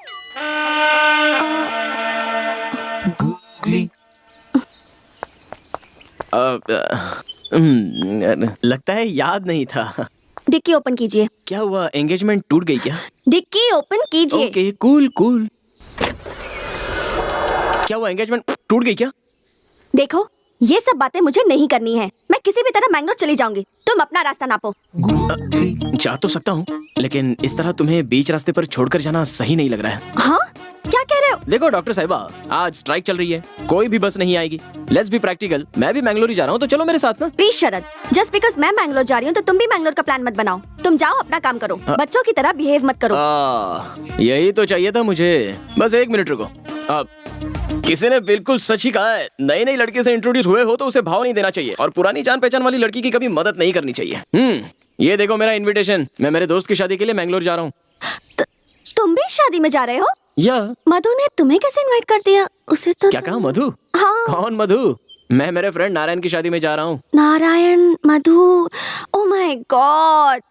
लगता है याद नहीं था। डिक्की ओपन कीजिए। क्या हुआ, एंगेजमेंट टूट गई क्या? डिक्की ओपन कीजिए। Okay cool cool. क्या हुआ, एंगेजमेंट टूट गई क्या? देखो ये सब बातें मुझे नहीं करनी है। मैं किसी भी तरह मैंगलोर चली जाऊंगी। तुम अपना रास्ता नापो। जा तो सकता हूँ, लेकिन इस तरह तुम्हें बीच रास्ते पर छोड़कर जाना सही नहीं लग रहा है। हाँ क्या कह रहे हो? देखो डॉक्टर साहिबा, आज स्ट्राइक चल रही है, कोई भी बस नहीं आएगी। लेट्स बी प्रैक्टिकल, मैं भी मैंगलोर ही जा रहा हूँ, तो चलो मेरे साथ ना। प्लीज शरद, जस्ट बिकॉज मैं मैंगलोर जा रही हूँ तो तुम भी मैंगलोर का प्लान मत बनाओ। तुम जाओ अपना काम करो, बच्चों की तरह बिहेव मत करो। यही तो चाहिए था मुझे। बस एक मिनट रुको। किसी ने बिल्कुल सच ही कहा है, नई नई लड़की से इंट्रोड्यूस हुए हो तो उसे भाव नहीं देना चाहिए, और पुरानी जान पहचान वाली लड़की की कभी मदद नहीं करनी चाहिए। ये देखो मेरा इनविटेशन, मैं मेरे दोस्त की शादी के लिए मैंगलोर जा रहा हूँ। तुम भी शादी में जा रहे हो? या मधु ने तुम्हें कैसे इनवाइट कर दिया? उसे तो क्या कहा? मधु? हाँ। कौन मधु? मैं मेरे फ्रेंड नारायण की शादी में जा रहा हूँ। नारायण, मधु, ओह माय गॉड,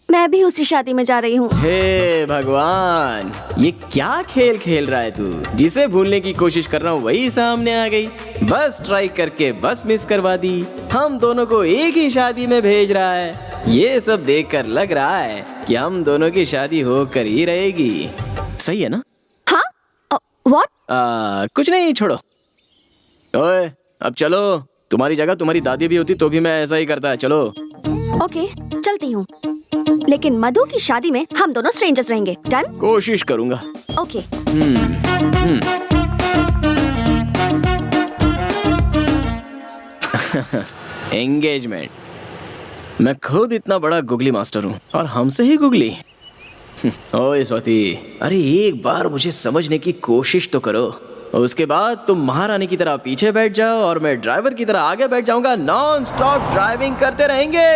मैं भी उसी शादी में जा रही हूँ। हे भगवान, ये क्या खेल खेल रहा है तू? जिसे भूलने की कोशिश कर रहा हूँ वही सामने आ गई। बस ट्राई करके बस मिस करवा दी। हम दोनों को एक ही शादी में भेज रहा है। ये सब देखकर लग रहा है कि हम दोनों की शादी होकर ही रहेगी। सही है ना? हाँ? व्हाट? कुछ नहीं, छोड़ो। ओए अब चलो, तुम्हारी जगह तुम्हारी दादी भी होती तो भी मैं ऐसा ही करता। चलो। ओके चलती हूँ, लेकिन मधु की शादी में हम दोनों स्ट्रेंजर्स रहेंगे। डन? कोशिश करूंगा। ओके। एंगेजमेंट। मैं खुद इतना बड़ा गुगली मास्टर हूँ और हमसे ही गुगली। ओए स्वाति, अरे एक बार मुझे समझने की कोशिश तो करो। उसके बाद तुम महारानी की तरह पीछे बैठ जाओ और मैं ड्राइवर की तरह आगे बैठ जाऊंगा। नॉन स्टॉप ड्राइविंग करते रहेंगे।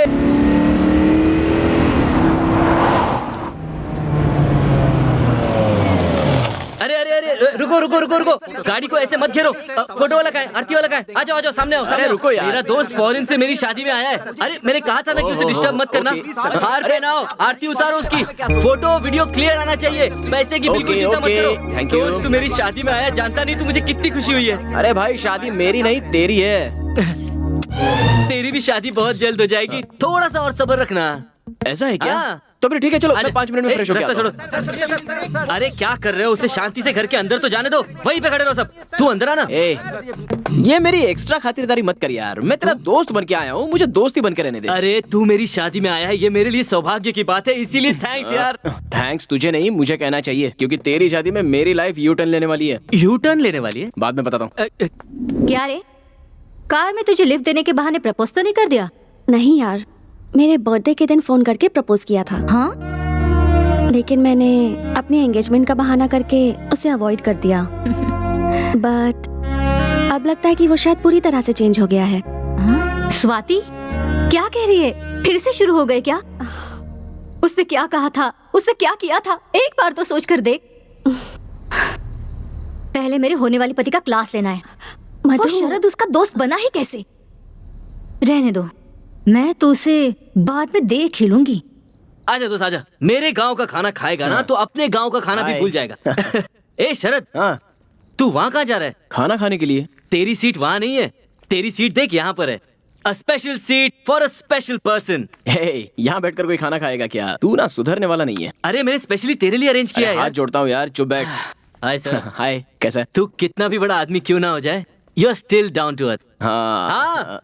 अरे अरे अरे रुको रुको रुको रुको, गाड़ी को ऐसे मत घेरो। फोटो वाला का है, आरती वाला का है? आ जाओ आ जाओ, सामने आओ सामने आओ। रुको यार, मेरा दोस्त फॉरेन से मेरी शादी में आया है। अरे मैंने कहा था ना कि उसे डिस्टर्ब मत करना। हार पहनाओ, आरती उतारो उसकी। फोटो वीडियो क्लियर आना चाहिए, पैसे की बिल्कुल चिंता मत करो। दोस्त तू मेरी शादी में आया, जानता नहीं तू मुझे कितनी खुशी हुई है। अरे भाई, शादी मेरी नहीं तेरी है। तेरी भी शादी बहुत जल्द हो जाएगी, थोड़ा सा और सब्र रखना। ऐसा है क्या? हाँ। तो फिर ठीक है, चलो मैं 5 मिनट में फ्रेश हो के आता हूँ। छोड़ो। अरे क्या कर रहे हो? उसे शांति से घर के अंदर तो जाने दो, वहीं पे खड़े रहो सब। तू अंदर आना। ये मेरी एक्स्ट्रा खातिरदारी मत कर यार, मैं तेरा दोस्त बन के आया हूँ, मुझे दोस्ती बन के रहने दे। अरे तू मेरी शादी में आया है, ये मेरे लिए सौभाग्य की बात है, इसीलिए थैंक्स यार। थैंक्स तुझे नहीं, मुझे कहना चाहिए, क्योंकि तेरी शादी में मेरी लाइफ यू टर्न लेने वाली है। यू टर्न लेने वाली है? बाद में बताता हूँ। क्या रे, कार में तुझे लिफ्ट देने के बहाने प्रपोज तो नहीं कर दिया? नहीं यार, मेरे बर्थडे के दिन फोन करके प्रपोज किया था। हाँ? लेकिन मैंने अपनी एंगेजमेंट का बहाना करके उसे अवॉइड कर दिया। बट अब लगता है कि वो शायद पूरी तरह से चेंज हो गया है। हाँ? स्वाति क्या कह रही है? फिर से शुरू हो गए क्या? उसने क्या कहा था, उसने क्या किया था, एक बार तो सोच कर देख। पहले मेरे होने वाली पति का क्लास लेना है। वो शरद उसका दोस्त बना ही कैसे? रहने दो, मैं तो उसे बाद में देख ही लूंगी। आजा दोस्त आजा, मेरे गांव का खाना खाएगा ना तो अपने गांव का खाना भी भूल जाएगा। ए शरद, हाँ तू वहाँ कहाँ जा रहा है? खाना खाने के लिए। तेरी सीट वहाँ नहीं है, तेरी सीट देख यहाँ पर है। A special seat for a special person। हे, यहाँ बैठकर कोई खाना खाएगा क्या? तू ना सुधरने वाला नहीं है। अरे मैंने स्पेशली तेरे लिए अरेंज किया है हाथ यार। जोड़ता हूँ यार, चुप बैठ। Hi sir. हाय, कैसा है? तू कितना भी बड़ा आदमी क्यों ना हो जाए, you are still down to earth. हाँ हाँ,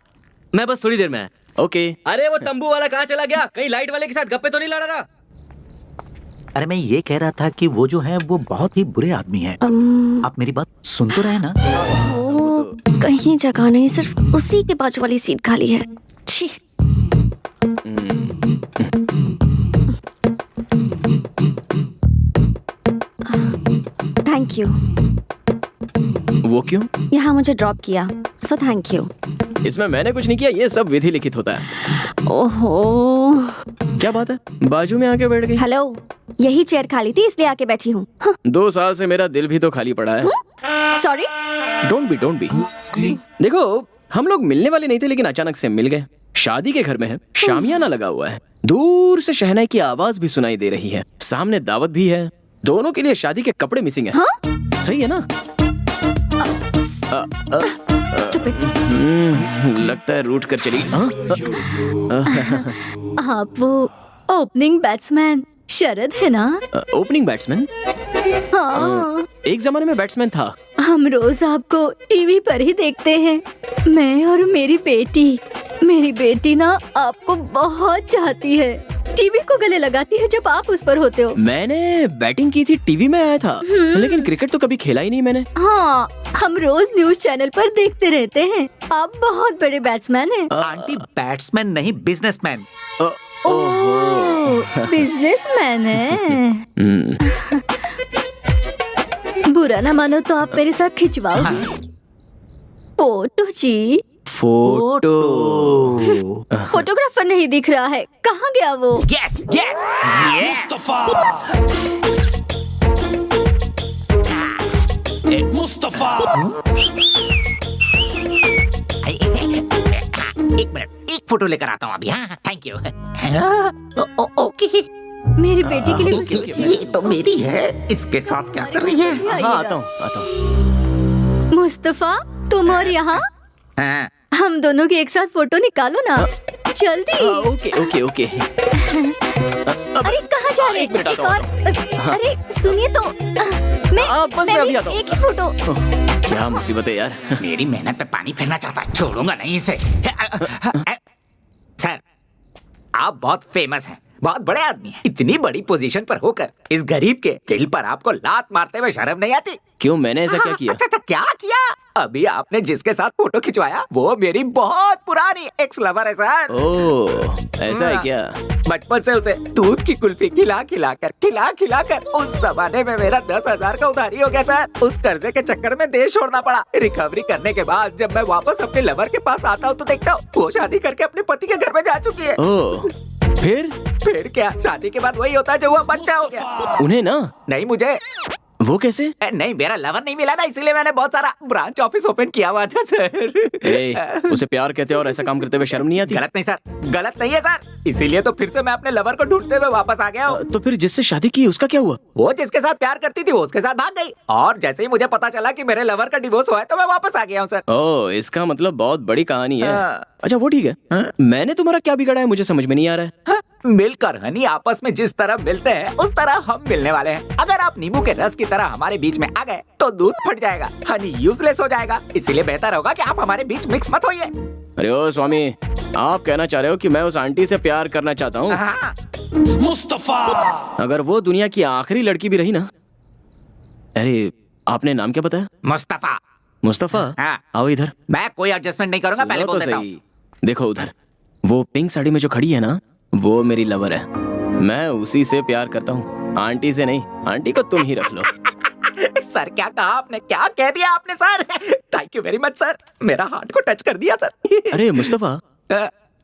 मैं बस थोड़ी देर में आया। ओके। अरे वो तंबू वाला कहाँ चला गया? कहीं लाइट वाले के साथ गप्पे तो नहीं लड़ा रहा? अरे मैं ये कह रहा था कि वो जो है वो बहुत ही बुरे आदमी है। आप मेरी बात सुन तो रहे ना? वो कहीं जगह नहीं, सिर्फ उसी के बाजू वाली सीट खाली है। छी। Thank you. वो क्यों? यहाँ मुझे ड्रॉप किया, सो थैंक यू। इसमें मैंने कुछ नहीं किया, ये सब विधि लिखित होता है। ओहो, क्या बात है, बाजू में आके बैठ गई? हेलो, यही चेयर खाली थी इसलिए आके बैठी हूँ। 2 साल से मेरा दिल भी तो खाली पड़ा है। सॉरी। Don't be. देखो, हम लोग मिलने वाले नहीं थे लेकिन अचानक से मिल गए। शादी के घर में है, शामियाना लगा हुआ है, दूर से शहनाई की आवाज भी सुनाई दे रही है, सामने दावत भी है, दोनों के लिए शादी के कपड़े मिसिंग है। सही है ना? लगता है रूठ कर चली। आप वो ओपनिंग बैट्समैन शरद है ना? Opening batsman? हाँ, एक जमाने में बैट्समैन था। हम रोज आपको टीवी पर ही देखते हैं, मैं और मेरी बेटी। मेरी बेटी ना आपको बहुत चाहती है, टीवी को गले लगाती है जब आप उस पर होते हो। मैंने बैटिंग की थी, टीवी में आया था, लेकिन क्रिकेट तो कभी खेला ही नहीं मैंने। हाँ, हम रोज न्यूज चैनल पर देखते रहते हैं। आप बहुत बड़े बैट्समैन हैं। आंटी बैट्समैन नहीं, बिजनेसमैन। ओह, बिजनेसमैन है। बुरा ना मानो तो आप मेरे साथ खिंचवाओगे फोटो जी? फोटो। फोटोग्राफर नहीं दिख रहा है, कहाँ गया वो? Yes yes Mustafa. एक मिनट, एक फोटो लेकर आता हूँ अभी। हाँ, थैंक यू। ओके, मेरी बेटी के लिए बस ये तो मेरी है, इसके साथ क्या कर रही है? हाँ, आता हूँ। मुस्तफा, तुम और यहाँ? हाँ, हम दोनों की एक साथ फोटो निकालो ना, जल्दी। ओके। अरे कहाँ जा रहे? एक मिनट, आता हूँ। अरे सुनिए तो, मैं अभी आता हूँ। एक ही फोटो। क्या मुसीबत है यार। मेरी मेहनत पे पानी फेरना चाहता है, छोड़ूंगा नहीं इसे। सर, आप बहुत फेमस हैं, बहुत बड़े आदमी हैं। इतनी बड़ी पोजीशन पर होकर इस गरीब के दिल पर आपको लात मारते हुए शर्म नहीं आती? क्यों, मैंने ऐसा क्या किया? अच्छा, क्या किया? अभी आपने जिसके साथ फोटो खिंचवाया वो मेरी बहुत पुरानी एक्स लवर है सर। ओह, ऐसा है क्या? बचपन से उसे दूध की कुल्फी खिला कर उस जमाने में मेरा 10,000 का उधारी हो गया सर। उस कर्जे के चक्कर में देश छोड़ना पड़ा। रिकवरी करने के बाद जब मैं वापस अपने लवर के पास आता हूँ तो देखता हूँ वो शादी करके अपने पति के घर में जा चुकी है। ओह, फिर क्या, शादी के बाद वही होता है जो हुआ, बच्चा हो गया। उन्हें ना? नहीं, मुझे। वो कैसे? नहीं, मेरा लवर नहीं मिला ना, इसीलिए मैंने बहुत सारा ब्रांच ऑफिस ओपन किया हुआ था सर। उसे प्यार कहते हो और ऐसा काम करते हुए शर्म नहीं आती? गलत नहीं सर, गलत नहीं है सर, इसीलिए तो फिर से मैं अपने लवर को ढूंढते हुए वापस आ गया हूँ। तो फिर जिससे शादी की उसका क्या हुआ? वो जिसके साथ प्यार करती थी वो उसके साथ भाग गई, और जैसे ही मुझे पता चला कि मेरे लवर का डिवोर्स हुआ है तो मैं वापस आ गया हूँ सर। ओह, इसका मतलब बहुत बड़ी कहानी है। हाँ। अच्छा, वो ठीक है। मैंने तुम्हारा क्या बिगाड़ा है, मुझे समझ में नहीं आ रहा है। मिलकर हनी आपस में जिस तरह मिलते हैं उस तरह हम मिलने वाले हैं। अगर आप नींबू के रस की तरह हमारे बीच में आ गए तो दूध फट जाएगा, हनी यूजलेस हो जाएगा। इसीलिए बेहतर होगा कि आप हमारे बीच मिक्स मत होइए। अरे ओ स्वामी, आप कहना चाह रहे हो कि मैं उस आंटी से प्यार करना चाहता हूँ? हाँ। मुस्तफा। अगर वो दुनिया की आखिरी लड़की भी रही ना। अरे, आपने नाम क्या बताया? मुस्तफा। मुस्तफा? हाँ। आओ इधर। मैं कोई एडजस्टमेंट नहीं करूंगा, पहले सुनो बोल तो देता हूँ। सही। देखो उधर, वो पिंक साड़ी में जो खड़ी है ना, वो मेरी लवर है। मैं उसी से प्यार करता हूँ, आंटी से नहीं। आंटी को तुम ही रख लो। सर, क्या कहा आपने, क्या कह दिया आपने sir? Thank you very much sir, मेरा हार्ट को टच कर दिया सर। अरे मुस्तफा,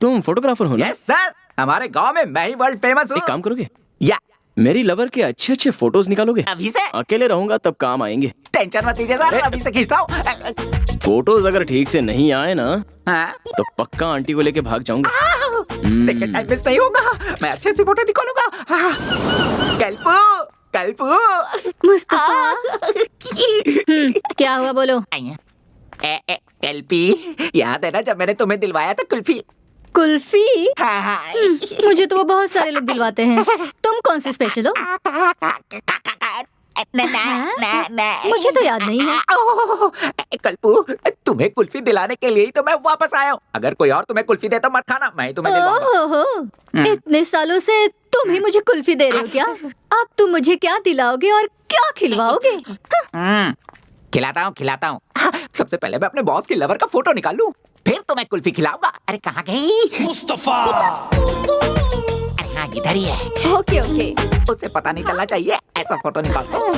तुम फोटोग्राफर हो ना? यस सर, हमारे गांव में मैं ही वर्ल्ड फेमस हूँ। एक काम करोगे, या मेरी लवर के अच्छे अच्छे फोटोज निकालोगे? अभी से? अकेले रहूंगा तब काम आएंगे। टेंशन मत लीजिए सर, अभी से खींचता हूँ। फोटोज अगर ठीक से नहीं आए ना हाँ? तो पक्का आंटी को लेके भाग जाऊंगा। सेकंड टाइम मिस नहीं होगा, मैं अच्छे से फोटो निकालूंगा। हाँ। कल्पू कल्पू मुस्तफा क्या हुआ बोलो। कल्पी, याद है ना जब मैंने तुम्हें दिलवाया था कुल्फी? कुल्फी? हाँ हाँ। मुझे तो वो बहुत सारे लोग दिलवाते हैं, तुम कौन सी स्पेशल हो? मुझे तो याद नहीं है। कल्पू, तुम्हें कुल्फी दिलाने के लिए ही तो मैं वापस आया हूँ। अगर कोई और तुम्हें कुल्फी दे तो मत खाना, मैं ही तुम्हें दिलवाऊंगा। ओहो, इतने सालों से तुम ही मुझे कुल्फी दे रहे हो क्या? अब तुम मुझे क्या दिलाओगे और क्या खिलवाओगे? खिलाता हूँ। सबसे पहले मैं अपने बॉस की लवर का फोटो निकाल लूं, फिर तो मैं कुल्फी खिलाऊंगा। अरे कहाँ गई मुस्तफा? अरे हाँ, इधर ही है। Okay okay. उसे पता नहीं चलना चाहिए, ऐसा फोटो निकालता हूँ।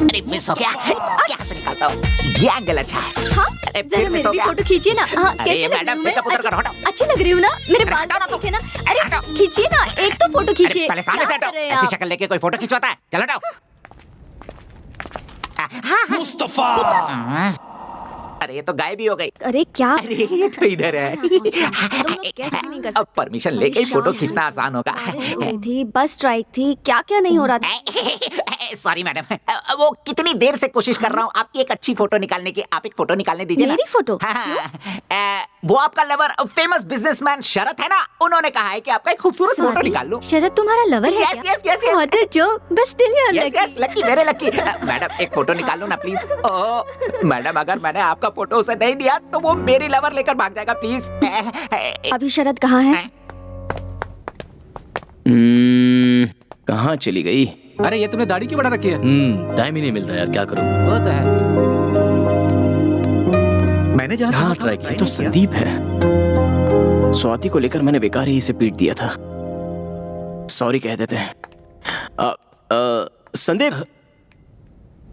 अरे मिस हो गया, क्या से निकालता हूँ? ये एंगल अच्छा है। हाँ, अरे जरा फिर मिस मेरी हो भी गया। फोटो खींचिए ना। हाँ, अरे कैसे लग रही मैडम, हूँ मैं? मेकअप उतर कर हटाओ। अच्छी लग रही हूँ ना? मेरे बाल तो देखे ना। अरे खींचिए ना, एक तो फोटो खींचिए। पहले सामने से क्या हटो, कर रहे हैं ऐसी आप? शक्ल लेके कोई फोटो खिंचवाता है? चलो हटाओ। मुस्तफा, अरे ये तो गायब ही हो गई। अरे क्या? अरे ये तो इधर है। तुम लोग कैसे नहीं कर अब परमिशन लेके ही फोटो खींचना आसान होगा। बारिश हो रही थी, बस स्ट्राइक थी, क्या क्या नहीं हो रहा था। सॉरी मैडम, वो कितनी देर से कोशिश कर रहा हूँ आपकी एक अच्छी फोटो निकालने की। आप एक फोटो निकालने दीजिए ना। मेरी फोटो? हाँ, वो आपका लवर फेमस बिजनेसमैन शरत है ना, उन्होंने कहा है कि आपका एक खूबसूरत फोटो निकाल लूं। शरद तुम्हारा लवर है Yes, क्या? yes, yes, yes. What a joke, but still you are yes yes, lucky. Lucky, very lucky. Madam एक फोटो निकाल लो ना प्लीज। ओह मैडम, अगर मैंने आपका फोटो उसे नहीं दिया तो वो मेरी लवर लेकर भाग जाएगा, प्लीज। अभी शरद कहाँ है? कहाँ चली गई? अरे ये तुमने दाढ़ी क्यों बढ़ा रखी है? टाइम ही नहीं मिलता यार, क्या करूं। वो तो है। मैंने जहाँ हाँ ट्राई किया। तो संदीप है। स्वाति को लेकर मैंने बेकार ही इसे पीट दिया था। सॉरी कह देते हैं। संदीप,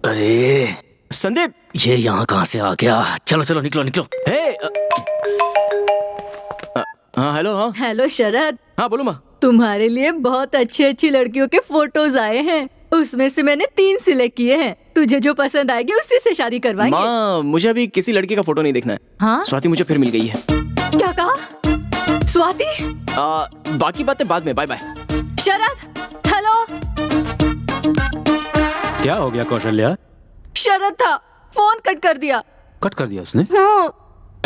अरे संदीप, ये यहाँ कहाँ से आ गया? चलो चलो निकलो निकलो। हे हाँ हेलो। हाँ हेलो शरद, हाँ बोलो माँ। तुम्हारे लिए बहुत अच्छी अच्छी लड़कियों के फोटोज आए हैं, उसमें से मैंने 3 सिलेक्ट किए हैं। तुझे जो पसंद आएगी उसी से शादी करवाएंगे। माँ मुझे अभी किसी लड़की का फोटो नहीं देखना है। हाँ? स्वाति मुझे फिर मिल गई है। क्या कहा? स्वाति? बाकी बातें बाद में। Bye bye. शरद, हेलो। क्या हो गया कौशल्या? शरद था, फोन कट कर दिया। कट कर दिया उसने? हाँ,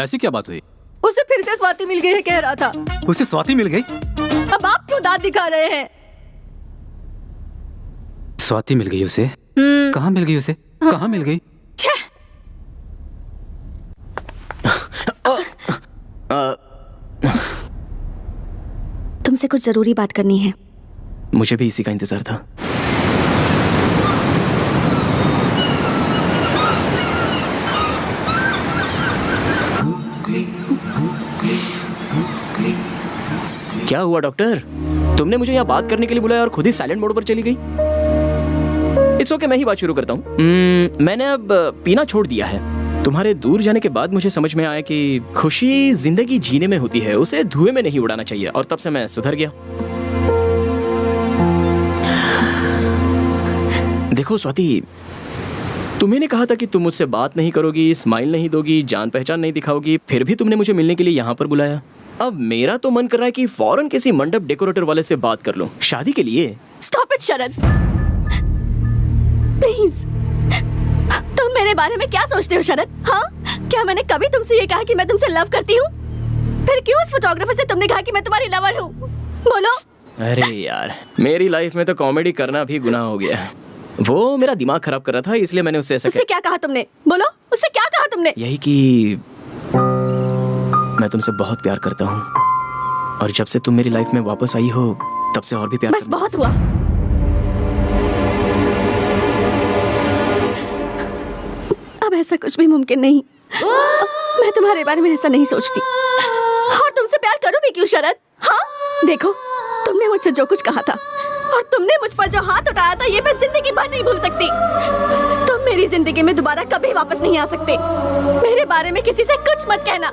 ऐसी क्या बात हुई? उसे फिर से स्वाति मिल गई है कह रहा था। उसे स्वाति मिल गई? अब आप क्यों दांत दिखा रहे हैं? स्वाति मिल गई उसे? कहाँ मिल गई उसे? कहाँ मिल गई? छह! तुमसे कुछ जरूरी बात करनी है। मुझे भी इसी का इंतजार था। क्या हुआ डॉक्टर? तुमने मुझे यहाँ बात करने के लिए बुलाया और खुद ही साइलेंट मोड पर चली गई। इट्स ओके, मैं ही बात शुरू करता हूँ। मैंने अब पीना छोड़ दिया है। तुम्हारे दूर जाने के बाद मुझे समझ में आया कि खुशी जिंदगी जीने में होती है, उसे धुएं में नहीं उड़ाना चाहिए, और तब से मैं सुधर गया। देखो स्वाति, तुम्हें ने कहा था कि तुम मुझसे बात नहीं करोगी, स्माइल नहीं दोगी, जान पहचान नहीं दिखाओगी, फिर भी तुमने मुझे मिलने के लिए यहाँ पर बुलाया। अब मेरा तो मन कर रहा है कि फौरन किसी मंडप डेकोरेटर वाले से बात कर लूं शादी के लिए। Stop it Sharad, please. तुम मेरे बारे में क्या सोचते हो शरद? हाँ, क्या मैंने कभी तुमसे ये कहा कि मैं तुमसे लव करती हूँ? फिर क्यों उस फोटोग्राफर से तुमने कहा कि मैं तुम्हारी लवर हूँ? बोलो। अरे यार, मेरी लाइफ में तो कॉमेडी करना भी गुनाह हो गया है। वो मेरा दिमाग खराब कर रहा था, इसलिए मैंने उससे ऐसा उससे क्या कहा तुमने? बोलो, उससे क्या कहा तुमने? यही कि मैं तुमसे बहुत प्यार करता हूँ, और जब से तुम मेरी लाइफ में वापस आई हो तब से और भी प्यार बस बहुत हुआ। अब ऐसा कुछ भी मुमकिन नहीं। मैं तुम्हारे बारे में ऐसा नहीं सोचती, और तुमसे प्यार करूं भी क्यों शरद? हाँ, देखो, तुमने मुझसे जो कुछ कहा था और तुमने मुझ पर जो हाथ उठाया था, ये मैं जिंदगी भर नहीं भूल सकती। तुम तुम मेरी जिंदगी में दोबारा कभी वापस नहीं आ सकते। मेरे बारे में किसी से कुछ मत कहना।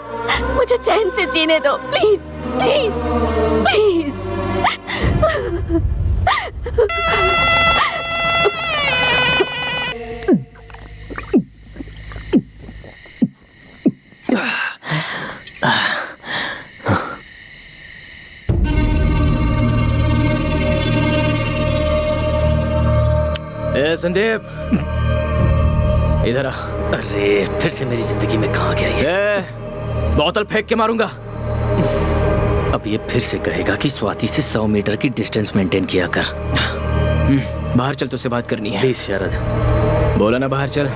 मुझे चैन से जीने दो, प्लीज प्लीज प्लीज। ए संदीप, इधर आ। अरे फिर से मेरी जिंदगी में कहाँ गया ये? ए, बोतल फेंक के मारूंगा। अब ये फिर से कहेगा कि स्वाति से 100 मीटर की डिस्टेंस मेंटेन किया कर। बाहर चल, तुझसे बात करनी है। प्लीज शरद। बोला ना बाहर चल।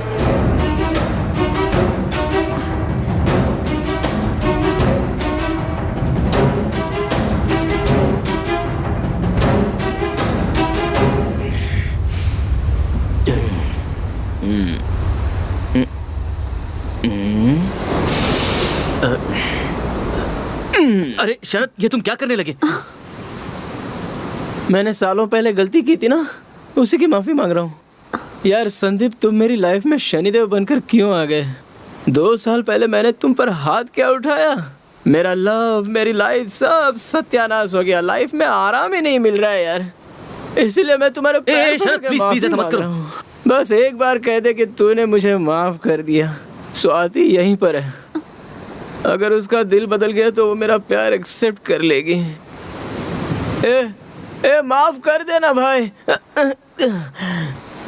अरे शरद, ये तुम क्या करने लगे? मैंने सालों पहले गलती की थी ना, उसी की माफी मांग रहा हूँ। यार संदीप, तुम मेरी लाइफ में शनिदेव बनकर क्यों आ गए? 2 साल पहले मैंने तुम पर हाथ क्या उठाया? मेरा लव, मेरी लाइफ सब सत्यानाश हो गया। लाइफ में आराम ही नहीं मिल रहा है यार, इसीलिए मैं तुम्हारे पैर पकड़ शरद, के प्लीज माफी प्लीज ऐसा मत मांग करो। रहा हूँ। बस एक बार कह दे कि तूने मुझे माफ कर दिया। स्वाति यहीं पर है, अगर उसका दिल बदल गया तो वो मेरा प्यार एक्सेप्ट कर लेगी। ए माफ कर देना भाई।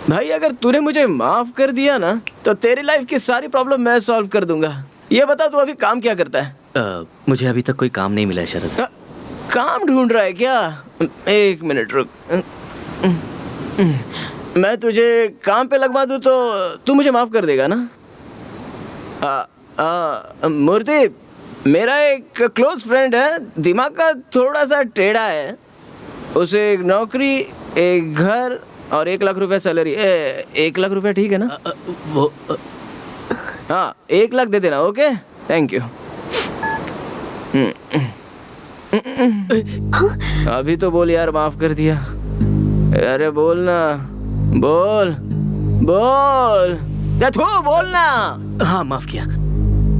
भाई अगर तूने मुझे माफ कर दिया ना तो तेरी लाइफ की सारी प्रॉब्लम मैं सॉल्व कर दूंगा। ये बता, तू अभी काम क्या करता है? मुझे अभी तक कोई काम नहीं मिला है शरद। काम ढूंढ रहा है क्या? 1 मिनट रुक। मैं तुझे काम पे लगवा दूं तो तू मुझे माफ कर देगा ना? मूर्ति, मेरा एक क्लोज फ्रेंड है, दिमाग का थोड़ा सा टेढ़ा है। उसे एक नौकरी, एक घर और 1 लाख रुपए सैलरी। 1 लाख रुपए ठीक है ना? वो हाँ, 1 लाख दे देना। Okay, thank you. अभी तो बोल यार, माफ कर दिया। अरे बोल ना, बोल बोल, बोल ना। हाँ, माफ किया।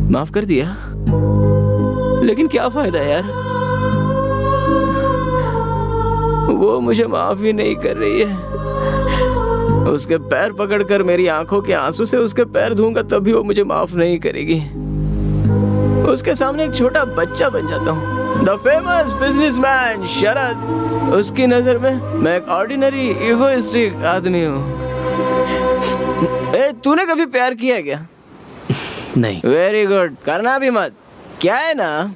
माफ कर दिया, लेकिन क्या फायदा यार? वो मुझे माफ ही नहीं कर रही है। उसके पैर पकड़कर मेरी आंखों के आंसू से उसके पैर धोऊंगा तब भी वो मुझे माफ नहीं करेगी। उसके सामने एक छोटा बच्चा बन जाता हूँ। द फेमस बिजनेसमैन शरद, उसकी नजर में मैं एक ऑर्डिनरी इगोइस्टिक आदमी हूँ। तूने कभी प्यार किया क्या? नहीं। वेरी गुड, करना भी मत। क्या है ना,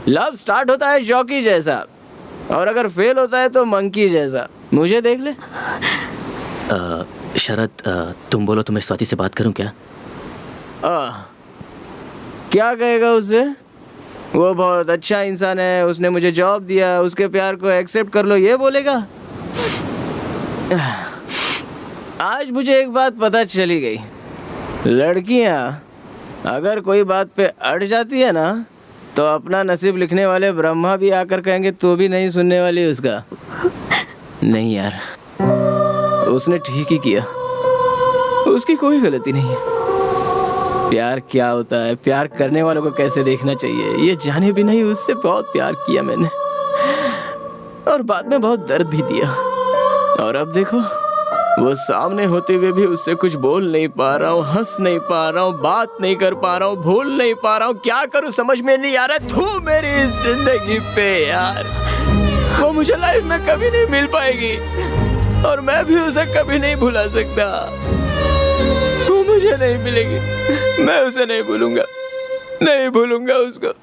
लव स्टार्ट होता है जॉकी जैसा, और अगर फेल होता है तो मंकी जैसा। मुझे देख ले। शरद, तुम बोलो तो मैं स्वाति से बात करूं क्या? क्या कहेगा उससे? वो बहुत अच्छा इंसान है, उसने मुझे जॉब दिया, उसके प्यार को एक्सेप्ट कर लो, ये बोलेगा? आज मुझे एक बात पता चली गई। लड़कियां अगर कोई बात पे अड़ जाती है ना तो अपना नसीब लिखने वाले ब्रह्मा भी आकर कहेंगे तू भी नहीं सुनने वाली उसका। नहीं यार, उसने ठीक ही किया, उसकी कोई गलती नहीं है। प्यार क्या होता है, प्यार करने वालों को कैसे देखना चाहिए, ये जाने भी नहीं उससे बहुत प्यार किया मैंने, और बाद में बहुत दर्द भी दिया। और अब देखो, वो सामने होते हुए भी उससे कुछ बोल नहीं पा रहा हूँ, हंस नहीं पा रहा हूँ, बात नहीं कर पा रहा हूँ, भूल नहीं पा रहा हूँ। क्या करूँ समझ में नहीं आ रहा। तू मेरी जिंदगी पे यार, वो मुझे लाइफ में कभी नहीं मिल पाएगी और मैं भी उसे कभी नहीं भुला सकता। वो मुझे नहीं मिलेगी, मैं उसे नहीं भूलूंगा, नहीं भूलूंगा उसको।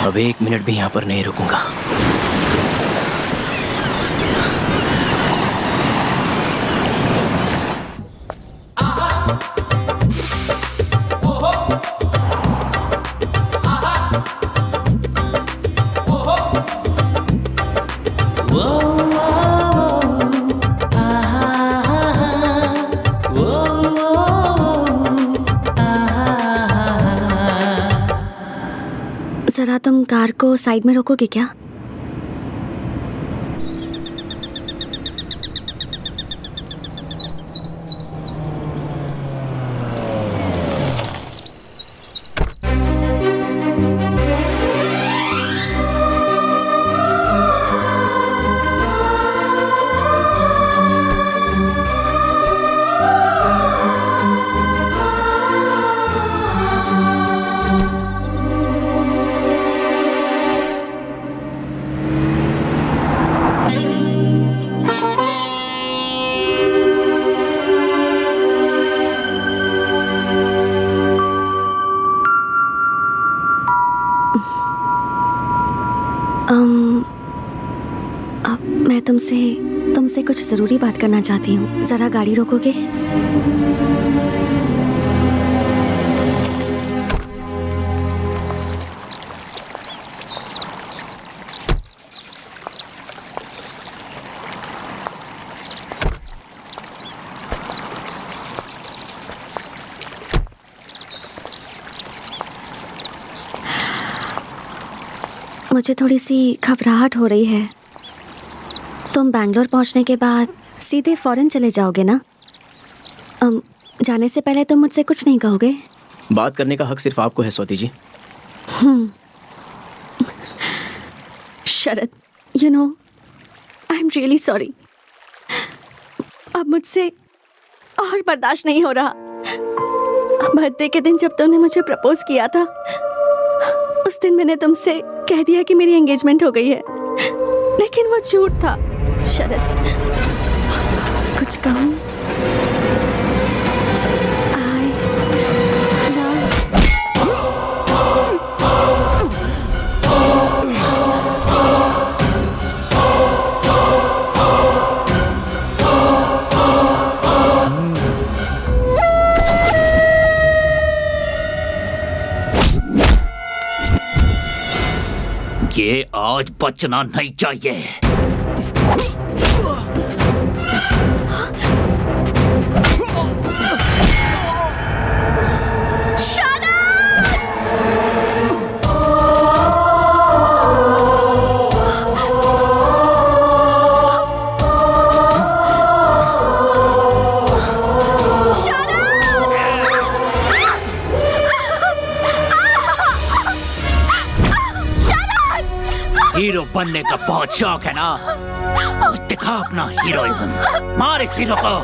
अब 1 मिनट भी यहाँ पर नहीं रुकूंगा। जरा तुम कार को साइड में रोकोगे क्या? अब मैं तुमसे कुछ ज़रूरी बात करना चाहती हूँ। ज़रा गाड़ी रोकोगे? मुझे थोड़ी सी घबराहट हो रही है। तुम बैंगलोर पहुंचने के बाद सीधे फॉरेन चले जाओगे ना? जाने से पहले तुम मुझसे कुछ नहीं कहोगे? बात करने का हक सिर्फ आपको है Swati ji. Sharad, you know, I am really sorry. अब मुझसे और बर्दाश्त नहीं हो रहा। बर्थडे के दिन जब तुमने मुझे प्रपोज किया था, उस दिन मैंने तुमसे कह दिया कि मेरी एंगेजमेंट हो गई है, लेकिन वो झूठ था। शरद, कुछ कहूँ? ये आज बचना नहीं चाहिए। हीरो बनने का बहुत शौक है ना? दिखा अपना हीरोइज्म, मार इस हीरो को।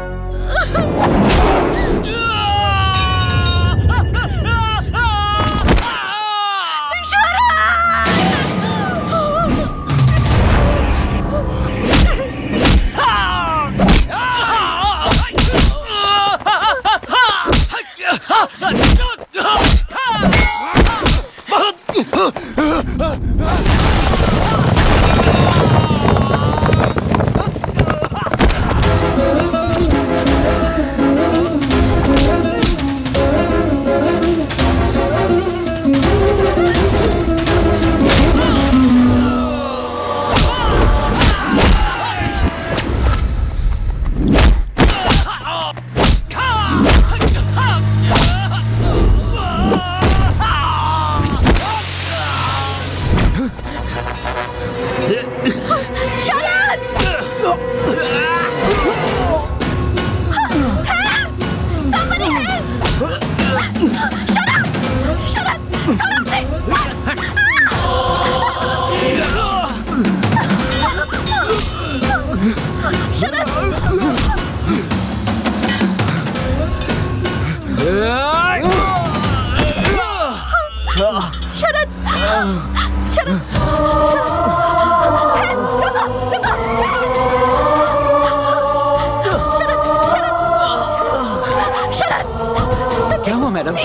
क्या हुआ madam?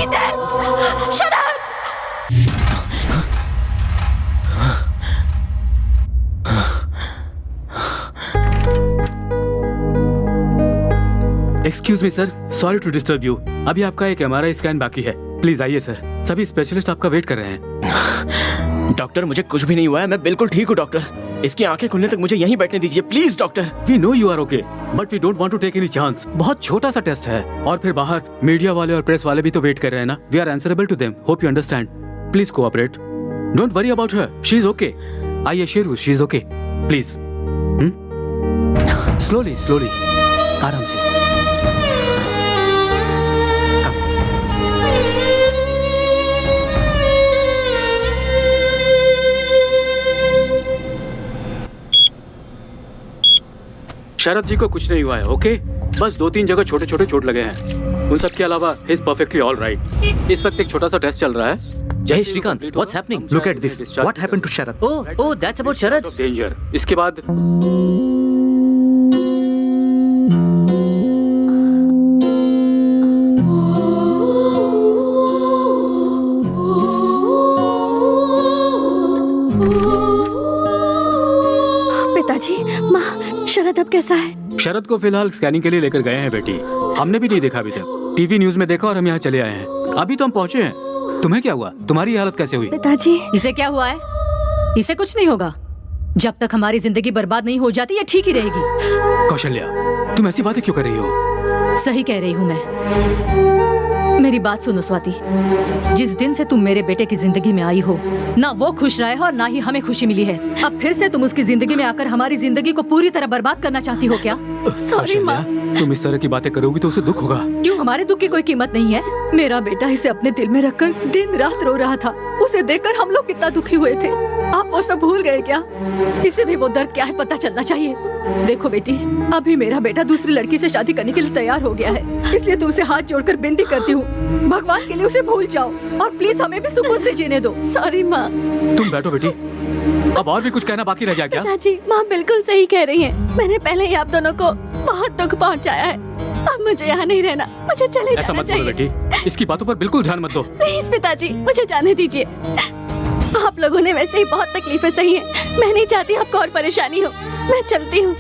Excuse me sir, sorry to disturb you. अभी आपका एक MRI स्कैन बाकी है। प्लीज आइए सर, सभी स्पेशलिस्ट आपका वेट कर रहे हैं। डॉक्टर, मुझे कुछ भी नहीं हुआ है, मैं बिल्कुल ठीक हूँ डॉक्टर। इसकी आंखें खुलने तक मुझे यहीं बैठने दीजिए please doctor. We know you are okay, but we don't want to take any chance. बहुत छोटा सा टेस्ट है, और फिर बाहर मीडिया वाले और प्रेस वाले भी तो वेट कर रहे हैं ना। We are answerable to them. Hope you understand. Please cooperate. Don't worry about her, she is okay. I assure you she is okay. Please slowly slowly, आराम से। शरद जी को कुछ नहीं हुआ है, ओके? बस 2-3 जगह छोटे छोटे चोट लगे हैं। उन सब के अलावा he is perfectly all right. इस वक्त एक छोटा सा टेस्ट चल रहा है। Jay Shrikant, what's happening? Look at this. What happened to Sharad? Oh that's about Sharad. Danger. इसके बाद पिताजी, माँ, शरद अब कैसा है? शरद को फिलहाल स्कैनिंग के लिए लेकर गए हैं बेटी। हमने भी नहीं देखा अभी तक। टीवी न्यूज में देखा और हम यहाँ चले आए हैं। अभी तो हम पहुँचे हैं। तुम्हें क्या हुआ? तुम्हारी हालत कैसे हुई? पिताजी, इसे क्या हुआ है? इसे कुछ नहीं होगा। जब तक हमारी जिंदगी बर्बाद नहीं हो जाती ये ठीक ही रहेगी। कौशल्या, तुम ऐसी बातें क्यों कर रही हो? सही कह रही हूँ मैं। मेरी बात सुनो स्वाति, जिस दिन से तुम मेरे बेटे की जिंदगी में आई हो, ना वो खुश रहा है और ना ही हमें खुशी मिली है। अब फिर से तुम उसकी जिंदगी में आकर हमारी जिंदगी को पूरी तरह बर्बाद करना चाहती हो क्या? सॉरी माँ। तुम इस तरह की बातें करोगी तो उसे दुख होगा। क्यों, हमारे दुख की कोई कीमत नहीं है? मेरा बेटा इसे अपने दिल में रखकर दिन रात रो रहा था। उसे देखकर हम लोग कितना दुखी हुए थे। आप वो सब भूल गए क्या? इसे भी वो दर्द क्या है पता चलना चाहिए। देखो बेटी, अभी मेरा बेटा दूसरी लड़की से शादी करने के लिए तैयार हो गया है, इसलिए तुमसे हाथ जोड़कर विनती करती हूँ, भगवान के लिए उसे भूल जाओ और प्लीज हमें भी सुकून से जीने दो। सॉरी माँ। तुम बैठो बेटी। अब और भी कुछ कहना बाकी रह गया क्या? पिताजी, माँ बिल्कुल सही कह रही हैं। मैंने पहले ही आप दोनों को बहुत दुख पहुँचाया है। अब मुझे यहाँ नहीं रहना, मुझे चले ऐसा जाना मत बोलो चाहिए। बेटी, इसकी बातों पर बिल्कुल ध्यान मत दो। प्लीज पिताजी, मुझे जाने दीजिए। आप लोगों ने वैसे ही बहुत तकलीफें सही हैं। मैं नहीं चाहती आपको और परेशानी हो। मैं चलती हूँ।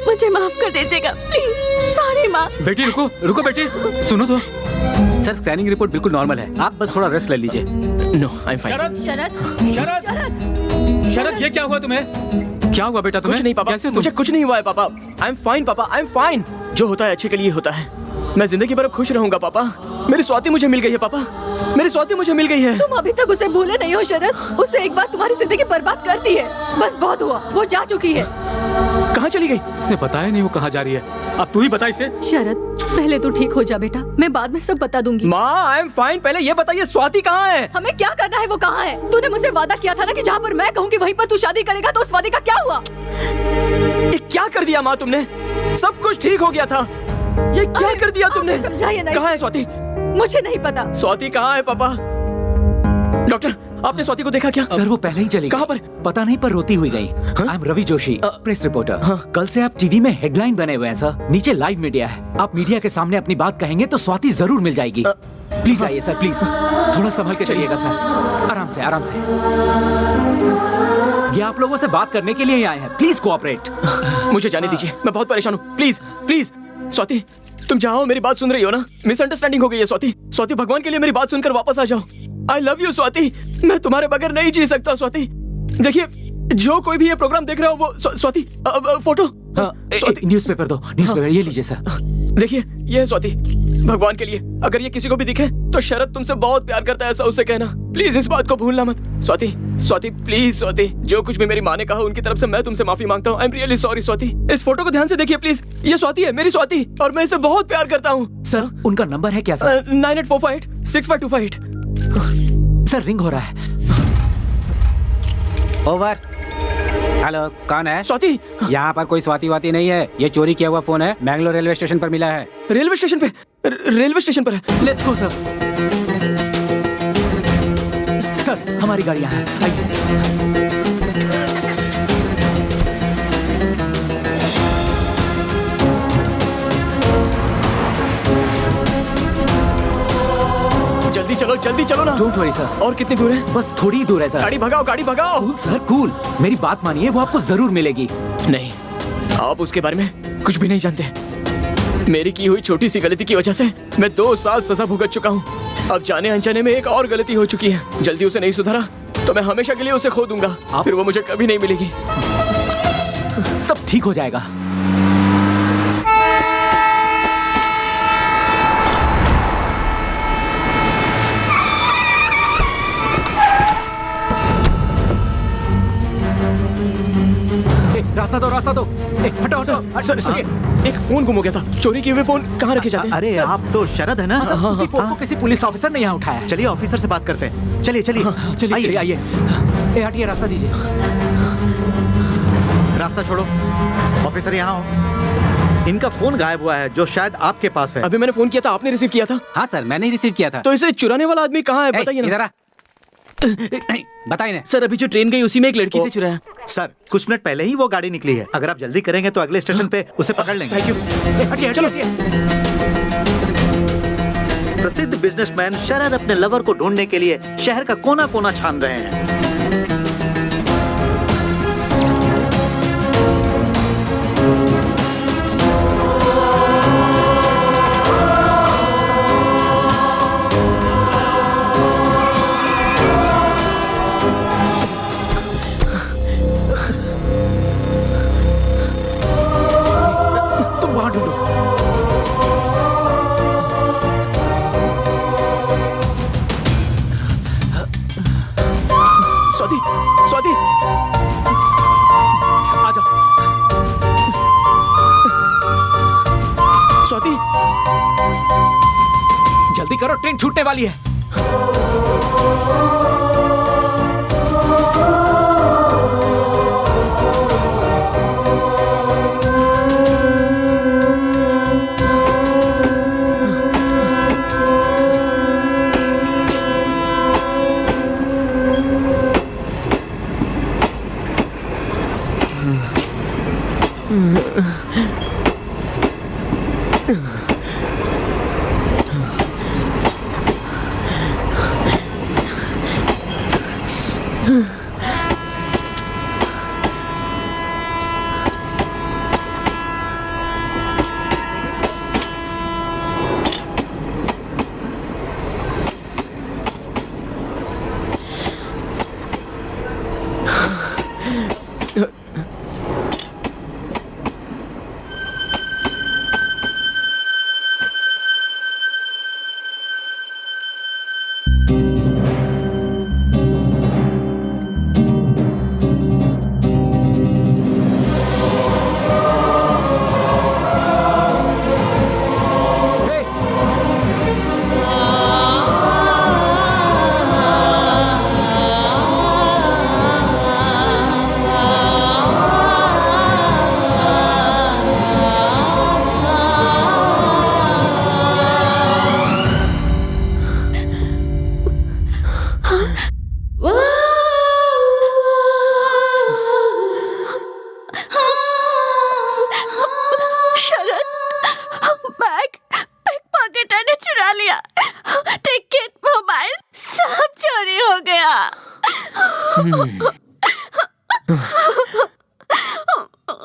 मुझे माफ कर दीजिएगा प्लीज। सॉरी माँ। बेटी रुको रुको बेटी, सुनो तो। सर स्कैनिंग रिपोर्ट बिल्कुल नॉर्मल है, आप बस थोड़ा रेस्ट ले लीजिए। No I am fine. Sharad Sharad, Sharad Sharad, Sharad, ये क्या हुआ तुम्हें? क्या हुआ बेटा तुम्हें? कुछ नहीं पापा, कैसे हो तुम? मुझे कुछ नहीं हुआ है पापा। आई एम फाइन पापा, आई एम फाइन। जो होता है अच्छे के लिए होता है। मैं जिंदगी भर अब खुश रहूंगा पापा। मेरी स्वाति मुझे मिल गई है पापा, मेरी स्वाति मुझे मिल गई है। तुम अभी तक उसे भूले नहीं हो शरद। उसने एक बार तुम्हारी जिंदगी बर्बाद कर दी है। बस बहुत हुआ, वो जा चुकी है। कहाँ चली गई? इसने बताया नहीं वो कहाँ जा रही है। अब तू ही बता इसे। शरद, पहले तू ठीक हो जा बेटा, मैं बाद में सब बता दूंगी। माँ आई एम फाइन, पहले ये बताइए स्वाति कहाँ है? हमें क्या करना है वो कहाँ है? तूने मुझसे वादा किया था ना कि जहाँ पर मैं कहूँगी वहीं पर तू शादी करेगा, तो उस वादे का क्या हुआ? ये क्या कर दिया माँ तुमने? सब कुछ ठीक हो गया था, ये क्या कर दिया तुमने? समझाइए नहीं। कहाँ है स्वाति? मुझे नहीं पता। स्वाति कहाँ है पापा? डॉक्टर, आपने स्वाति को देखा क्या? सर वो पहले ही चली गई। कहाँ पर? पता नहीं, पर रोती हुई गई। I am Ravi Joshi, press reporter. कल से आप टीवी में हेडलाइन बने हुए हैं सर। नीचे लाइव मीडिया है। आप मीडिया के सामने अपनी बात कहेंगे तो स्वाति जरूर मिल जाएगी। प्लीज आइए सर, प्लीज। थोड़ा संभल के चलिएगा सर। आराम से आराम से। ये आप लोगों से बात करने के लिए ही आए हैं। Please cooperate. मुझे जाने दीजिए, मैं बहुत परेशान हूँ। प्लीज प्लीज स्वाति, तुम जाओ, मेरी बात सुन रही हो ना? मिसअंडरस्टैंडिंग हो गई है स्वाति। स्वाति, भगवान के लिए मेरी बात सुनकर वापस आ जाओ। आई लव यू स्वाति, मैं तुम्हारे बगैर नहीं जी सकता स्वाति। देखिए, जो कोई भी ये प्रोग्राम देख रहा हो वो स्वाति फोटो न्यूज़पेपर दो, न्यूज़पेपर ये लीजिए सर। देखिए, ये है स्वाति। भगवान के लिए अगर ये किसी को भी दिखे तो शरद तुमसे बहुत प्यार करता है, ऐसा उससे कहना। प्लीज इस बात को भूलना मत। स्वाति, स्वाति प्लीज स्वाति, जो कुछ भी मेरी माँ ने कहा उनकी तरफ से मैं तुमसे माफी मांगता हूँ। आई एम रियली सॉरी स्वाति। इस फोटो को ध्यान से देखिए प्लीज। ये स्वाति है, मेरी स्वाति, और मैं इसे बहुत प्यार करता हूँ। सर उनका नंबर है क्या सर? 9845 सर रिंग हो रहा है। ओवर। हेलो, कौन है? स्वाति। यहाँ पर कोई स्वाति वाती नहीं है। ये चोरी किया हुआ फोन है, मैंगलोर रेलवे स्टेशन पर मिला है। रेलवे स्टेशन पे? रेलवे स्टेशन पर है। Let's go sir. सर हमारी गाड़ी यहाँ है, आइए। जल्दी चलो ना। Don't worry sir. और कितनी दूर है? बस थोड़ी ही दूर है सर। गाड़ी भगाओ, गाड़ी भगाओ। कूल सर कूल, मेरी बात मानिए, वो आपको जरूर मिलेगी। नहीं, आप उसके बारे में कुछ भी नहीं जानते। मेरी की हुई छोटी सी गलती की वजह से मैं 2 साल सजा भुगत चुका हूँ। अब जाने अनजाने में एक और गलती हो चुकी है। जल्दी उसे नहीं सुधारा तो मैं हमेशा के लिए उसे खो दूंगा। फिर वो मुझे कभी नहीं मिलेगी। सब ठीक हो जाएगा। दो, रास्ता दो। हटो सर, हटो। सर, सर, एक फोन गुम हो गया था। चोरी किए हुए फोन कहाँ रखे जाते हैं? अरे आप तो शरद है ना? उसी फोन को किसी पुलिस ऑफिसर ने यहाँ उठाया। चलिए ऑफिसर से बात करते हैं। चलिए चलिए चलिए चलिए, आइए। हटिए, रास्ता दीजिए। रास्ता छोड़ो। ऑफिसर यहाँ हो। इनका फोन गायब हुआ है जो शायद आपके पास है। अभी मैंने फोन किया था, आपने रिसीव किया था? हाँ सर, मैंने ही रिसीव किया था। तो इसे चुराने वाला आदमी कहाँ है, बताइए ना। इधर आ। बताइए ना। सर, अभी जो ट्रेन गई उसी में एक लड़की से चुराया। सर कुछ मिनट पहले ही वो गाड़ी निकली है। अगर आप जल्दी करेंगे तो अगले स्टेशन पे उसे पकड़ लेंगे। Thank you. हटिए, चलो। हटिए। प्रसिद्ध बिजनेसमैन शरद अपने लवर को ढूंढने के लिए शहर का कोना कोना छान रहे हैं। तुम वहां ढूंढो। स्वाति, स्वाति, आ जाओ। स्वाति, जल्दी करो, ट्रेन छूटने वाली है।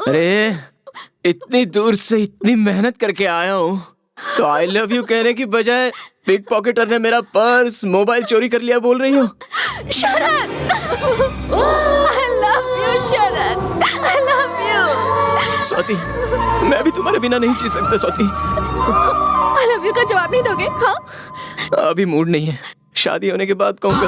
अरे इतनी दूर से इतनी मेहनत करके आया हूँ तो आई लव यू कहने की बजाय पिक पॉकेटर ने मेरा पर्स मोबाइल चोरी कर लिया बोल रही हो? शरद, I love you, Sharad, I love you। Swati, मैं भी तुम्हारे बिना नहीं जी सकता स्वाति। I love you का जवाब नहीं दोगे? हाँ? अभी मूड नहीं है, शादी होने के बाद कहूँगा।